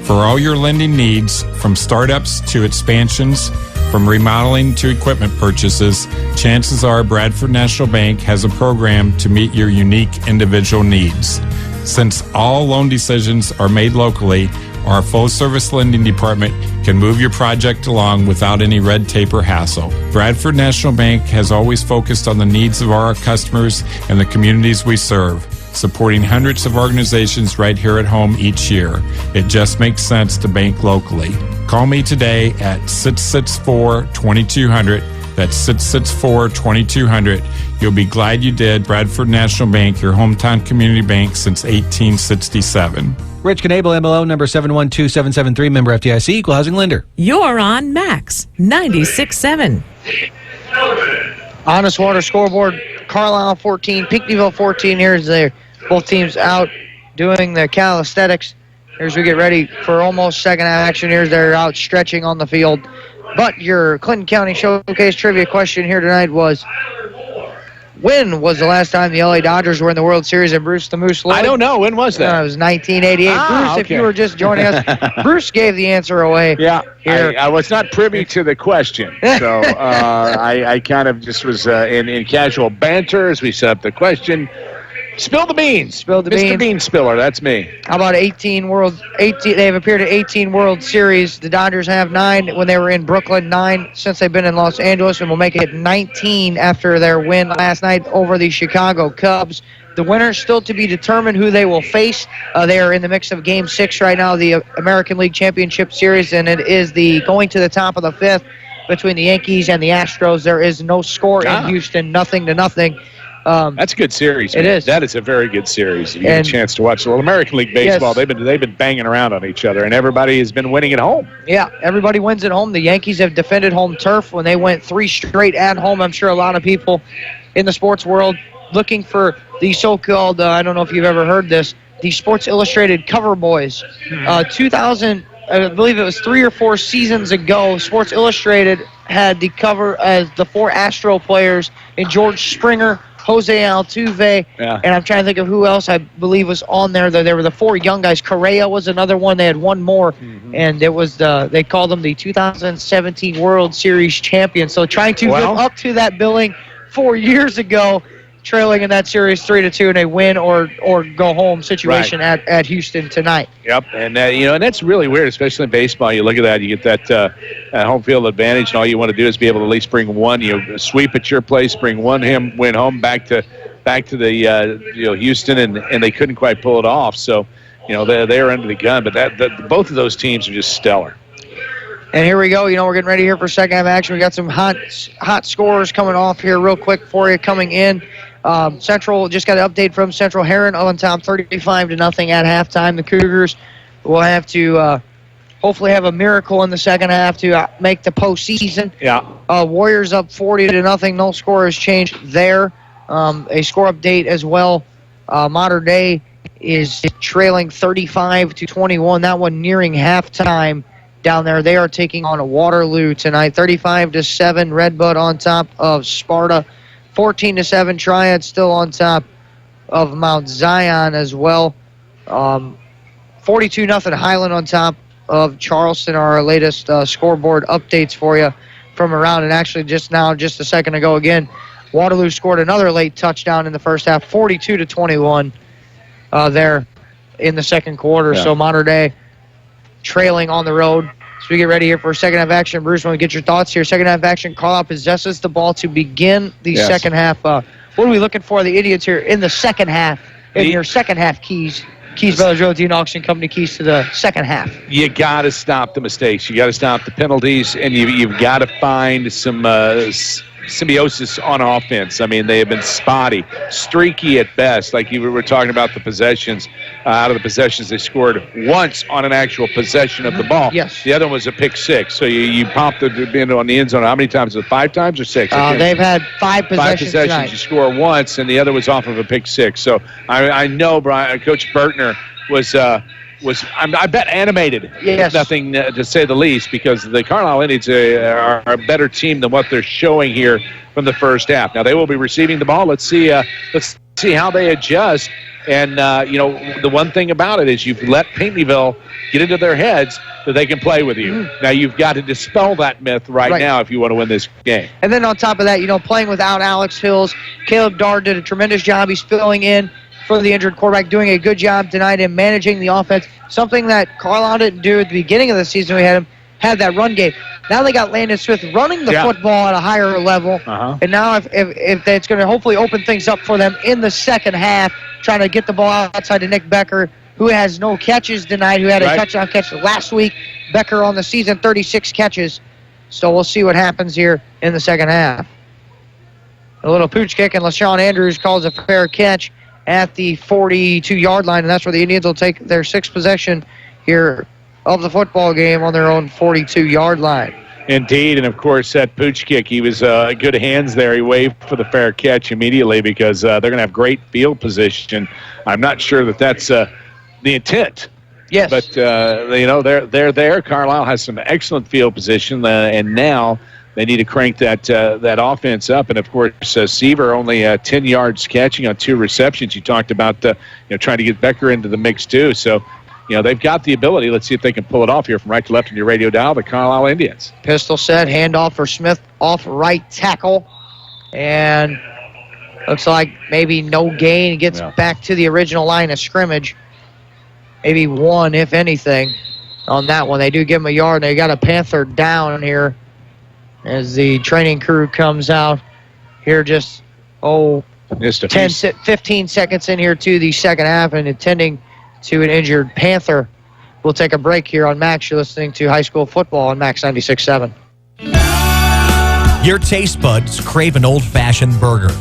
For all your lending needs, from startups to expansions, from remodeling to equipment purchases, chances are Bradford National Bank has a program to meet your unique individual needs. Since all loan decisions are made locally, our full-service lending department can move your project along without any red tape or hassle. Bradford National Bank has always focused on the needs of our customers and the communities we serve, supporting hundreds of organizations right here at home each year. It just makes sense to bank locally. Call me today at 664-2200. That's 664-2200. You'll be glad you did. Bradford National Bank, your hometown community bank since 1867. Rich Knable, MLO number 712773, member FDIC, equal housing lender. You're on Max 96.7. Honest Water scoreboard, Carlyle 14, Pinckneyville 14. Here's both teams out doing the calisthenics. Here's we get ready for almost second half action. Here's they're out stretching on the field. But your Clinton County Showcase trivia question here tonight was, when was the last time the LA Dodgers were in the World Series and Bruce the Moose Lloyd? I don't know. When was that? It was 1988. Bruce, okay. If you were just joining us, Bruce gave the answer away. Yeah, here. I was not privy to the question, so I kind of just was in casual banter as we set up the question. Spill the beans. Spill the Mr. beans. Bean Spiller, that's me. How about 18? They've appeared at 18 World Series. The Dodgers have 9 when they were in Brooklyn, 9 since they've been in Los Angeles, and will make it 19 after their win last night over the Chicago Cubs. The winners still to be determined who they will face. They are in the mix of Game 6 right now, the American League Championship Series, and it is going to the top of the 5th between the Yankees and the Astros. There is no score in Houston, 0-0. That's a good series. It is. That is a very good series. You get a chance to watch a little American League Baseball. Yes. They've been banging around on each other, and everybody has been winning at home. Yeah, everybody wins at home. The Yankees have defended home turf when they went 3 straight at home. I'm sure a lot of people in the sports world looking for the so-called, I don't know if you've ever heard this, the Sports Illustrated cover boys. 2000, I believe it was 3 or 4 seasons ago, Sports Illustrated had the cover as the 4 Astro players in George Springer, Jose Altuve, and I'm trying to think of who else I believe was on there. There were the 4 young guys. Correa was another one. They had one more, and it was they called them the 2017 World Series champion. So trying to live up to that billing 4 years ago, trailing in that series 3-2 in a win or go home situation at Houston tonight. Yep, and and that's really weird, especially in baseball. You look at that, you get that home field advantage, and all you want to do is be able to at least bring one. Sweep at your place, bring one win home back to the Houston, and they couldn't quite pull it off. So they're under the gun, but both of those teams are just stellar. And here we go. We're getting ready here for second half action. We got some hot scores coming off here real quick for you coming in. Central just got an update from Central. Heron on top 35-0 at halftime. The Cougars will have to hopefully have a miracle in the second half to make the postseason. Yeah. Warriors up 40-0. No score has changed there. A score update as well. Mater Dei is trailing 35-21. That one nearing halftime down there. They are taking on a Waterloo tonight. 35-7. Redbud on top of Sparta. 14-7. Triad still on top of Mount Zion as well. 42-0. Highland on top of Charleston. Our latest scoreboard updates for you from around. And actually just a second ago again, Waterloo scored another late touchdown in the first half. 42-21 there in the second quarter. Yeah. So Mater Dei trailing on the road. So we get ready here for second half action. Bruce, want to get your thoughts here. Second half action, Carlyle possesses the ball to begin the second half. What are we looking for, the Idiots here in the second half? In your second half keys. Keys Brothers Realty and Auction Company keys to the second half. You got to stop the mistakes. You got to stop the penalties, and you've got to find some symbiosis on offense. I mean, they have been spotty, streaky at best. Like you were talking about the possessions. Out of the possessions, they scored once on an actual possession of the ball. Yes. The other one was a pick six. So you popped it on the end zone. How many times? Was it 5 times or 6? They've had 5 possessions. 5 possessions. Tonight. You score once, and the other was off of a pick six. So I know Coach Bertner was I bet animated. Yes. Nothing to say the least, because the Carlyle Indians are a better team than what they're showing here from the first half. Now they will be receiving the ball. Let's see how they adjust. And the one thing about it is you've let Pinckneyville get into their heads that they can play with you. Now you've got to dispel that myth right now if you want to win this game. And then on top of that, playing without Alex Hills, Caleb Dard did a tremendous job. He's filling in for the injured quarterback, doing a good job tonight in managing the offense, something that Carlyle didn't do at the beginning of the season. We had that run game. Now they got Landon Smith running the football at a higher level, and now if it's going to hopefully open things up for them in the second half, trying to get the ball outside to Nick Becker, who has no catches tonight, who had a touchdown catch last week. Becker on the season, 36 catches. So we'll see what happens here in the second half. A little pooch kick, and LaShawn Andrews calls a fair catch at the 42-yard line, and that's where the Indians will take their 6th possession here of the football game on their own 42-yard line. Indeed, and of course that pooch kick, he was good hands there. He waved for the fair catch immediately because they're going to have great field position. I'm not sure that that's the intent. Yes. But, they're there. Carlyle has some excellent field position, and now they need to crank that offense up. And, of course, Seaver only 10 yards catching on 2 receptions. You talked about trying to get Becker into the mix too. So, they've got the ability. Let's see if they can pull it off here from right to left on your radio dial, the Carlyle Indians. Pistol set, handoff for Smith off right tackle. And looks like maybe no gain. Gets back to the original line of scrimmage. Maybe 1, if anything, on that one. They do give him a yard. They got a Panther down here as the training crew comes out here just 15 seconds in here to the second half and attending to an injured Panther. We'll take a break here on Max. You're listening to high school football on Max 96.7. Your taste buds crave an old-fashioned burger.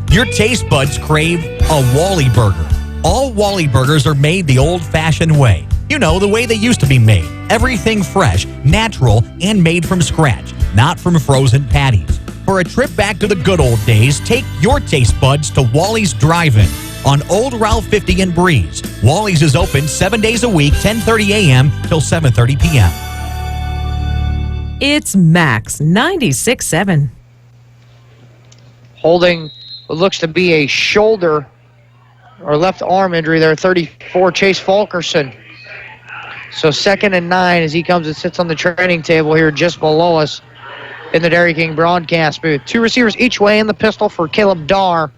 Your taste buds crave a Wally burger. All Wally burgers are made the old-fashioned way. The way they used to be made. Everything fresh, natural, and made from scratch, not from frozen patties. For a trip back to the good old days, take your taste buds to Wally's Drive-In on Old Route 50 in Breeze. Wally's is open 7 days a week, 10:30 a.m. till 7:30 p.m. It's Max 96.7. Holding what looks to be a shoulder or left arm injury there, 34, Chase Fulkerson. So 2nd and 9 as he comes and sits on the training table here just below us in the Dairy King broadcast booth. 2 receivers each way in the pistol for Caleb Darr.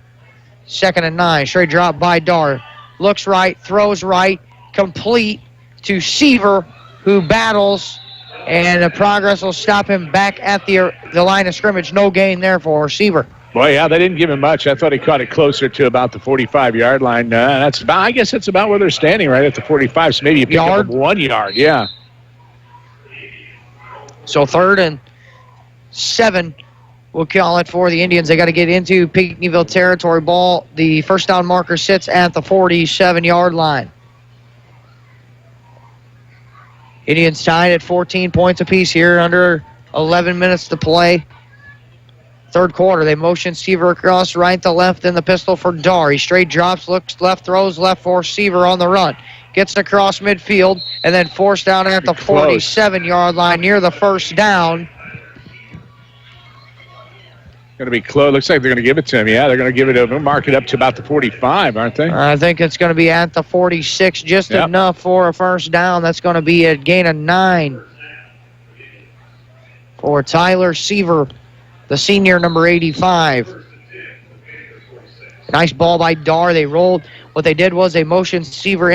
2nd and 9. Straight drop by Darr. Looks right, throws right, complete to Seaver, who battles, and the progress will stop him back at the line of scrimmage. No gain there for Seaver. Boy, yeah, they didn't give him much. I thought he caught it closer to about the 45-yard line. I guess that's about where they're standing, right at the 45. So maybe you pick up 1 yard. Yeah. So 3rd and 7, we'll call it for the Indians. They got to get into Pinckneyville territory. Ball. The first down marker sits at the 47-yard line. Indians tied at 14 points apiece here, under 11 minutes to play. 3rd quarter, they motion Seaver across right to left in the pistol for Darr. He straight drops, looks left, throws left for Seaver on the run. Gets across midfield and then forced down at the 47-yard line near the first down. Going to be close. Looks like they're going to give it to him. Yeah, they're going to give it over, mark it up to about the 45, aren't they? I think it's going to be at the 46, just enough for a first down. That's going to be a gain of 9 for Tyler Seaver, the senior, number 85. Nice ball by Darr. They rolled. What they did was they motioned Seaver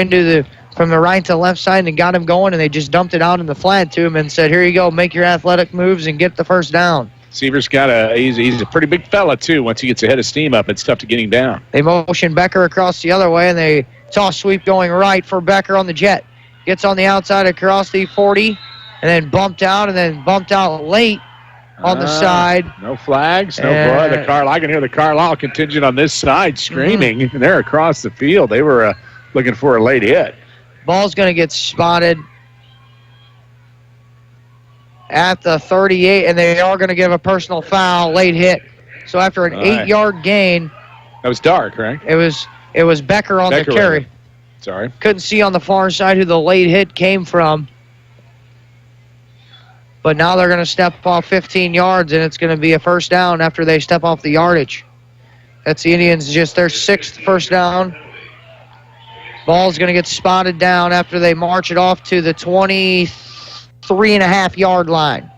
from the right to left side and got him going, and they just dumped it out in the flat to him and said, here you go, make your athletic moves and get the first down. Seaver's he's a pretty big fella, too. Once he gets a head of steam up, it's tough to get him down. They motion Becker across the other way, and they toss sweep going right for Becker on the jet. Gets on the outside across the 40, and then bumped out late on the side. No flags, no blood. I can hear the Carlyle contingent on this side screaming. And they're across the field. They were looking for a late hit. Ball's going to get spotted at the 38, and they are going to give a personal foul, late hit. So after an 8-yard gain. That was Darr, correct? It was Becker on the carry. Sorry. Couldn't see on the far side who the late hit came from. But now they're going to step off 15 yards, and it's going to be a first down after they step off the yardage. That's the Indians, just their 6th first down. Ball's going to get spotted down after they march it off to the 23.5-yard line.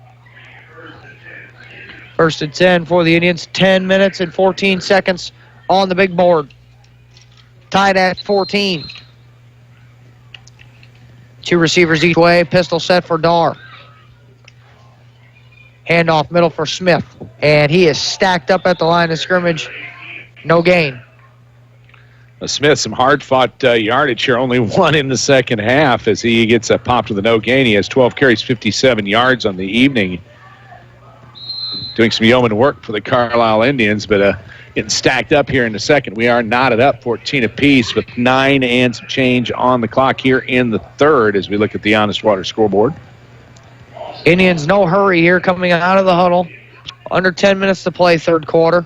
1st and 10 for the Indians. 10 minutes and 14 seconds on the big board. Tied at 14. 2 receivers each way. Pistol set for Darr. Handoff middle for Smith. And he is stacked up at the line of scrimmage. No gain. Smith, some hard-fought yardage here. Only 1 in the second half as he gets popped with a no gain. He has 12 carries, 57 yards on the evening. Doing some yeoman work for the Carlyle Indians, but getting stacked up here in the second. We are knotted up 14 apiece with 9 and some change on the clock here in the third as we look at the Honest Water scoreboard. Indians, no hurry here coming out of the huddle. Under 10 minutes to play, 3rd quarter.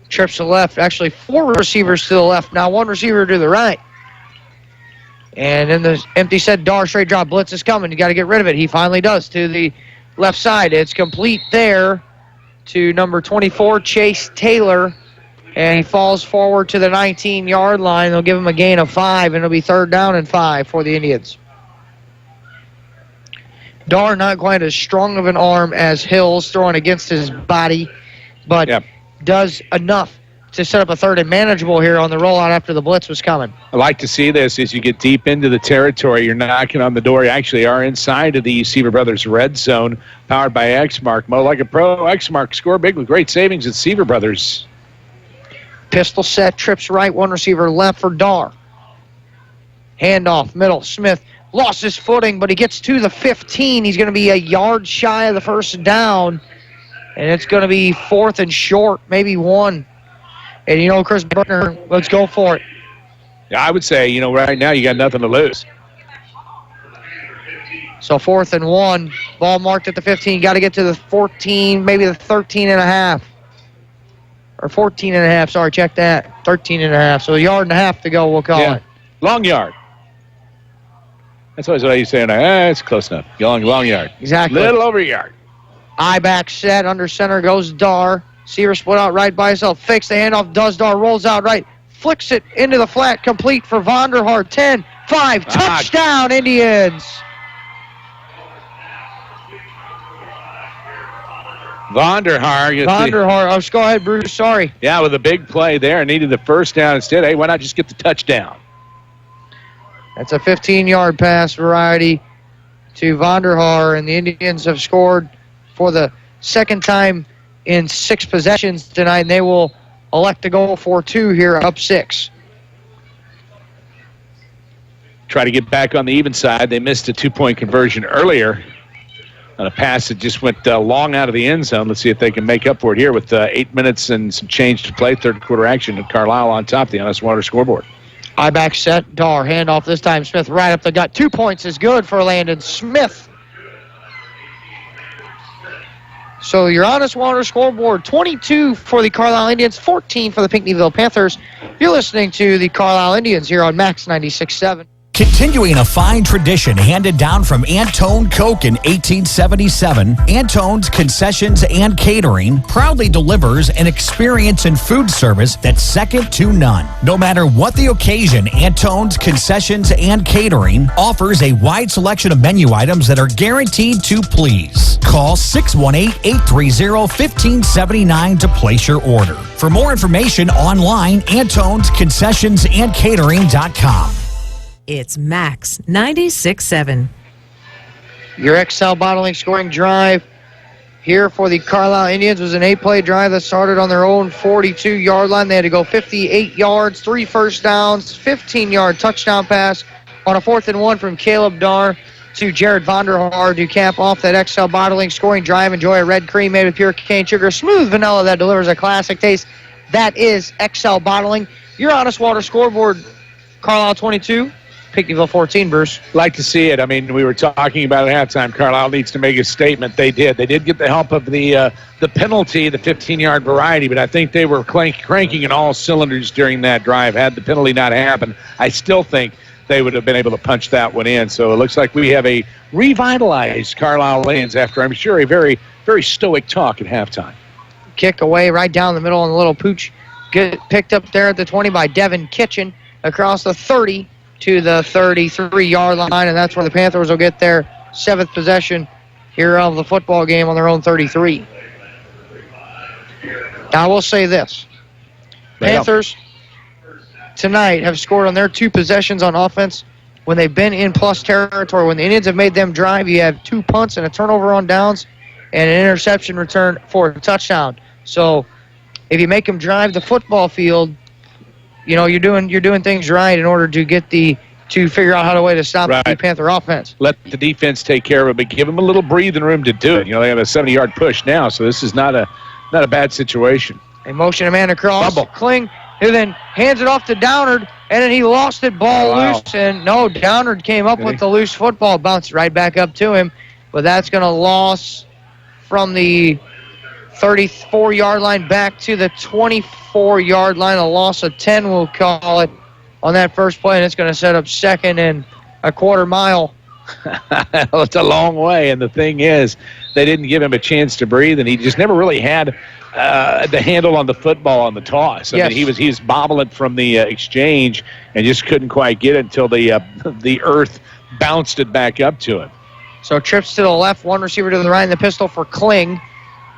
Trips to the left. Actually, 4 receivers to the left. Now 1 receiver to the right. And in the empty set, Darr, straight drop. Blitz is coming. You got to get rid of it. He finally does to the left side. It's complete there to number 24, Chase Taylor. And he falls forward to the 19-yard line. They'll give him a gain of 5, and it'll be 3rd down and 5 for the Indians. Darr not quite as strong of an arm as Hills, throwing against his body, but does enough to set up a 3rd and manageable here on the rollout after the blitz was coming. I like to see this as you get deep into the territory. You're knocking on the door. You actually are inside of the Seaver Brothers red zone, powered by X-Mark. Mo like a pro. X-Mark, score big with great savings at Seaver Brothers. Pistol set, trips right, 1 receiver left for Darr. Handoff, middle, Smith. Lost his footing, but he gets to the 15. He's going to be a yard shy of the first down. And it's going to be 4th and short, maybe 1. And, Chris Butner, let's go for it. Yeah, I would say, right now you got nothing to lose. So 4th and 1. Ball marked at the 15. Got to get to the 14, maybe the 13.5. Or 14.5, sorry, check that. 13.5. So a yard and a half to go, we'll call it. Long yard. That's always what I used to say. It's close enough. Long yard. Exactly. Little over a yard. Eye back set. Under center goes Darr. Seaver split out right by himself. Fakes the handoff. Dusdar rolls out right. Flicks it into the flat. Complete for Vonderhaar. 10-5. Touchdown, Indians. Vonderhaar. Go ahead, Bruce. Sorry. Yeah, with a big play there. Needed the first down instead. Hey, why not just get the touchdown? That's a 15-yard pass variety to Vonderhaar, and the Indians have scored for the second time in 6 possessions tonight, and they will elect to go for 2 here, up 6. Try to get back on the even side. They missed a 2-point conversion earlier on a pass that just went long out of the end zone. Let's see if they can make up for it here with 8 minutes and some change to play. Third quarter action at Carlyle on top of the Honest Water scoreboard. I-back set. Dar handoff this time. Smith right up the gut. 2 points is good for Landon Smith. So your Honest Water scoreboard, 22 for the Carlyle Indians, 14 for the Pinckneyville Panthers. You're listening to the Carlyle Indians here on Max 96.7. Continuing a fine tradition handed down from Antone Coke in 1877, Antone's Concessions and Catering proudly delivers an experience in food service that's second to none. No matter what the occasion, Antone's Concessions and Catering offers a wide selection of menu items that are guaranteed to please. Call 618-830-1579 to place your order. For more information online, Antone'sConcessionsandCatering.com. It's Max 96.7. Your XL Bottling scoring drive here for the Carlyle Indians was an 8-play drive that started on their own 42-yard line. They had to go 58 yards, 3 first downs, 15-yard touchdown pass on a 4th and 1 from Caleb Dar to Jared Vonderhaar to cap off that XL Bottling scoring drive. Enjoy a red cream made with pure cane sugar, smooth vanilla that delivers a classic taste. That is XL Bottling. Your Honest Water scoreboard, Carlyle 22. Pinckneyville 14, Bruce. Like to see it. I mean, we were talking about at halftime. Carlyle needs to make a statement. They did. They did get the help of the penalty, the 15-yard variety, but I think they were cranking in all cylinders during that drive. Had the penalty not happened, I still think they would have been able to punch that one in. So it looks like we have a revitalized Carlyle Lanes after, I'm sure, a very, very stoic talk at halftime. Kick away right down the middle on the little pooch. Get picked up there at the 20 by Devin Kitchen across the 30 to the 33-yard line, and that's where the Panthers will get their 7th possession here of the football game on their own 33. Now, I will say this. Panthers tonight have scored on their 2 possessions on offense when they've been in plus territory. When the Indians have made them drive, you have 2 punts and a turnover on downs and an interception return for a touchdown. So if you make them drive the football field, you know, you're doing things right in order to get to figure out how to stop the Panther offense. Let the defense take care of it, but give them a little breathing room to do it. You know, they have a 70-yard push now, so this is not a bad situation. They motion a man across. Kling, who then hands it off to Downard, and then he lost it, loose, and no, Downard came up with the loose football, bounced right back up to him, but that's going to loss from the 34-yard line back to the 24-yard line. A loss of 10, we'll call it, on that first play, and it's going to set up 2nd and a quarter mile. It's a long way, and the thing is, they didn't give him a chance to breathe, and he just never really had the handle on the football on the toss. I mean, he was bobbling from the exchange and just couldn't quite get it until the earth bounced it back up to him. So trips to the left, one receiver to the right in the pistol for Kling.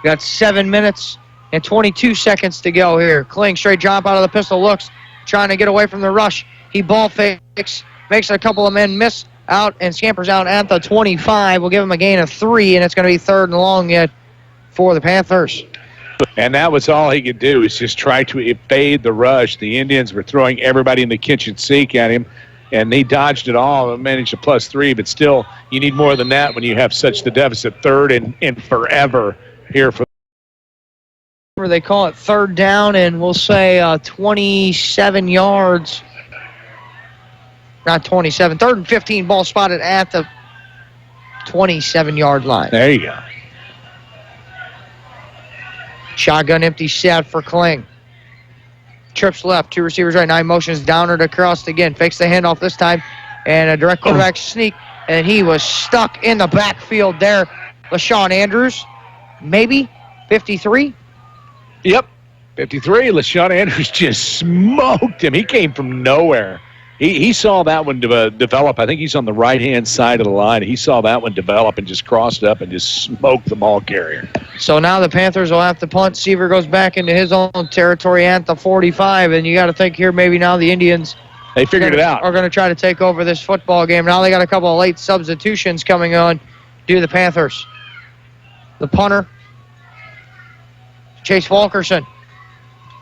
Got 7 minutes and 22 seconds to go here. Kling straight drop out of the pistol, looks, trying to get away from the rush. He ball fakes, makes a couple of men miss out, and scampers out at the 25. We'll give him a gain of 3, and it's going to be 3rd and long yet for the Panthers. And that was all he could do, is just try to evade the rush. The Indians were throwing everybody in the kitchen sink at him, and he dodged it all and managed a +3, but still, you need more than that when you have such the deficit. 3rd and forever here for. They call it 3rd down, and we'll say 27 yards. Not 27. 3rd and 15, ball spotted at the 27-yard line. There you go. Shotgun empty set for Kling. Trips left, 2 receivers right, 9 motions, Downard across again. Fakes the handoff this time, and a direct quarterback sneak, and he was stuck in the backfield there. LaShawn Andrews, maybe 53. Yep. 53. LaShawn Andrews just smoked him. He came from nowhere. He saw that one develop. I think he's on the right-hand side of the line. He saw that one develop and just crossed up and just smoked the ball carrier. So now the Panthers will have to punt. Seaver goes back into his own territory at the 45, and you got to think here maybe now the Indians they figured it out. Are going to try to take over this football game. Now they got a couple of late substitutions coming on due to the Panthers. The punter, Chase Fulkerson.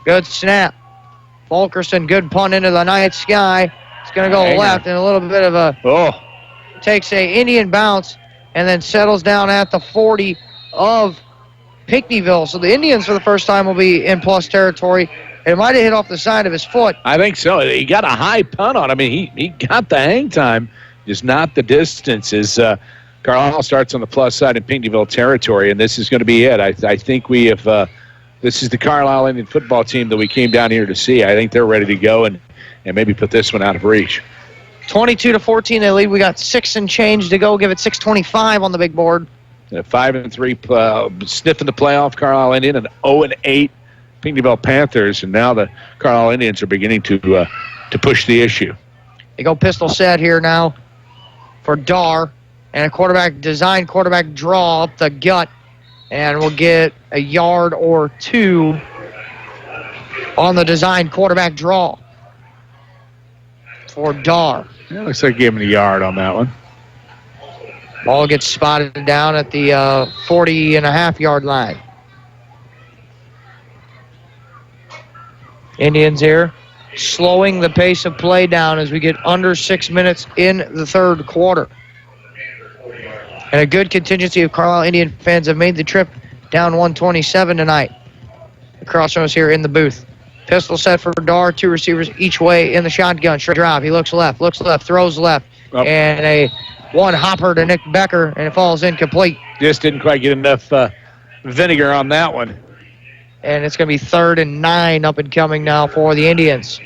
Good snap. Fulkerson, good punt into the night sky. It's going to go left and a little bit of a takes a Indian bounce and then settles down at the 40 of Pinckneyville. So the Indians for the first time will be in plus territory. It might have hit off the side of his foot. I think so. He got a high punt on him. He got the hang time, just not the distance. As Carlyle starts on the plus side in Pinckneyville territory, and this is going to be it. I think we have this is the Carlyle Indian football team that we came down here to see. I think they're ready to go and maybe put this one out of reach. 22-14 they lead. We got 6 and change to go. Give it 6:25 on the big board. 5-3 sniffing the playoff Carlyle Indian, and 0-8 Pinckneyville Panthers, and now the Carlyle Indians are beginning to push the issue. They go pistol set here now for Dar, and a design quarterback draw up the gut, and we'll get a yard or 2 on the design quarterback draw for Dar. Yeah, looks like gave him a yard on that one. Ball gets spotted down at the 40.5-yard line. Indians here slowing the pace of play down as we get under 6 minutes in the third quarter. And a good contingency of Carlyle Indian fans have made the trip down 127 tonight. The crossroads here in the booth. Pistol set for Dar, 2 receivers each way in the shotgun. Straight drop. He looks left, throws left. And a one hopper to Nick Becker, and it falls incomplete. Just didn't quite get enough vinegar on that one. And it's going to be 3rd and 9 up and coming now for the Indians.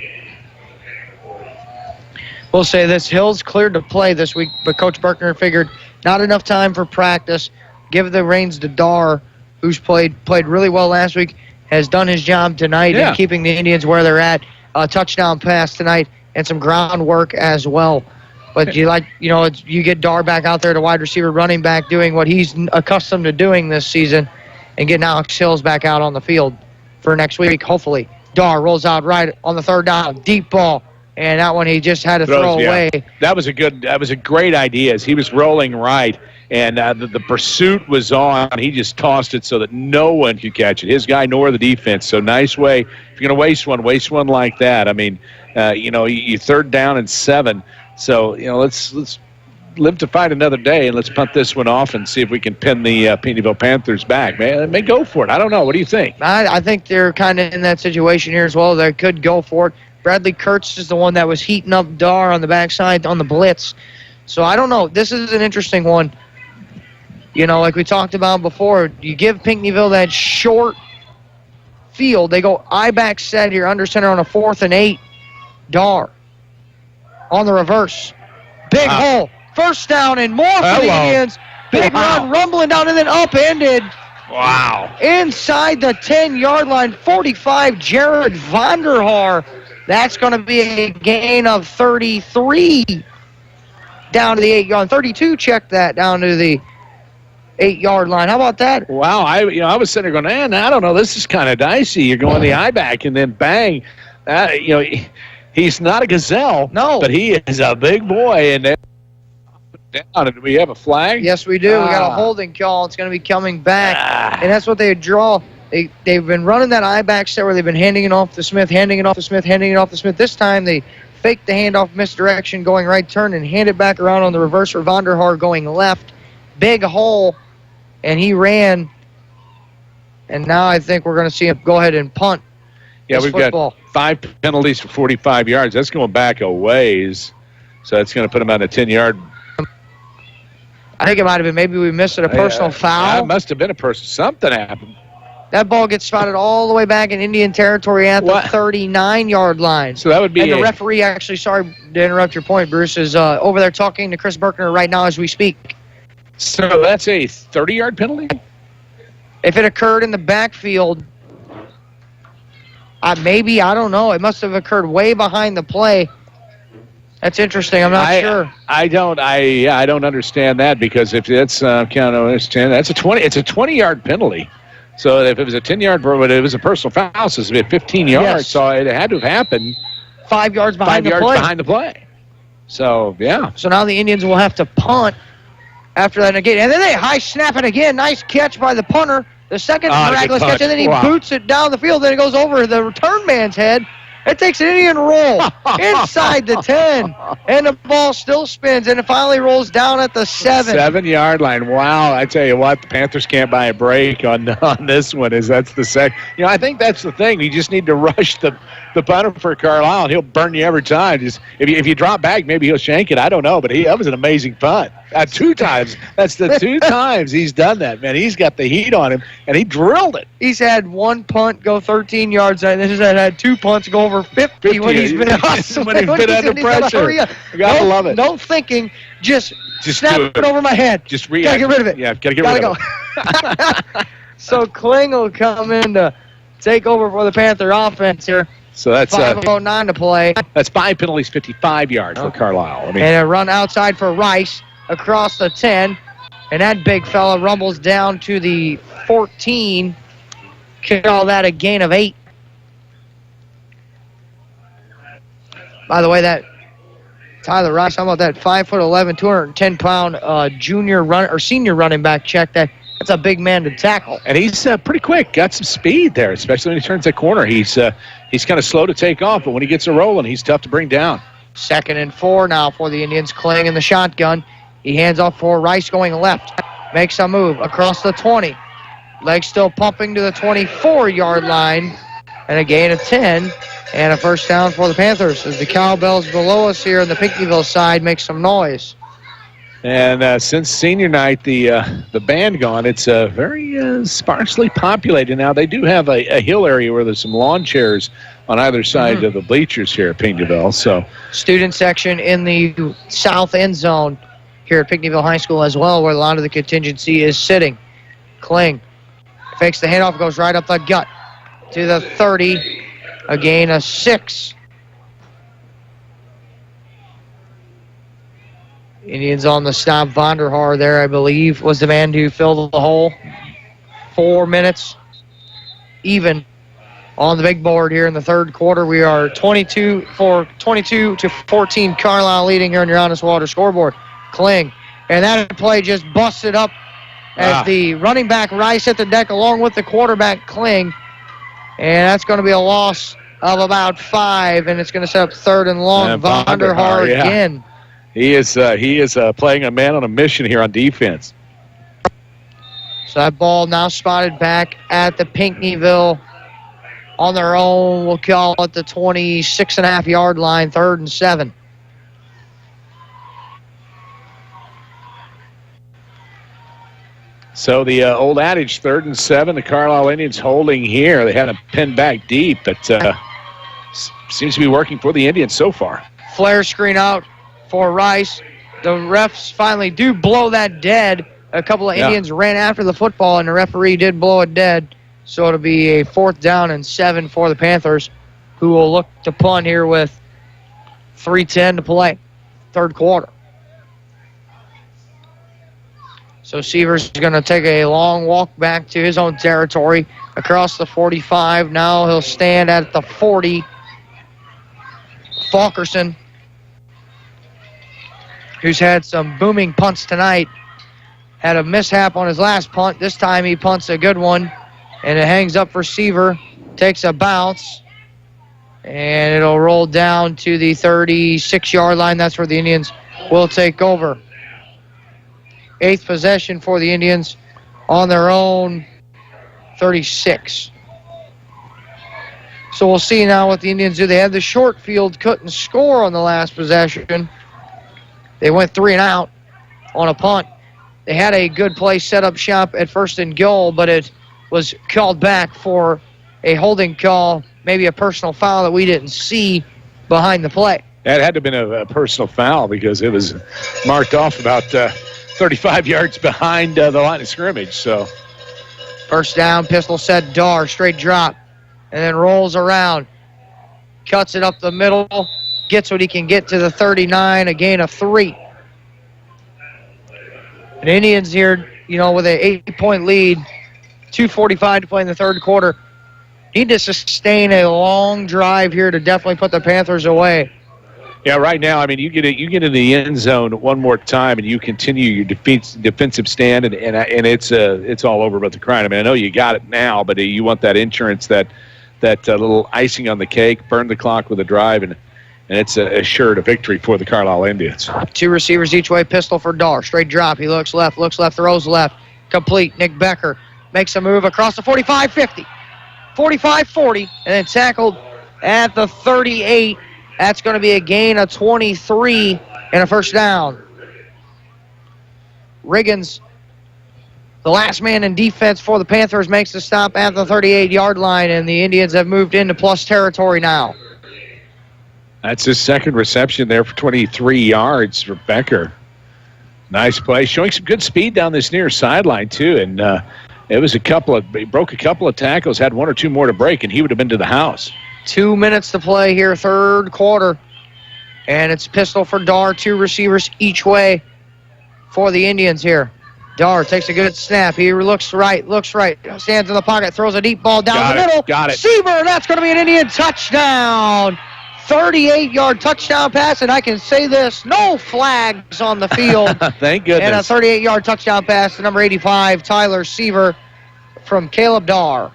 We'll say this, Hill's cleared to play this week, but Coach Berkner figured not enough time for practice. Give the reins to Dar, who's played really well last week, has done his job tonight in keeping the Indians where they're at. A touchdown pass tonight and some groundwork as well. But you get Dar back out there to wide receiver, running back, doing what he's accustomed to doing this season, and getting Alex Hills back out on the field for next week, hopefully. Dar rolls out right on the 3rd down, deep ball, and that one he just had to throw away. That was a great idea as he was rolling right, and the pursuit was on. He just tossed it so that no one could catch it, his guy nor the defense. So nice way. If you're going to waste one like that. I mean, you 3rd down and 7. So, let's live to fight another day, and let's punt this one off and see if we can pin the Pinckneyville Panthers back. Man, they may go for it. I don't know. What do you think? I think they're kind of in that situation here as well. They could go for it. Bradley Kurtz is the one that was heating up Dar on the backside on the blitz. So I don't know. This is an interesting one. Like we talked about before, you give Pinckneyville that short field. They go I-back set here under center on a 4th and 8. Dar on the reverse. Big hole. 1st down and more for the Indians. Big run, rumbling down, and then upended. Wow. Inside the 10-yard line, 45, Jared Vonderhaar. That's going to be a gain of 33 down to the 8-yard. 32, check that, down to the 8-yard line. How about that? Wow, I was sitting there going, man, I don't know, this is kind of dicey. You're going the I-back, and then bang. He's not a gazelle. No. But he is a big boy, and down. Do we have a flag? Yes, we do. We got a holding call. It's going to be coming back. And that's what they draw. They've been running that I-back set where they've been handing it off to Smith, handing it off to Smith, handing it off to Smith. This time they faked the handoff misdirection, going right turn, and hand it back around on the reverse for Vonderhaar going left. Big hole, and he ran. And now I think we're going to see him go ahead and punt. Yeah, we've got 5 penalties for 45 yards. That's going back a ways. So that's going to put him on a 10-yard. I think it might have been maybe we missed a personal foul. It must have been a personal. Something happened. That ball gets spotted all the way back in Indian territory at the 39-yard line. So that would be and the referee actually, sorry to interrupt your point, Bruce, is over there talking to Chris Berkner right now as we speak. So that's a 30-yard penalty? If it occurred in the backfield, Maybe, I don't know. It must have occurred way behind the play. That's interesting. I'm not sure. I don't understand that, because if it's count on it's 10, that's a 20. It's a 20-yard penalty. So if it was a 10-yard, but it was a personal foul, so it's 15 yards. Yes. So it had to have happened 5 yards behind 5 yards the play. behind the play. So yeah. So now the Indians will have to punt after that again, and then they high snap it again. Nice catch by the punter. The second miraculous catch, and then he boots it down the field. Then it goes over the return man's head. It takes an Indian roll inside the 10, and the ball still spins, and it finally rolls down at the 7. 7-yard line. Wow, I tell you what, the Panthers can't buy a break on this one. That's the second. I think that's the thing. You just need to rush the punter for Carlyle, and he'll burn you every time. Just if you drop back, maybe he'll shank it. I don't know, but that was an amazing punt. 2 times. That's the 2 times he's done that, man. He's got the heat on him, and he drilled it. He's had 1 punt go 13 yards, and this has had 2 punts go over 50 when he's been when he's been under pressure. You gotta love it. No thinking, just snap do it over my head. Just gotta get rid of it. Yeah, gotta get rid of it. So Kling will come in to take over for the Panther offense here. So that's 5:09 to play. That's 5 penalties, 55 yards for Carlyle. And a run outside for Rice across the 10. And that big fella rumbles down to the 14. Call that a gain of 8. By the way, that Tyler Rice, how about that 5'11", 210-pound junior run or senior running back? Check that. That's a big man to tackle. And he's pretty quick. Got some speed there, especially when he turns that corner. He's kind of slow to take off, but when he gets a rolling, he's tough to bring down. 2nd and 4 now for the Indians. Kling in the shotgun. He hands off for Rice going left. Makes a move across the 20. Legs still pumping to the 24-yard line. And a gain of 10. And a first down for the Panthers as the cowbells below us here on the Pinckneyville side make some noise. And since senior night, the band gone, it's very sparsely populated now. They do have a hill area where there's some lawn chairs on either side of the bleachers here at Pinckneyville. So student section in the south end zone here at Pinckneyville High School as well, where a lot of the contingency is sitting. Kling fakes the handoff, goes right up the gut to the 30. A gain of 6. Indians on the stop. Vonderhaar there, I believe, was the man who filled the hole. 4 minutes even on the big board here in the third quarter. We are 22 to 14. Carlyle leading here on your Honest Water scoreboard. Kling. And that play just busted up as the running back Rice hit the deck along with the quarterback Kling. And that's going to be a loss of about 5, and it's going to set up 3rd and long. Vonderhaar again. He is playing a man on a mission here on defense. So that ball now spotted back at the Pinckneyville on their own. We'll call it the 26.5-yard line, 3rd and 7. So the old adage, 3rd and 7, the Carlyle Indians holding here. They had him pinned back deep, but seems to be working for the Indians so far. Flare screen out for Rice. The refs finally do blow that dead. A couple of Indians ran after the football, and the referee did blow it dead. So it'll be a 4th down and 7 for the Panthers, who will look to punt here with 3:10 to play, third quarter. So Severs is going to take a long walk back to his own territory across the 45. Now he'll stand at the 40. Falkerson, who's had some booming punts tonight, had a mishap on his last punt. This time he punts a good one, and it hangs up for Seaver. Takes a bounce, and it'll roll down to the 36-yard line. That's where the Indians will take over. 8th possession for the Indians on their own 36. So we'll see now what the Indians do. They had the short field, couldn't score on the last possession. They went 3 and out on a punt. They had a good play set up shop at 1st and goal, but it was called back for a holding call, maybe a personal foul that we didn't see behind the play. That had to have been a personal foul because it was marked off about 35 yards behind the line of scrimmage. So, first down, pistol set, Dar, straight drop. and then rolls around. Cuts it up the middle. Gets what he can get to the 39, a gain of 3. And Indians here, with an 8-point lead, 2:45 to play in the third quarter, need to sustain a long drive here to definitely put the Panthers away. Yeah, right now, I mean, you get in the end zone one more time, and you continue your defensive stand, and it's all over but the crying. I mean, I know you got it now, but you want that insurance, that little icing on the cake, burn the clock with a drive, and it's assured a victory for the Carlyle Indians. 2 receivers each way, pistol for Dar. Straight drop. He looks left, throws left. Complete. Nick Becker makes a move across the 45-50. 45-40, and then tackled at the 38. That's going to be a gain of 23 and a first down. Riggins, the last man in defense for the Panthers, makes the stop at the 38-yard line, and the Indians have moved into plus territory now. That's his second reception there for 23 yards for Becker. Nice play, showing some good speed down this near sideline too, and it was he broke a couple of tackles, had 1 or 2 more to break, and he would have been to the house. 2 minutes to play here, third quarter. And it's pistol for Dar, 2 receivers each way for the Indians here. Dar takes a good snap. He looks right, stands in the pocket, throws a deep ball down the middle. Got it. Seaver, that's going to be an Indian touchdown. 38-yard touchdown pass, and I can say this, no flags on the field. Thank goodness. And a 38-yard touchdown pass to number 85, Tyler Seaver from Caleb Dar.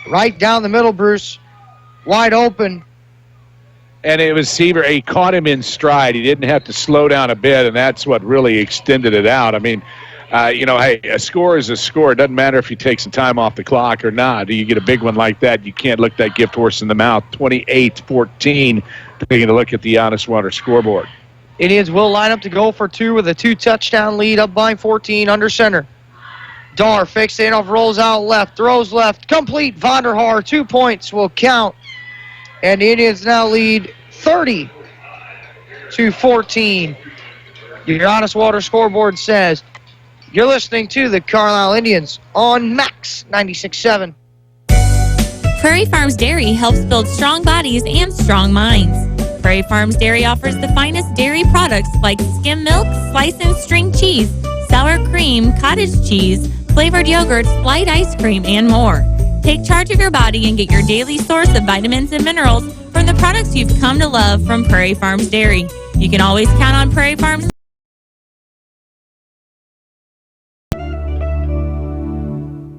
Right down the middle, Bruce. Wide open. And it was Seaver. He caught him in stride. He didn't have to slow down a bit, and that's what really extended it out. I mean, hey, a score is a score. It doesn't matter if you take some time off the clock or not. You get a big one like that, you can't look that gift horse in the mouth. 28-14, taking a look at the Honest Water scoreboard. Indians will line up to go for 2 with a 2-touchdown lead, up by 14 under center. Dar fakes the handoff, rolls out left, throws left, complete. Vonderhaar, 2 points will count. And the Indians now lead 30-14. Your Honest Water scoreboard says you're listening to the Carlyle Indians on Max 96.7. Prairie Farms Dairy helps build strong bodies and strong minds. Prairie Farms Dairy offers the finest dairy products like skim milk, slice and string cheese, sour cream, cottage cheese, flavored yogurts, light ice cream, and more. Take charge of your body and get your daily source of vitamins and minerals from the products you've come to love from Prairie Farms Dairy. You can always count on Prairie Farms.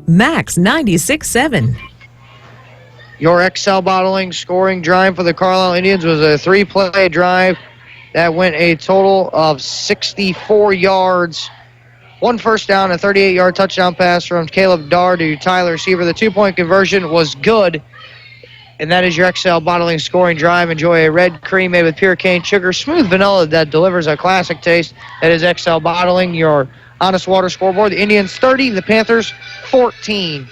Max 96.7. Your XL Bottling scoring drive for the Carlyle Indians was a 3-play drive that went a total of 64 yards. 1 first down, a 38-yard touchdown pass from Caleb Dar to Tyler Seaver. The 2-point conversion was good. And that is your XL Bottling scoring drive. Enjoy a red cream made with pure cane sugar, smooth vanilla that delivers a classic taste. That is XL Bottling, your Honest Water scoreboard. The Indians 30, the Panthers 14.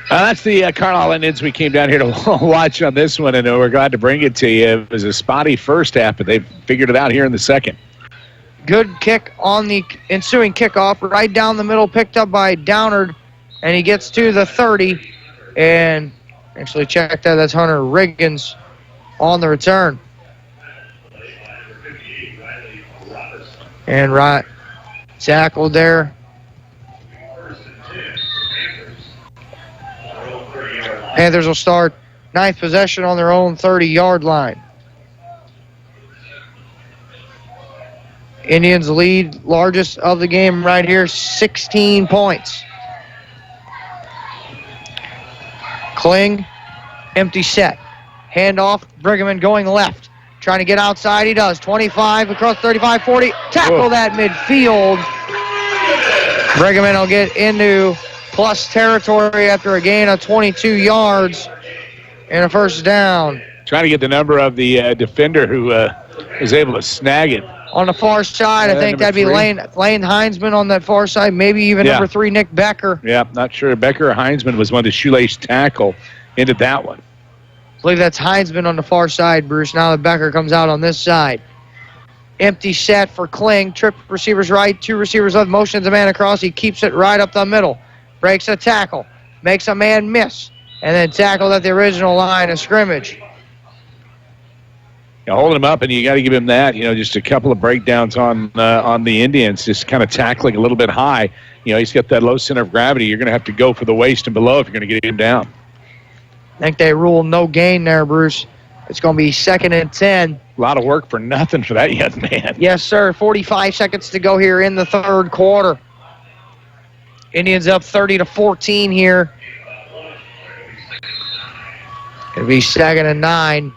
That's the Carlyle Indians we came down here to watch on this one, and we're glad to bring it to you. It was a spotty first half, but they've figured it out here in the second. Good kick on the ensuing kickoff, right down the middle, picked up by Downard, and he gets to the 30. And actually check that, that's Hunter Riggins on the return. And right tackled there. Panthers will start 9th possession on their own 30-yard line. Indians lead, largest of the game right here, 16 points. Kling, empty set. Handoff, Brigham going left. Trying to get outside, he does. 25 across 35, 40. Tackle that midfield. Brigham will get into plus territory after a gain of 22 yards and a first down. Trying to get the number of the defender who was able to snag it. On the far side, I think that'd be Lane Heinzman on that far side, maybe even number 3, Nick Becker. Yeah, not sure. Becker or Heinzman was one to shoelace tackle into that one. I believe that's Heinzman on the far side, Bruce. Now that Becker comes out on this side. Empty set for Kling. Trip receivers right, 2 receivers left. Motions a man across. He keeps it right up the middle. breaks a tackle, makes a man miss, and then tackled at the original line of scrimmage. Holding him up, and you got to give him that. Just a couple of breakdowns on the Indians, just kind of tackling a little bit high. He's got that low center of gravity. You're going to have to go for the waist and below if you're going to get him down. I think they rule no gain there, Bruce. It's going to be 2nd and 10. A lot of work for nothing for that young man. Yes, sir. 45 seconds to go here in the third quarter. Indians up 30-14 here. It'll be 2nd and 9.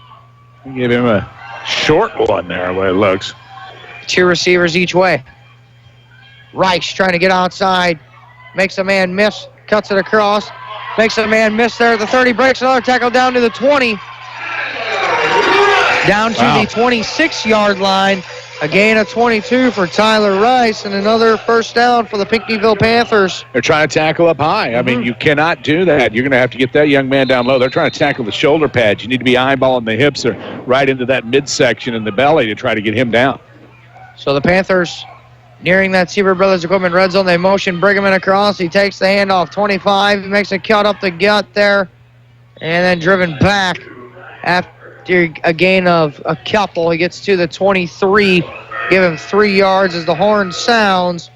Give him a short one there, the way it looks. 2 receivers each way. Rice trying to get outside. Makes a man miss. Cuts it across. Makes a man miss there at the 30. Breaks another tackle down to the 20. Down to the 26-yard line. A gain of 22 for Tyler Rice, and another first down for the Pinckneyville Panthers. They're trying to tackle up high. I mean, you cannot do that. You're going to have to get that young man down low. They're trying to tackle the shoulder pads. You need to be eyeballing the hips or right into that midsection in the belly to try to get him down. So the Panthers nearing that Seaver Brothers Equipment red zone. They motion Brigham across. He takes the handoff. 25. He makes a cut up the gut there, and then driven back after a gain of a couple. He gets to the 23. Give him 3 yards as the horn sounds.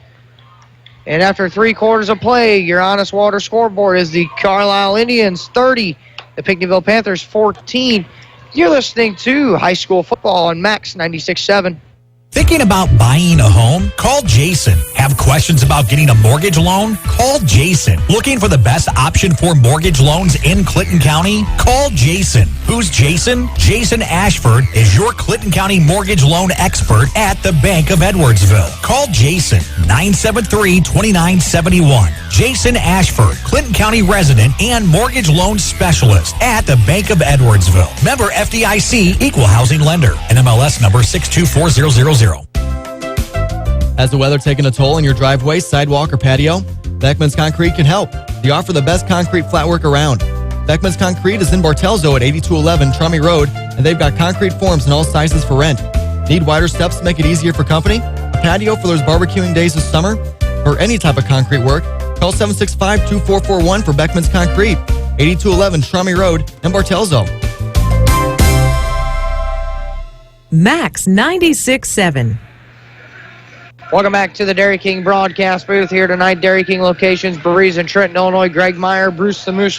And after 3 quarters of play, your Honest Water scoreboard is the Carlyle Indians 30, the Pinckneyville Panthers 14. You're listening to high school football on Max 96.7. Thinking about buying a home? Call Jason. Have questions about getting a mortgage loan? Call Jason. Looking for the best option for mortgage loans in Clinton County? Call Jason. Who's Jason? Jason Ashford is your Clinton County mortgage loan expert at the Bank of Edwardsville. Call Jason, 973-2971. Jason Ashford, Clinton County resident and mortgage loan specialist at the Bank of Edwardsville. Member FDIC, equal housing lender. NMLS number 624000. Has the weather taken a toll on your driveway, sidewalk, or patio? Beckman's Concrete can help. They offer the best concrete flat work around. Beckman's Concrete is in Bartelzo at 8211 Trummy Road, and they've got concrete forms in all sizes for rent. Need wider steps to make it easier for company? A patio for those barbecuing days this summer? Or any type of concrete work? Call 765-2441 for Beckman's Concrete, 8211 Trummy Road in Bartelzo. Max 96.7. Welcome back to the Dairy King broadcast booth here tonight. Dairy King locations, Breeze and Trenton, Illinois. Greg Meyer, Bruce the Moose.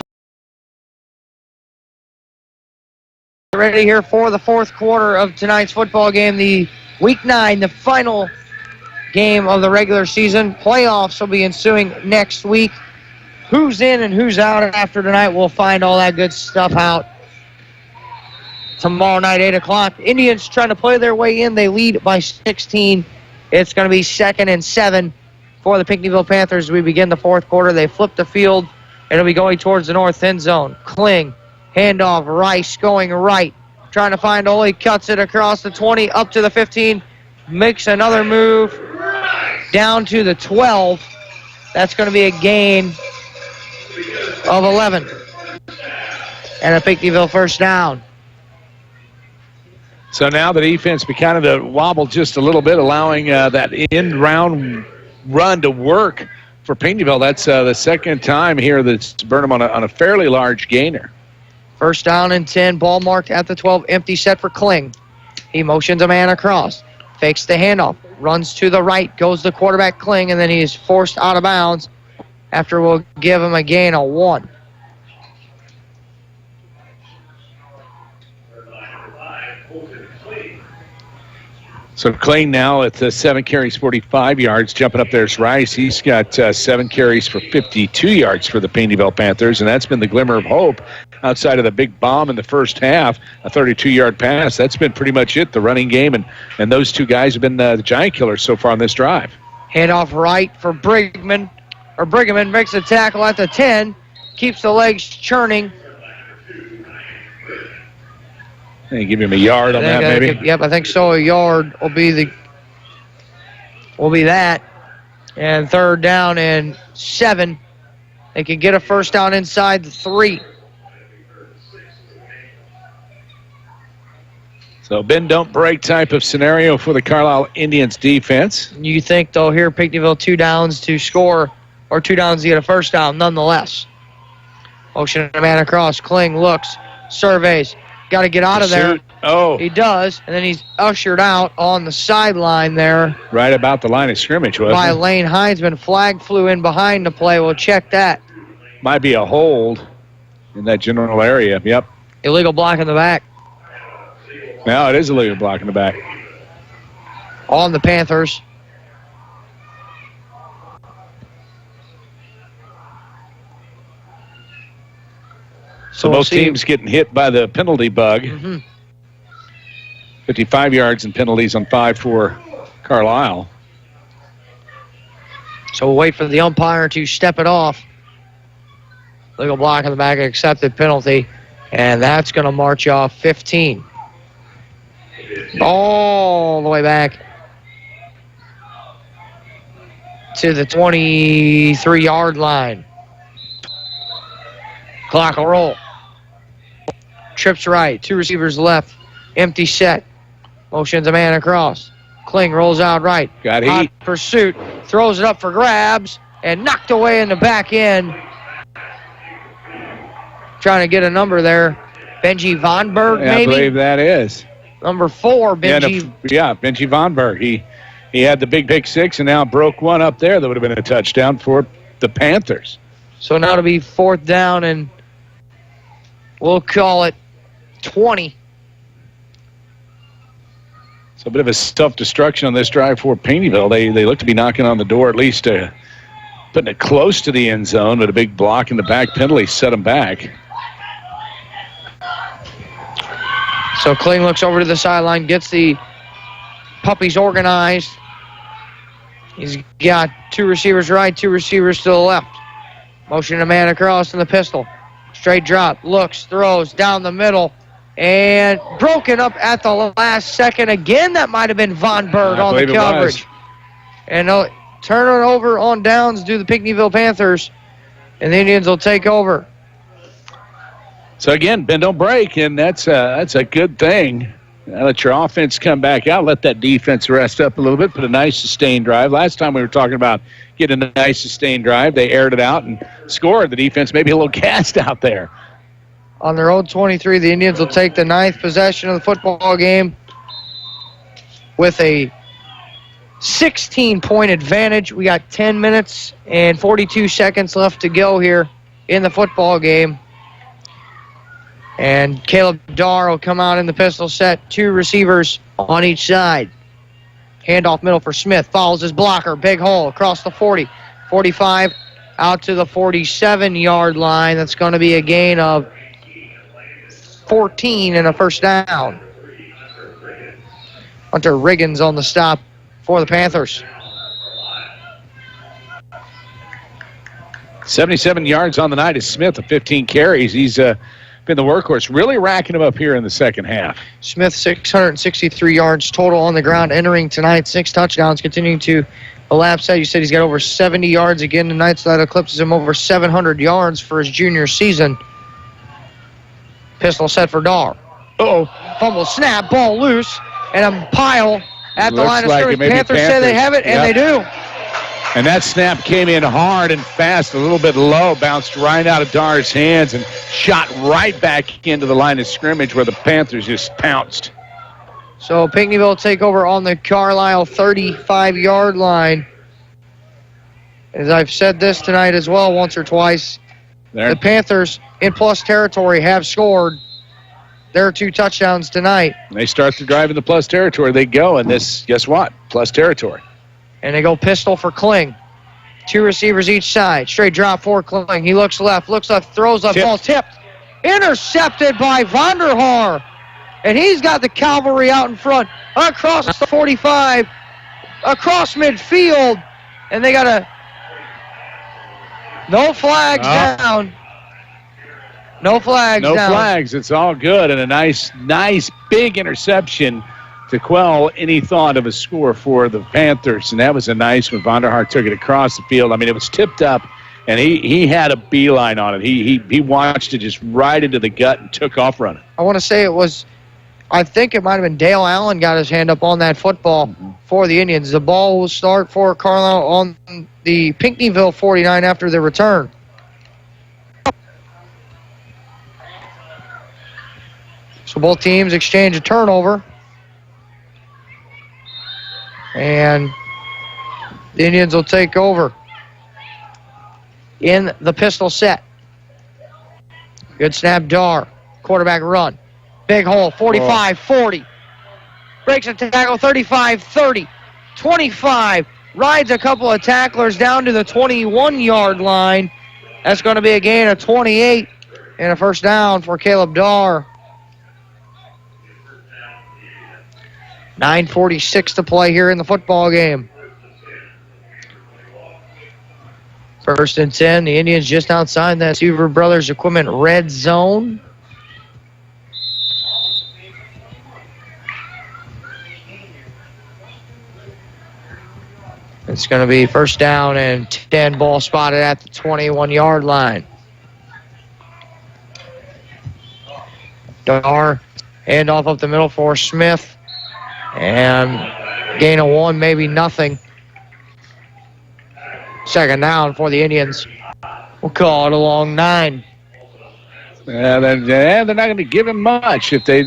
Ready here for the fourth quarter of tonight's football game. The Week 9, the final game of the regular season. Playoffs will be ensuing next week. Who's in and who's out after tonight, we'll find all that good stuff out tomorrow night, 8 o'clock. Indians trying to play their way in. They lead by 16. It's going to be 2nd and 7 for the Pinckneyville Panthers. We begin the fourth quarter. They flip the field. It'll be going towards the north end zone. Kling, handoff, Rice going right. Trying to find Ole, cuts it across the 20, up to the 15. Makes another move down to the 12. That's going to be a gain of 11. And a Pinckneyville first down. So now the defense began to wobble just a little bit, allowing that end-round run to work for Pinckneyville. That's the second time here that's burned them on a fairly large gainer. First down and 10, ball marked at the 12, empty set for Kling. He motions a man across, fakes the handoff, runs to the right, goes the quarterback Kling, and then he is forced out of bounds after we'll give him a gain of 1. So Kling now at 7 carries, 45 yards. Jumping up there's Rice. He's got 7 carries for 52 yards for the Pinckneyville Panthers, and that's been the glimmer of hope outside of the big bomb in the first half, a 32-yard pass. That's been pretty much it, the running game, and those two guys have been the giant killers so far on this drive. Handoff right for Brigham makes a tackle at the 10, keeps the legs churning. And give him a yard on that, maybe. Yep, I think so. A yard will be that. And third down and 7. They can get a first down inside the 3. So bend, don't break type of scenario for the Carlyle Indians defense. You think they'll hear Pinckneyville 2 downs to score or 2 downs to get a first down nonetheless. Motion a man across. Kling looks, surveys, got to get out of there. Oh. He does, and then he's ushered out on the sideline there. Right about the line of scrimmage, wasn't by it? Lane Heinzman. Flag flew in behind the play. We'll check that. Might be a hold in that general area. Yep. Illegal block in the back. No, it is a illegal block in the back. On the Panthers. So we'll both teams getting hit by the penalty bug. 55 yards and penalties on 5 for Carlyle. So we'll wait for the umpire to step it off. Legal block in the back, accepted penalty. And that's going to march off 15. All the way back to the 23-yard line. Clock will roll. Trips right, 2 receivers left. Empty set. Motions a man across. Kling rolls out right. Got Hot heat. pursuit. Throws it up for grabs and knocked away in the back end. Trying to get a number there. Benji Vonberg, Yeah, maybe? I believe that is. Number 4, Benji. Benji Vonberg. He had the big pick 6 and now broke one up there that would have been a touchdown for the Panthers. So now to be 4th down, and we'll call it 20. So a bit of a self-destruction on this drive for Pinckneyville. They look to be knocking on the door, at least putting it close to the end zone, but a big block in the back penalty set them back. So Kling looks over to the sideline, gets the puppies organized. He's got 2 receivers right, 2 receivers to the left. Motion a man across in the pistol. Straight drop, looks, throws down the middle, and broken up at the last second. Again, that might have been Vonberg on the coverage. And turn it over on downs to the Pinckneyville Panthers, and the Indians will take over. So again, bend don't break, and that's a good thing. Now let your offense come back out, let that defense rest up a little bit, put a nice sustained drive. Last time we were talking about getting a nice sustained drive, they aired it out and scored. The defense maybe a little gassed out there. On their own 23, the Indians will take the 9th possession of the football game with a 16-point advantage. We got 10 minutes and 42 seconds left to go here in the football game. And Caleb Darr will come out in the pistol set. 2 receivers on each side. Handoff middle for Smith. Follows his blocker. Big hole across the 40. 45 out to the 47-yard line. That's going to be a gain of 14 and a first down. Hunter Riggins on the stop for the Panthers. 77 yards on the night is Smith of 15 carries. He's been the workhorse, really racking him up here in the second half. Smith, 663 yards total on the ground entering tonight. 6 touchdowns, continuing to elapse that. You said he's got over 70 yards again tonight, so that eclipses him over 700 yards for his junior season. Pistol set for Darr. Fumble, snap, ball loose, and a pile at the line of scrimmage. Panthers say they have it, and they do. And that snap came in hard and fast, a little bit low, bounced right out of Darr's hands and shot right back into the line of scrimmage where the Panthers just pounced. So Pinckneyville will take over on the Carlyle 35-yard line. As I've said this tonight as well once or twice, the Panthers in plus territory have scored their 2 touchdowns tonight. When they start the drive in the plus territory, they go, and this, guess what? Plus territory. And they go pistol for Kling. 2 receivers each side. Straight drop for Kling. He looks left, throws up, ball tipped. Intercepted by Vonderhaar. And he's got the cavalry out in front. Across the 45. Across midfield. And they got no flags down. No flags down. No flags. It's all good. And a nice big interception to quell any thought of a score for the Panthers. And that was a nice one. Vonderhaar took it across the field. I mean, it was tipped up, and he had a beeline on it. He watched it just right into the gut and took off running. I want to say I think it might have been Dale Allen got his hand up on that football for the Indians. The ball will start for Carlyle on the Pinckneyville 49 after the return. So both teams exchange a turnover. And the Indians will take over in the pistol set. Good snap, Dar. Quarterback run. Big hole, 45-40. Breaks a tackle, 35-30. 25. Rides a couple of tacklers down to the 21-yard line. That's going to be a gain of 28 and a first down for Caleb Dar. 9:46 to play here in the football game. First and 10, the Indians just outside that Seaver Brothers Equipment red zone. It's going to be first down and 10, ball spotted at the 21-yard line. Dar, handoff up the middle for Smith. And gain of 1, maybe nothing. Second down for the Indians. We'll call it a long 9. They're not going to give him much. If they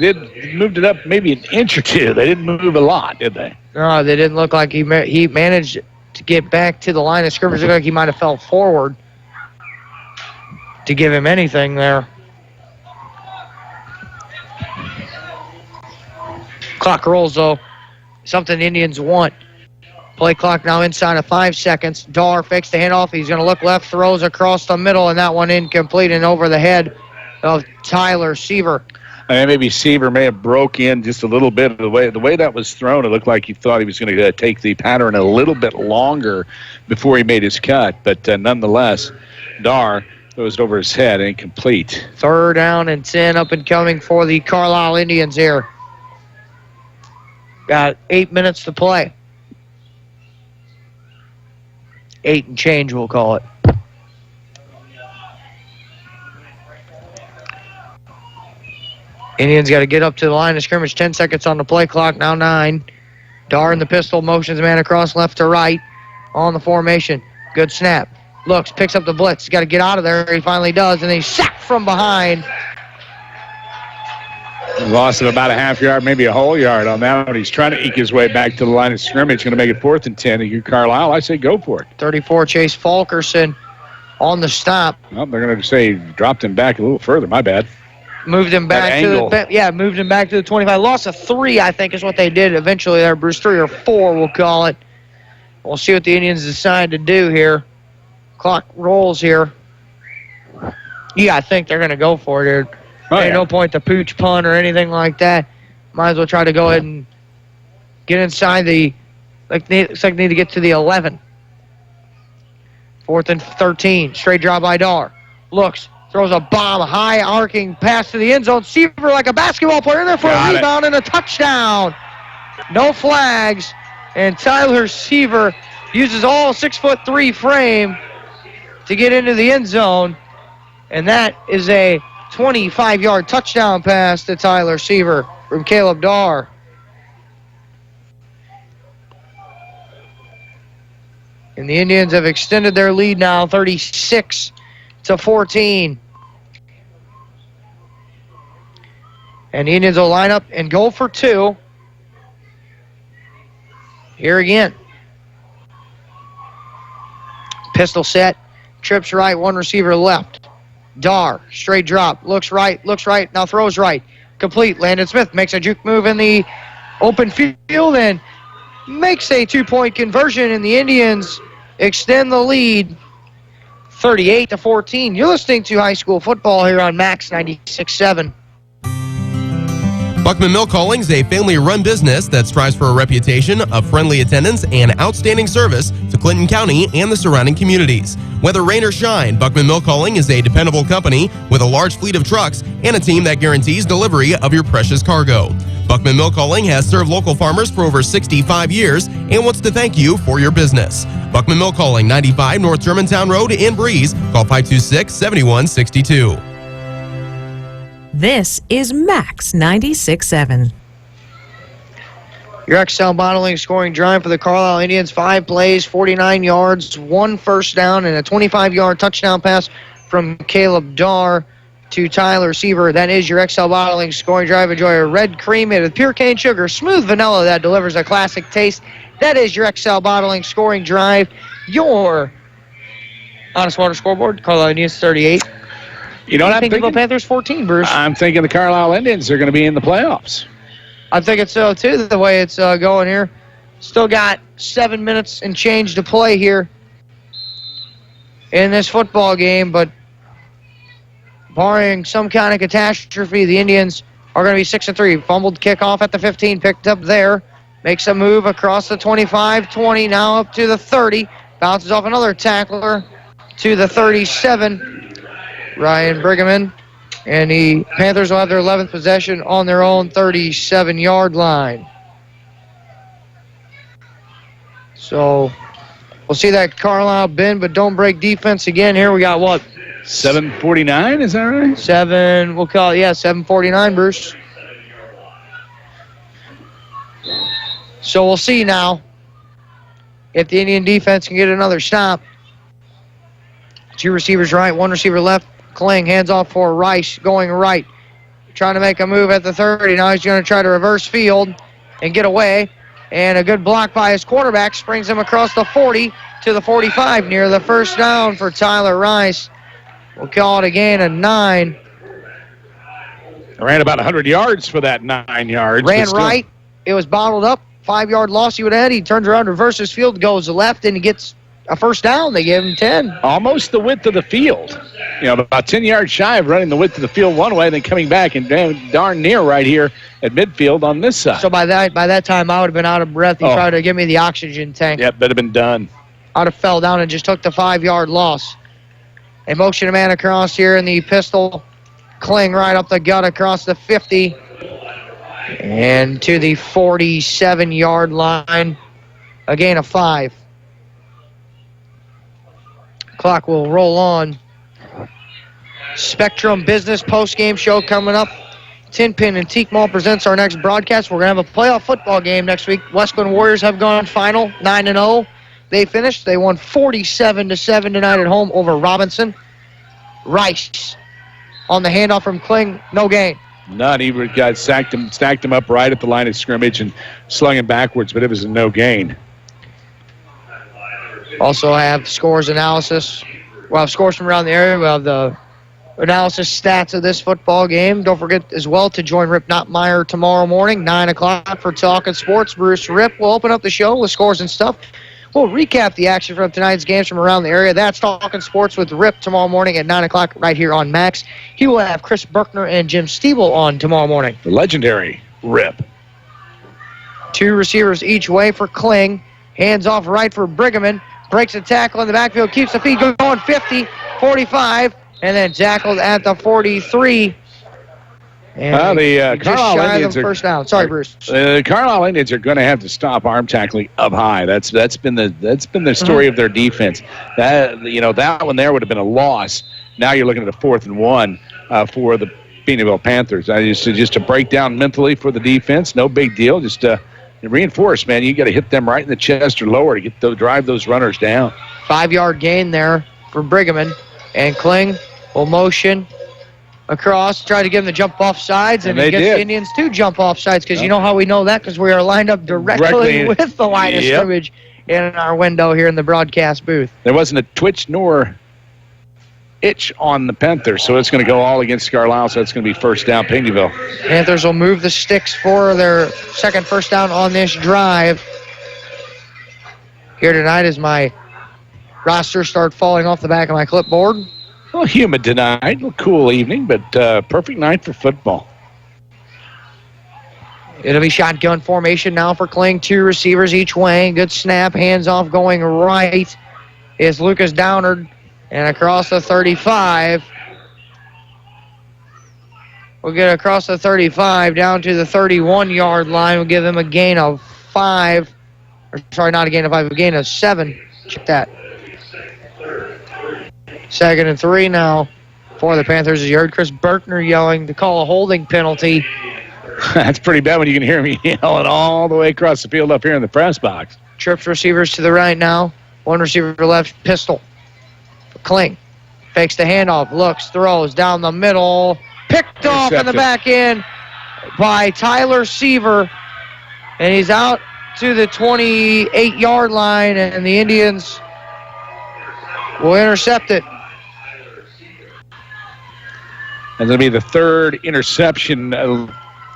moved it up maybe an inch or two, they didn't move a lot, did they? No, they didn't look like he managed to get back to the line of scrimmage. It looked like he might have fell forward to give him anything there. Clock rolls, though. Something the Indians want. Play clock now inside of 5 seconds. Dar fakes the handoff. He's going to look left, throws across the middle, and that one incomplete and over the head of Tyler Seaver. Maybe Seaver may have broke in just a little bit. The way that was thrown, it looked like he thought he was going to take the pattern a little bit longer before he made his cut. But nonetheless, Dar throws it over his head, incomplete. Third down and 10 up and coming for the Carlyle Indians here. Got 8 minutes to play. 8 and change, we'll call it. Indians got to get up to the line of scrimmage. 10 seconds on the play clock, now 9. Dar in the pistol, motions man across left to right on the formation. Good snap. Looks, picks up the blitz. He's got to get out of there. He finally does, and he's sacked from behind. Loss of about a half yard, maybe a whole yard on that one. He's trying to eke his way back to the line of scrimmage. Going to make it 4th and 10. You Carlyle, I say go for it. 34, Chase Fulkerson on the stop. Well, they're going to say dropped him back a little further. My bad. Moved him back to moved him back to the 25. Loss of 3, I think, is what they did eventually there, Bruce. 3 or 4, we'll call it. We'll see what the Indians decide to do here. Clock rolls here. Yeah, I think they're going to go for it here. Ain't no point to pooch punt or anything like that. Might as well try to go ahead and get inside the, looks like they need to get to the 11. 4th and 13. Straight drop by Dar. Looks, throws a bomb, high arcing pass to the end zone. Seaver like a basketball player in there for a rebound and a touchdown. No flags. And Tyler Seaver uses all 6'3" frame to get into the end zone. And that is a 25-yard touchdown pass to Tyler Seaver from Caleb Dar. And the Indians have extended their lead now, 36-14. And the Indians will line up and go for 2. Here again. Pistol set, trips right, 1 receiver left. Dar, straight drop, looks right, now throws right. Complete. Landon Smith makes a juke move in the open field and makes a 2-point conversion, and the Indians extend the lead 38-14. You're listening to high school football here on Max 96.7. Buckman Milk Calling is a family-run business that strives for a reputation of friendly attendance and outstanding service to Clinton County and the surrounding communities. Whether rain or shine, Buckman Milk Calling is a dependable company with a large fleet of trucks and a team that guarantees delivery of your precious cargo. Buckman Milk Calling has served local farmers for over 65 years and wants to thank you for your business. Buckman Milk Calling, 95 North Germantown Road in Breeze. Call 526-7162. This is Max 96.7. Your XL Bottling scoring drive for the Carlyle Indians. 5 plays, 49 yards, 1 first down, and a 25-yard touchdown pass from Caleb Darr to Tyler Seaver. That is your XL Bottling scoring drive. Enjoy a red cream made with pure cane sugar, smooth vanilla that delivers a classic taste. That is your XL Bottling scoring drive. Your Honest Water scoreboard, Carlyle Indians 38. You know what I'm thinking? Panthers 14, Bruce. I'm thinking the Carlyle Indians are going to be in the playoffs. I'm thinking so, too, the way it's going here. Still got 7 minutes and change to play here in this football game, but barring some kind of catastrophe, the Indians are going to be 6-3. Fumbled kickoff at the 15, picked up there. Makes a move across the 25, 20, now up to the 30. Bounces off another tackler to the 37. Ryan Brigham. And the Panthers will have their 11th possession on their own 37-yard line. So we'll see that Carlyle bend but don't break defense again. Here we got what? 7:49, is that right? We'll call it, 7:49, Bruce. So we'll see now if the Indian defense can get another stop. 2 receivers right, 1 receiver left. Kling hands off for Rice, going right. Trying to make a move at the 30. Now he's going to try to reverse field and get away. And a good block by his quarterback springs him across the 40 to the 45 near the first down for Tyler Rice. We'll call it a gain of 9. Ran about 100 yards for that 9 yards. Ran right. It was bottled up. 5-yard loss he would have had. He turns around, reverses field, goes left, and he gets a first down. They give him 10. Almost the width of the field. About 10 yards shy of running the width of the field one way, then coming back and darn near right here at midfield on this side. So by that time, I would have been out of breath. He tried to give me the oxygen tank. Yep, that'd have been done. I'd have fell down and just took the 5-yard loss. They motion a man across here in the pistol. Kling right up the gut across the 50. And to the 47-yard line. A gain of 5. Clock will roll on. Spectrum Business post-game show coming up. Tin Pin and Teak Mall presents our next broadcast. We're going to have a playoff football game next week. Westland Warriors have gone final, 9-0. They finished. They won 47-7 tonight at home over Robinson. Rice on the handoff from Kling, no gain. None. He got stacked him up right at the line of scrimmage and slung him backwards, but it was a no gain. Also have scores analysis. We'll have scores from around the area. We'll have the analysis stats of this football game. Don't forget as well to join Rip Nottmeyer tomorrow morning, 9 o'clock for Talking Sports. Bruce Rip will open up the show with scores and stuff. We'll recap the action from tonight's games from around the area. That's Talking Sports with Rip tomorrow morning at 9 o'clock right here on Max. He will have Chris Berkner and Jim Stiebel on tomorrow morning. The legendary Rip. 2 receivers each way for Kling. Hands off right for Brigham. Breaks a tackle in the backfield. Keeps the feet going 50, 45, and then tackled at the 43. And the Carlyle Indians first down. Sorry, Bruce. The Carlyle Indians are going to have to stop arm tackling up high. That's been the story of their defense. That one there would have been a loss. Now you're looking at a 4th and 1 for the Pinckneyville Panthers. Just to break down mentally for the defense, no big deal. Just reinforce, man. You got to hit them right in the chest or lower to drive those runners down. 5-yard gain there for Brigham, and Kling will motion across, try to give him the jump off sides, and he gets the Indians to jump off sides, because you know how we know that? Because we are lined up directly with the line of scrimmage in our window here in the broadcast booth. There wasn't a twitch nor itch on the Panthers, so it's going to go all against Carlyle, so it's going to be first down Pinckneyville. Panthers will move the sticks for their second first down on this drive. Here tonight as my roster start falling off the back of my clipboard. Well, humid tonight, a little cool evening, but perfect night for football. It'll be shotgun formation now for Kling. 2 receivers each way. Good snap, hands off going right is Lucas Downard. And across the 35. We'll get across the 35 down to the 31-yard line. We'll give him a gain of 5. Or sorry, not a gain of 5, a gain of 7. Check that. 2nd and 3 now for the Panthers. As you heard Chris Berkner yelling to call a holding penalty That's pretty bad when you can hear me yelling all the way across the field up here in the press box. Trips receivers to the right now. One receiver left, pistol. Kling fakes the handoff, looks, throws down the middle. Picked off in the back end by Tyler Seaver. And he's out to the 28-yard line, and the Indians will intercept it. And it'll be the third interception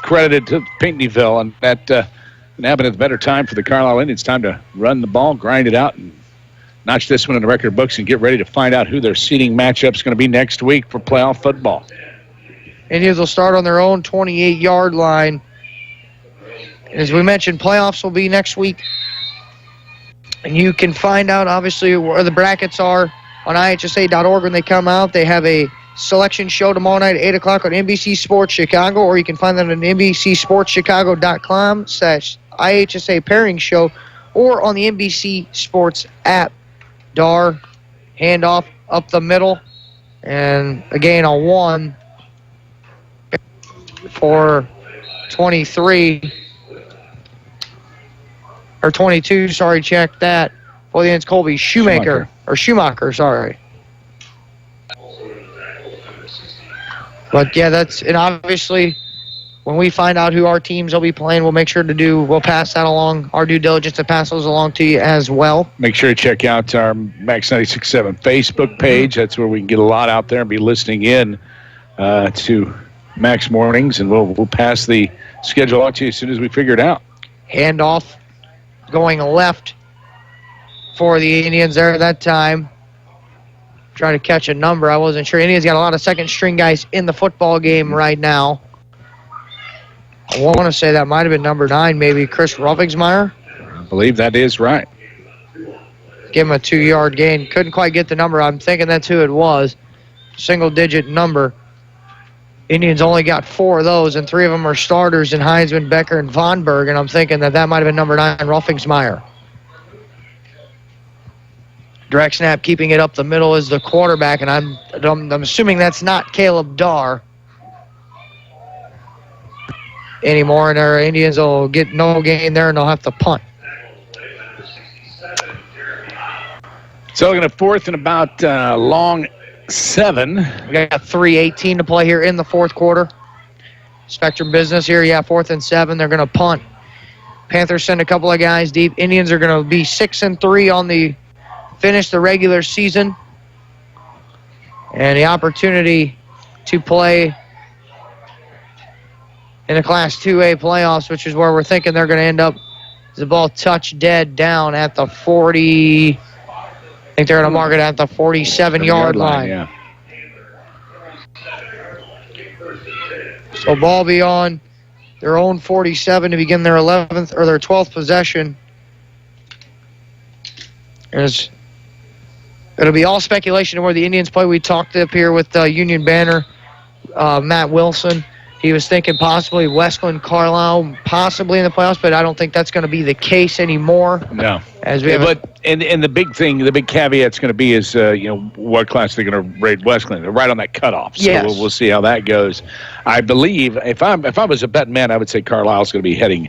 credited to Pinckneyville, and that can happen at the better time for the Carlyle Indians. Time to run the ball, grind it out, and notch this one in the record books and get ready to find out who their seeding matchup is going to be next week for playoff football. Indians will start on their own 28-yard line. As we mentioned, playoffs will be next week. And you can find out, obviously, where the brackets are on IHSA.org when they come out. They have a selection show tomorrow night at 8 o'clock on NBC Sports Chicago, or you can find that on NBCSportsChicago.com/IHSA pairing show, or on the NBC Sports app. Dar, handoff up the middle, and again a 1 for 23, or 22, sorry, check that. For the ends, Colby Schumacher, sorry. But yeah, and obviously, when we find out who our teams will be playing, we'll make sure we'll pass that along, our due diligence to pass those along to you as well. Make sure to check out our Max 96.7 Facebook page. That's where we can get a lot out there and be listening in to Max Mornings, and we'll pass the schedule out to you as soon as we figure it out. Handoff going left for the Indians there at that time. Trying to catch a number. I wasn't sure. Indians got a lot of second-string guys in the football game right now. I want to say that might have been number 9, maybe Chris Ruffigsmeyer. I believe that is right. Give him a 2-yard gain. Couldn't quite get the number. I'm thinking that's who it was. Single-digit number. Indians only got 4 of those, and 3 of them are starters in Heisman, Becker, and Von Berg, and I'm thinking that might have been number 9, Ruffigsmeyer. Direct snap, keeping it up the middle is the quarterback, and I'm assuming that's not Caleb Dar anymore, and our Indians will get no gain there, and they'll have to punt. So looking at 4th and about long 7. We got 3:18 to play here in the 4th quarter. Spectrum business here, 4th and 7. They're going to punt. Panthers send a couple of guys deep. Indians are going to be 6-3 on the finish the regular season, and the opportunity to play in the Class 2A playoffs, which is where we're thinking they're going to end up. The ball touched dead down at the 40. I think they're going to mark it at the 47-yard line. Yeah. So ball be on their own 47 to begin their 11th or their 12th possession. It'll be all speculation of where the Indians play. We talked up here with Union Banner, Matt Wilson. He was thinking possibly Westland, Carlyle, possibly in the playoffs, but I don't think that's going to be the case anymore. No. As we and the big thing, the big caveat's going to be is what class they're going to rate Westland. They're right on that cutoff, so yes. we'll see how that goes. I believe if I was a betting man, I would say Carlisle's going to be heading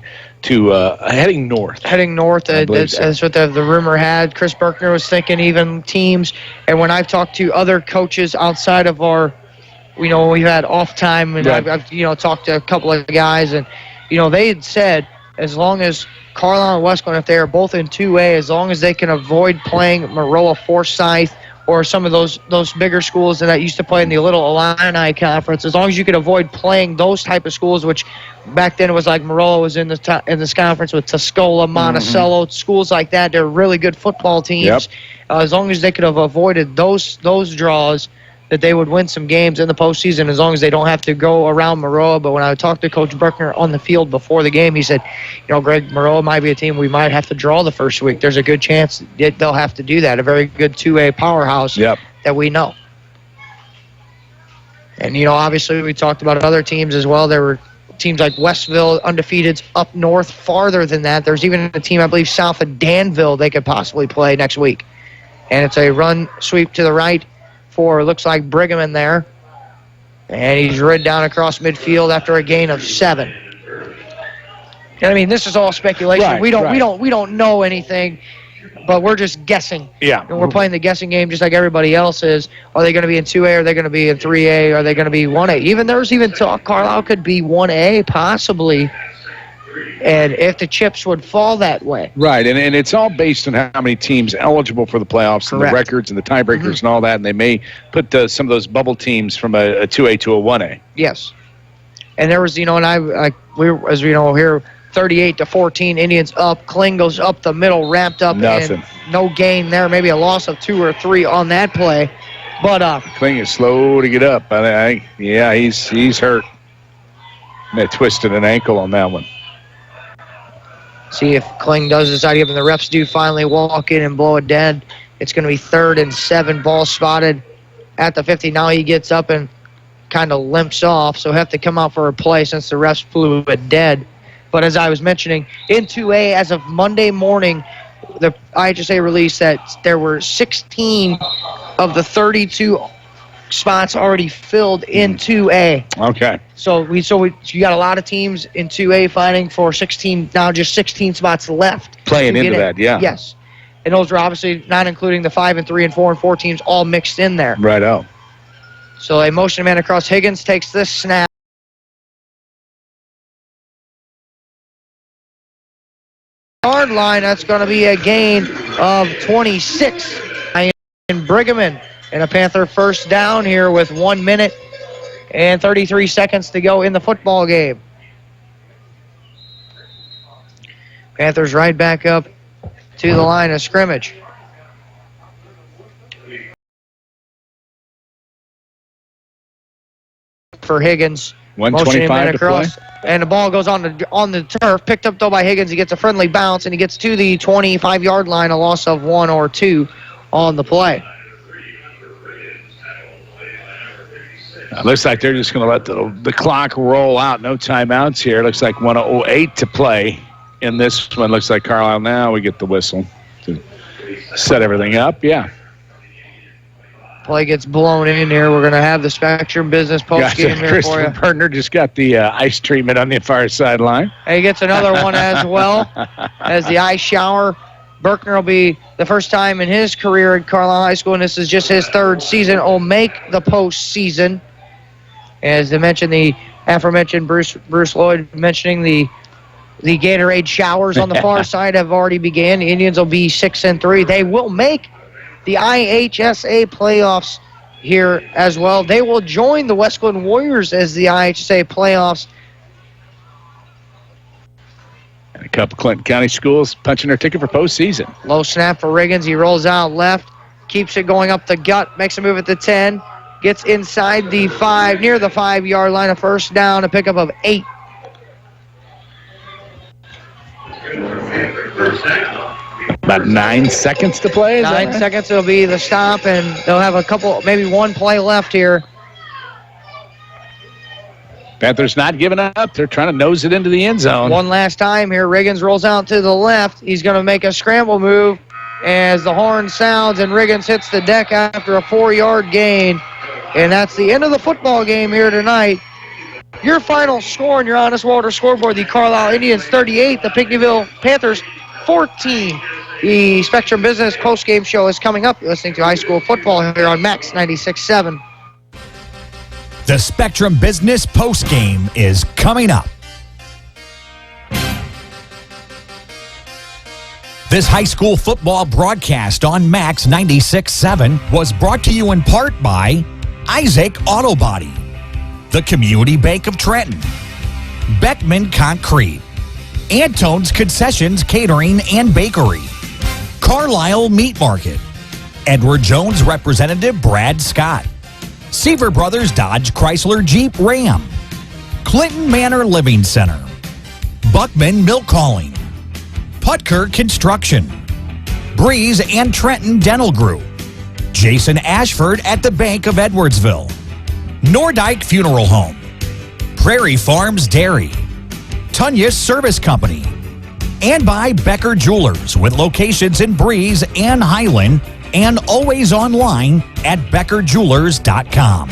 north. Heading north. That's what the rumor had. Chris Berkner was thinking even teams, and when I've talked to other coaches outside of our. We've had off time, and right. I've talked to a couple of guys, and they had said as long as Carlyle and Westland, if they are both in 2A, as long as they can avoid playing Maroa, Forsyth, or some of those bigger schools that used to play in the Little Illini Conference, as long as you could avoid playing those type of schools, which back then it was like Maroa was in this conference with Tuscola, Monticello, schools like that. They're really good football teams. Yep. As long as they could have avoided those draws, that they would win some games in the postseason as long as they don't have to go around Maroa. But when I talked to Coach Berkner on the field before the game, he said, Greg, Maroa might be a team we might have to draw the first week. There's a good chance they'll have to do that. A very good 2A powerhouse that we know. And, obviously we talked about other teams as well. There were teams like Westville, undefeated, up north, farther than that. There's even a team, I believe, south of Danville they could possibly play next week. And it's a run sweep to the right. Looks like Brigham in there. And he's rid down across midfield after a gain of 7. I mean, this is all speculation. Right, we right. don't know anything, but we're just guessing. Yeah. And we're playing the guessing game just like everybody else is. Are they going to be in 2A? Are they going to be in 3A? Are they going to be 1A? There's even talk Carlyle could be 1A possibly. And if the chips would fall that way. Right, and it's all based on how many teams eligible for the playoffs and the records and the tiebreakers and all that, and they may put some of those bubble teams from a 2A to a 1A. Yes. And there was, and we were, as we know here, 38-14, Indians up. Kling goes up the middle, wrapped up. Nothing. And no gain there, maybe a loss of 2 or 3 on that play. But Kling is slow to get up. He's hurt. They twisted an ankle on that one. See if Kling does decide to give him. The refs do finally walk in and blow it dead. It's going to be 3rd and 7, ball spotted at the 50. Now he gets up and kind of limps off, so he'll have to come out for a play since the refs flew it dead. But as I was mentioning, in 2A, as of Monday morning, the IHSA released that there were 16 of the 32 spots already filled in 2A. Okay. So you got a lot of teams in 2A fighting for 16, now just 16 spots left. Playing into that, yeah. Yes. And those are obviously not including the 5 and 3 and 4 and 4 teams all mixed in there. Right out. So a motion man across. Higgins takes this snap. Yard line, that's going to be a gain of 26. And Brigham and a Panther first down here with 1 minute and 33 seconds to go in the football game. Panthers right back up to the line of scrimmage. For Higgins. 125 to play. And the ball goes on the turf, picked up though by Higgins. He gets a friendly bounce, and he gets to the 25-yard line, a loss of 1 or 2 on the play. Looks like they're just going to let the clock roll out. No timeouts here. Looks like 1:08 to play in this one. Looks like Carlyle now. We get the whistle to set everything up. Yeah. Play gets blown in here. We're going to have the Spectrum Business post game here for you. Christopher Berner just got the ice treatment on the far sideline. He gets another one as well as the ice shower. Berkner will be the first time in his career at Carlisle High School, and this is just his 3rd season, will make the postseason. As they mentioned, the aforementioned Bruce Lloyd mentioning the Gatorade showers on the far side have already began. The Indians will be 6-3. They will make the IHSA playoffs here as well. They will join the Westland Warriors as the IHSA playoffs. And a couple Clinton County schools punching their ticket for postseason. Low snap for Riggins. He rolls out left, keeps it going up the gut, makes a move at the 10, gets inside the 5, near the 5-yard line, a first down, a pickup of 8. About 9 seconds to play. 9 seconds will be the stop, and they'll have a couple, maybe one play left here. Panthers not giving up. They're trying to nose it into the end zone. One last time here. Riggins rolls out to the left. He's going to make a scramble move as the horn sounds, and Riggins hits the deck after a 4-yard gain. And that's the end of the football game here tonight. Your final score on your Honest Water scoreboard, the Carlisle Indians 38, the Pinckneyville Panthers 14. The Spectrum Business postgame show is coming up. You're listening to high school football here on Max 96.7. The Spectrum Business postgame is coming up. This high school football broadcast on Max 96.7 was brought to you in part by Isaac Auto Body, the Community Bank of Trenton, Beckman Concrete, Antone's Concessions Catering and Bakery, Carlyle Meat Market, Edward Jones Representative Brad Scott, Seaver Brothers Dodge Chrysler Jeep Ram, Clinton Manor Living Center, Buckman Milk Calling, Putker Construction, Breeze and Trenton Dental Group, Jason Ashford at the Bank of Edwardsville, Nordyke Funeral Home, Prairie Farms Dairy, Tunya Service Company, and by Becker Jewelers with locations in Breeze and Highland and always online at beckerjewelers.com.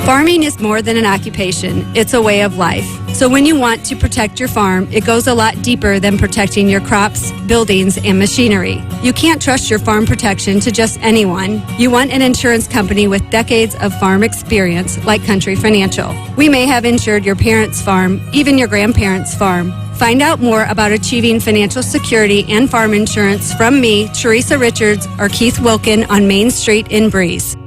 Farming is more than an occupation. It's a way of life. So when you want to protect your farm, it goes a lot deeper than protecting your crops, buildings, and machinery. You can't trust your farm protection to just anyone. You want an insurance company with decades of farm experience like Country Financial. We may have insured your parents' farm, even your grandparents' farm. Find out more about achieving financial security and farm insurance from me, Teresa Richards, or Keith Wilkin on Main Street in Breeze.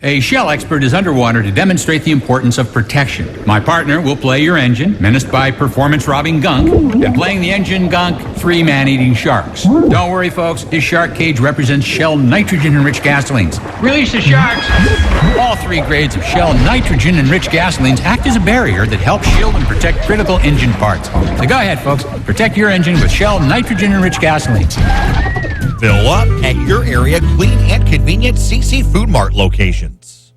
A Shell expert is underwater to demonstrate the importance of protection. My partner will play your engine, menaced by performance-robbing gunk, and playing the engine gunk, 3 man-eating sharks. Don't worry, folks. This shark cage represents Shell nitrogen-enriched gasolines. Release the sharks! All 3 grades of Shell nitrogen-enriched gasolines act as a barrier that helps shield and protect critical engine parts. So go ahead, folks. Protect your engine with Shell nitrogen-enriched gasolines. Fill up at your area clean and convenient CC Food Mart locations.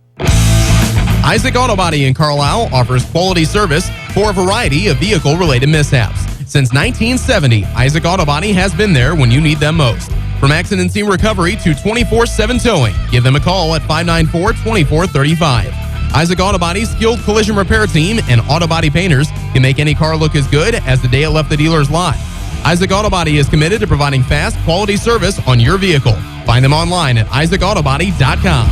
Isaac Auto Body in Carlyle offers quality service for a variety of vehicle-related mishaps. Since 1970, Isaac Auto Body has been there when you need them most. From accident scene recovery to 24/7 towing, give them a call at 594-2435. Isaac Auto Body's skilled collision repair team and auto body painters can make any car look as good as the day it left the dealer's lot. Isaac Auto Body is committed to providing fast, quality service on your vehicle. Find them online at isaacautobody.com.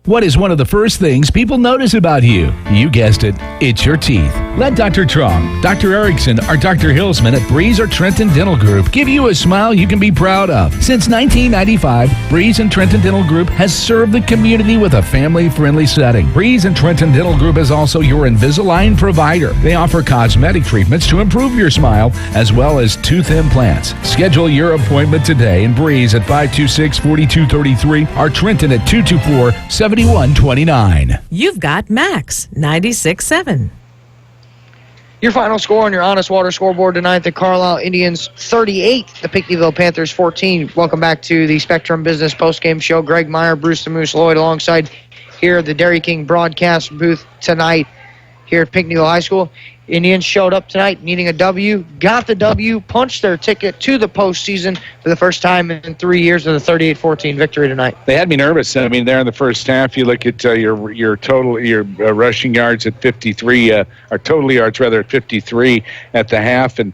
What is one of the first things people notice about you? You guessed it, it's your teeth. Let Dr. Trong, Dr. Erickson, or Dr. Hilsman at Breeze or Trenton Dental Group give you a smile you can be proud of. Since 1995, Breeze and Trenton Dental Group has served the community with a family-friendly setting. Breeze and Trenton Dental Group is also your Invisalign provider. They offer cosmetic treatments to improve your smile, as well as tooth implants. Schedule your appointment today in Breeze at 526-4233 or Trenton at 224-7129. You've got Max 96.7. Your final score on your Honest Water scoreboard tonight, the Carlyle Indians 38, the Pinckneyville Panthers 14. Welcome back to the Spectrum Business Postgame Show. Greg Meyer, Bruce the Moose Lloyd alongside here at the Dairy King broadcast booth tonight here at Pinckneyville High School. Indians showed up tonight needing a W, got the W, punched their ticket to the postseason for the first time in 3 years with a 38-14 victory tonight. They had me nervous. I mean, there in the first half, you look at your total, your rushing yards at 53, or total yards rather at 53 at the half, and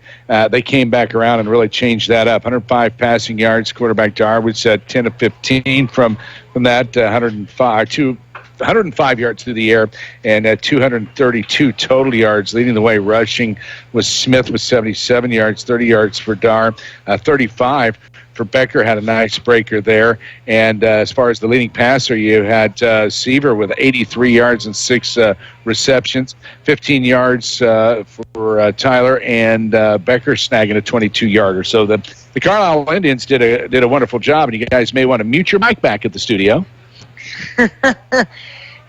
they came back around and really changed that up. 105 passing yards. Quarterback Darwood said 10 of 15 from that, 105 yards through the air and 232 total yards. Leading the way rushing was Smith with 77 yards, 30 yards for Dar, 35 for Becker. Had a nice breaker there. And as far as the leading passer, you had Seaver with 83 yards and 6 receptions, 15 yards for Tyler, and Becker snagging a 22-yarder. So the Carlyle Indians did a wonderful job, and you guys may want to mute your mic back at the studio.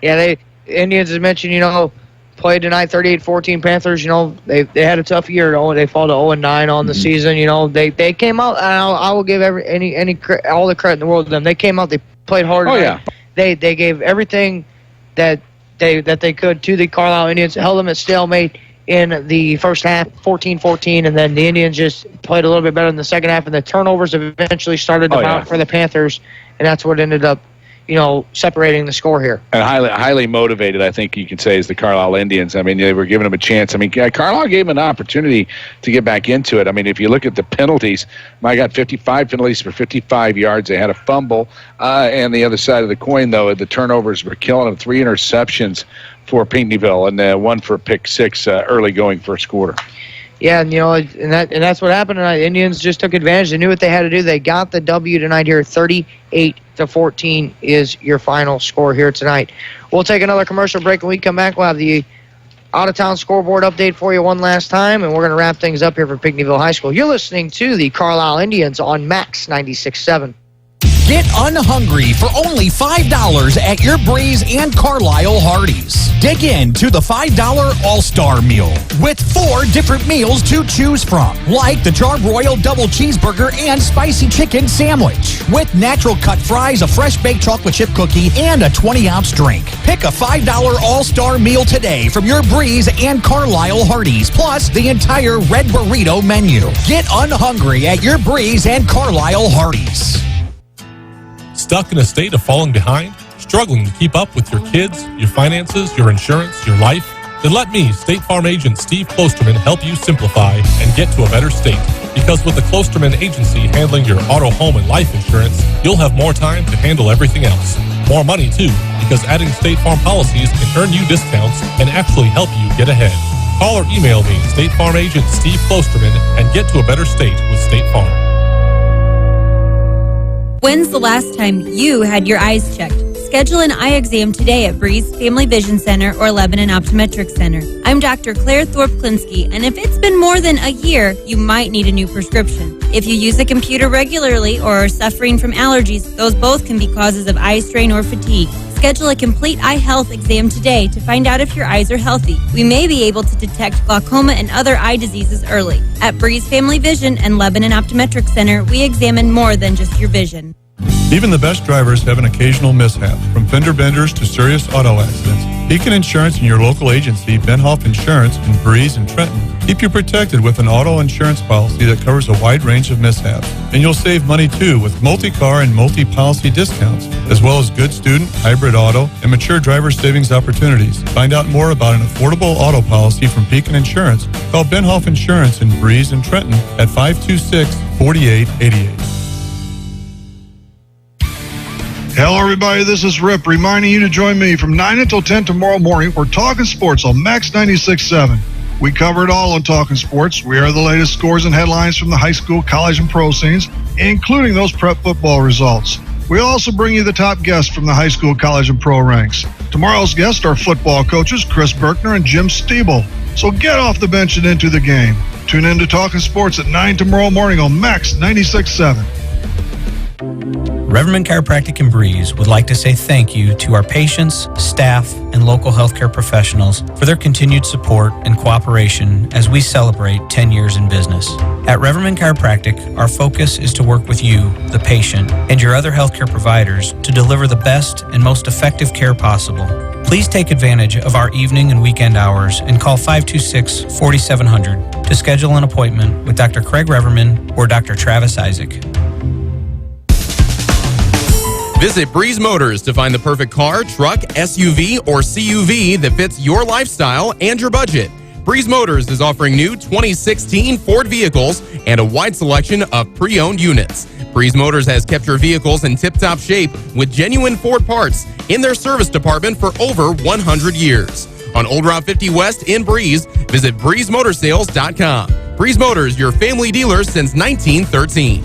Yeah, the Indians, as mentioned, played tonight 38-14 Panthers. They had a tough year. They fall to 0-9 on the season. They came out, and I will give all the credit in the world to them. They came out, they played hard. Oh, yeah. They gave everything that they could to the Carlyle Indians, held them at stalemate in the first half, 14-14, and then the Indians just played a little bit better in the second half, and the turnovers eventually started to mount for the Panthers, and that's what ended up separating the score here. And highly motivated, I think you can say, is the Carlyle Indians. I mean, they were giving them a chance. I mean, Carlyle gave them an opportunity to get back into it. I mean, if you look at the penalties, I got 55 penalties for 55 yards. They had a fumble. And the other side of the coin, though, the turnovers were killing them. 3 interceptions for Pinckneyville and 1 for pick 6 early going first quarter. Yeah, and that's what happened tonight. The Indians just took advantage. They knew what they had to do. They got the W tonight here. 38-14 is your final score here tonight. We'll take another commercial break. When we come back, we'll have the out-of-town scoreboard update for you one last time, and we're going to wrap things up here for Pinckneyville High School. You're listening to the Carlyle Indians on Max 96.7. Get unhungry for only $5 at your Breeze and Carlyle Hardee's. Dig into the $5 All-Star Meal with 4 different meals to choose from, like the Charbroiled Double Cheeseburger and Spicy Chicken Sandwich, with natural cut fries, a fresh baked chocolate chip cookie, and a 20-ounce drink. Pick a $5 All-Star Meal today from your Breeze and Carlyle Hardee's, plus the entire Red Burrito menu. Get unhungry at your Breeze and Carlyle Hardee's. Stuck in a state of falling behind? Struggling to keep up with your kids, your finances, your insurance, your life? Then let me, State Farm agent Steve Klosterman, help you simplify and get to a better state. Because with the Klosterman Agency handling your auto, home, and life insurance, you'll have more time to handle everything else. More money, too, because adding State Farm policies can earn you discounts and actually help you get ahead. Call or email me, State Farm agent Steve Klosterman, and get to a better state with State Farm. When's the last time you had your eyes checked? Schedule an eye exam today at Breeze Family Vision Center or Lebanon Optometric Center. I'm Dr. Claire Thorpe-Klinsky, and if it's been more than a year, you might need a new prescription. If you use a computer regularly or are suffering from allergies, those both can be causes of eye strain or fatigue. Schedule a complete eye health exam today to find out if your eyes are healthy. We may be able to detect glaucoma and other eye diseases early. At Breeze Family Vision and Lebanon Optometric Center, we examine more than just your vision. Even the best drivers have an occasional mishap, from fender benders to serious auto accidents. Beacon Insurance and your local agency, Benhoff Insurance in Breeze and Trenton, keep you protected with an auto insurance policy that covers a wide range of mishaps. And you'll save money too with multi-car and multi-policy discounts, as well as good student, hybrid auto, and mature driver savings opportunities. Find out more about an affordable auto policy from Beacon Insurance. Call Benhoff Insurance in Breeze and Trenton at 526-4888. Hello, everybody. This is Rip reminding you to join me from 9 until 10 tomorrow morning. We're talking sports on Max 96.7. We cover it all on Talking Sports. We are the latest scores and headlines from the high school, college, and pro scenes, including those prep football results. We also bring you the top guests from the high school, college, and pro ranks. Tomorrow's guests are football coaches Chris Berkner and Jim Stiebel. So get off the bench and into the game. Tune in to Talking Sports at 9 tomorrow morning on Max 96.7. Reverend Chiropractic in Breeze would like to say thank you to our patients, staff, and local healthcare professionals for their continued support and cooperation as we celebrate 10 years in business. At Reverend Chiropractic, our focus is to work with you, the patient, and your other healthcare providers to deliver the best and most effective care possible. Please take advantage of our evening and weekend hours and call 526-4700 to schedule an appointment with Dr. Craig Reverman or Dr. Travis Isaac. Visit Breeze Motors to find the perfect car, truck, SUV, or CUV that fits your lifestyle and your budget. Breeze Motors is offering new 2016 Ford vehicles and a wide selection of pre-owned units. Breeze Motors has kept your vehicles in tip-top shape with genuine Ford parts in their service department for over 100 years. On Old Route 50 West in Breeze, visit breezemotorsales.com. Breeze Motors, your family dealer since 1913.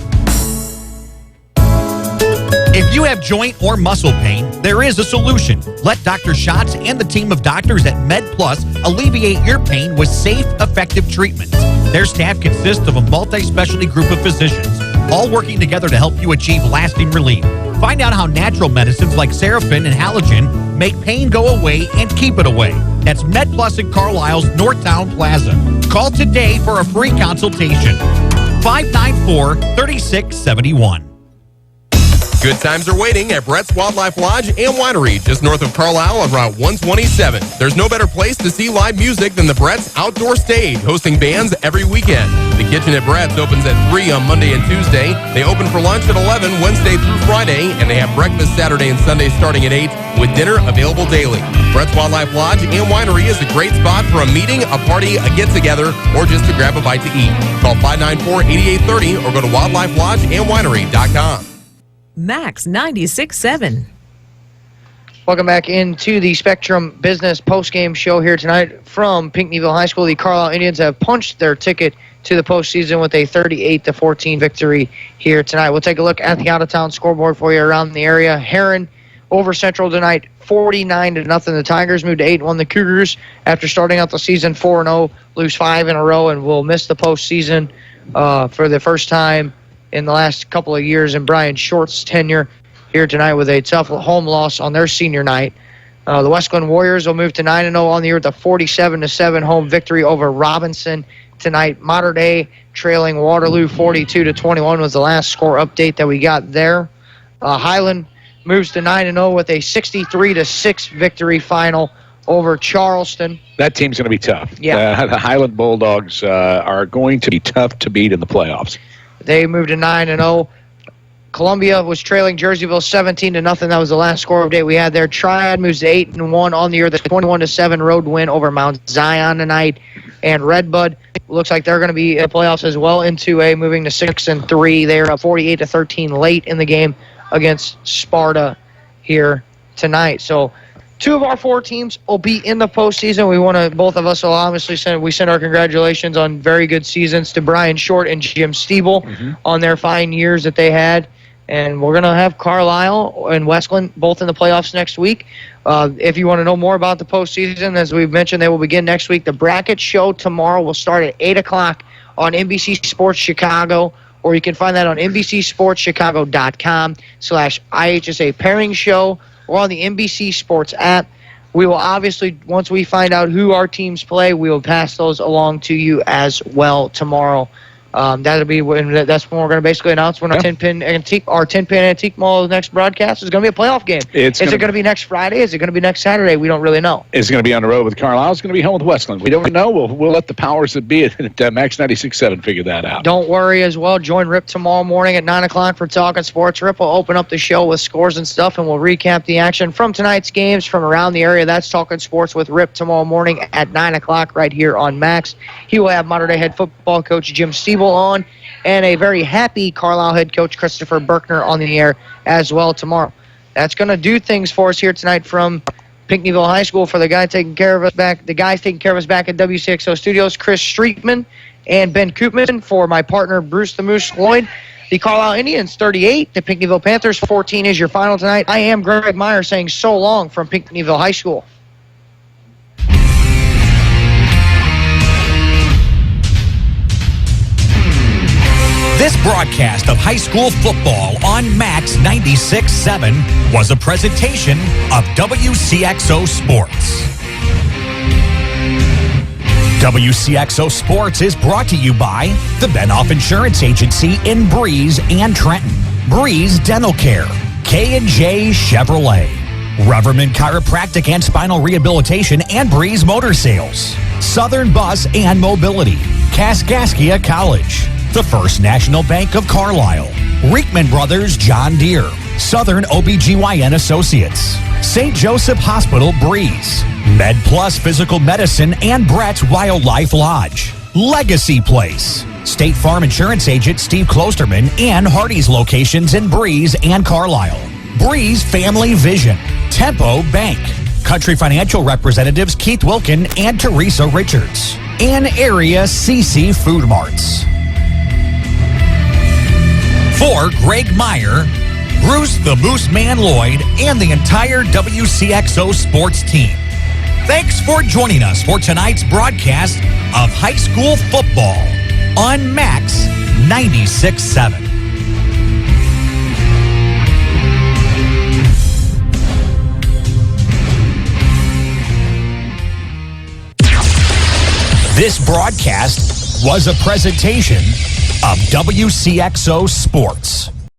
If you have joint or muscle pain, there is a solution. Let Dr. Schatz and the team of doctors at MedPlus alleviate your pain with safe, effective treatments. Their staff consists of a multi-specialty group of physicians, all working together to help you achieve lasting relief. Find out how natural medicines like Seraphin and Halogen make pain go away and keep it away. That's MedPlus in Carlisle's Northtown Plaza. Call today for a free consultation. 594-3671. Good times are waiting at Brett's Wildlife Lodge and Winery, just north of Carlyle on Route 127. There's no better place to see live music than the Brett's Outdoor Stage, hosting bands every weekend. The kitchen at Brett's opens at 3 on Monday and Tuesday. They open for lunch at 11 Wednesday through Friday, and they have breakfast Saturday and Sunday starting at 8, with dinner available daily. Brett's Wildlife Lodge and Winery is a great spot for a meeting, a party, a get-together, or just to grab a bite to eat. Call 594-8830 or go to wildlifelodgeandwinery.com. Max 96.7. Welcome back into the Spectrum Business postgame show here tonight from Pinckneyville High School. The Carlyle Indians have punched their ticket to the postseason with a 38-14 victory here tonight. We'll take a look at the out-of-town scoreboard for you around the area. Heron over Central tonight, 49-0. The Tigers moved to 8-1. The Cougars, after starting out the season 4-0, lose 5 in a row and will miss the postseason for the first time in the last couple of years in Brian Short's tenure here tonight with a tough home loss on their senior night. The West Glen Warriors will move to 9-0 on the year with a 47-7 home victory over Robinson tonight. Mater Dei trailing Waterloo 42-21 was the last score update that we got there. Highland moves to 9-0 with a 63-6 victory final over Charleston. That team's going to be tough. Yeah. The Highland Bulldogs are going to be tough to beat in the playoffs. They moved to 9-0. Columbia was trailing Jerseyville 17-0. That was the last score of the day we had there. Triad moves to 8-1 on the year. The 21-7 road win over Mount Zion tonight. And Redbud looks like they're going to be in playoffs as well into moving to 6-3. They're up 48-13 late in the game against Sparta here tonight. So 2 of our 4 teams will be in the postseason. Both of us will obviously send our congratulations on very good seasons to Brian Short and Jim Stiebel on their fine years that they had. And we're going to have Carlyle and Westland both in the playoffs next week. If you want to know more about the postseason, as we've mentioned, they will begin next week. The bracket show tomorrow will start at 8 o'clock on NBC Sports Chicago, or you can find that on NBCSportsChicago.com/IHSA pairing show, or on the NBC Sports app. We will obviously, once we find out who our teams play, we will pass those along to you as well tomorrow. That's when we're going to basically announce when our 10-pin antique mall next broadcast is going to be a playoff game. Is it going to be next Friday? Is it going to be next Saturday? We don't really know. It's going to be on the road with Carlisle. It's going to be home with Westland. We don't know. We'll let the powers that be at Max 96.7 figure that out. Don't worry as well. Join Rip tomorrow morning at 9 o'clock for Talking Sports. Rip will open up the show with scores and stuff, and we'll recap the action from tonight's games from around the area. That's Talking Sports with Rip tomorrow morning at 9 o'clock right here on Max. He will have Mater Dei head football coach Jim Stiebel on, and a very happy Carlisle head coach Christopher Berkner on the air as well tomorrow. That's going to do things for us here tonight from Pinckneyville High School. For the guys taking care of us back at WCXO Studios, Chris Streetman and Ben Koopman. For my partner Bruce the Moose Lloyd, the Carlisle Indians 38, the Pinckneyville Panthers 14 is your final tonight. I am Greg Meyer saying so long from Pinckneyville High School. This broadcast of high school football on Max 96.7 was a presentation of WCXO Sports. WCXO Sports is brought to you by the Benhoff Insurance Agency in Breeze and Trenton, Breeze Dental Care, K&J Chevrolet, Reverman Chiropractic and Spinal Rehabilitation and Breeze Motor Sales, Southern Bus and Mobility, Kaskaskia College, the First National Bank of Carlisle, Reekman Brothers John Deere, Southern OBGYN Associates, St. Joseph Hospital Breeze, Med Plus Physical Medicine and Brett's Wildlife Lodge, Legacy Place, State Farm Insurance Agent Steve Klosterman and Hardy's locations in Breeze and Carlisle, Breeze Family Vision, Tempo Bank, Country Financial Representatives Keith Wilkin and Teresa Richards, and Area CC Food Marts. For Greg Meyer, Bruce the Moose Man Lloyd, and the entire WCXO Sports team, thanks for joining us for tonight's broadcast of high school football on Max 96.7. This broadcast was a presentation of WCXO Sports.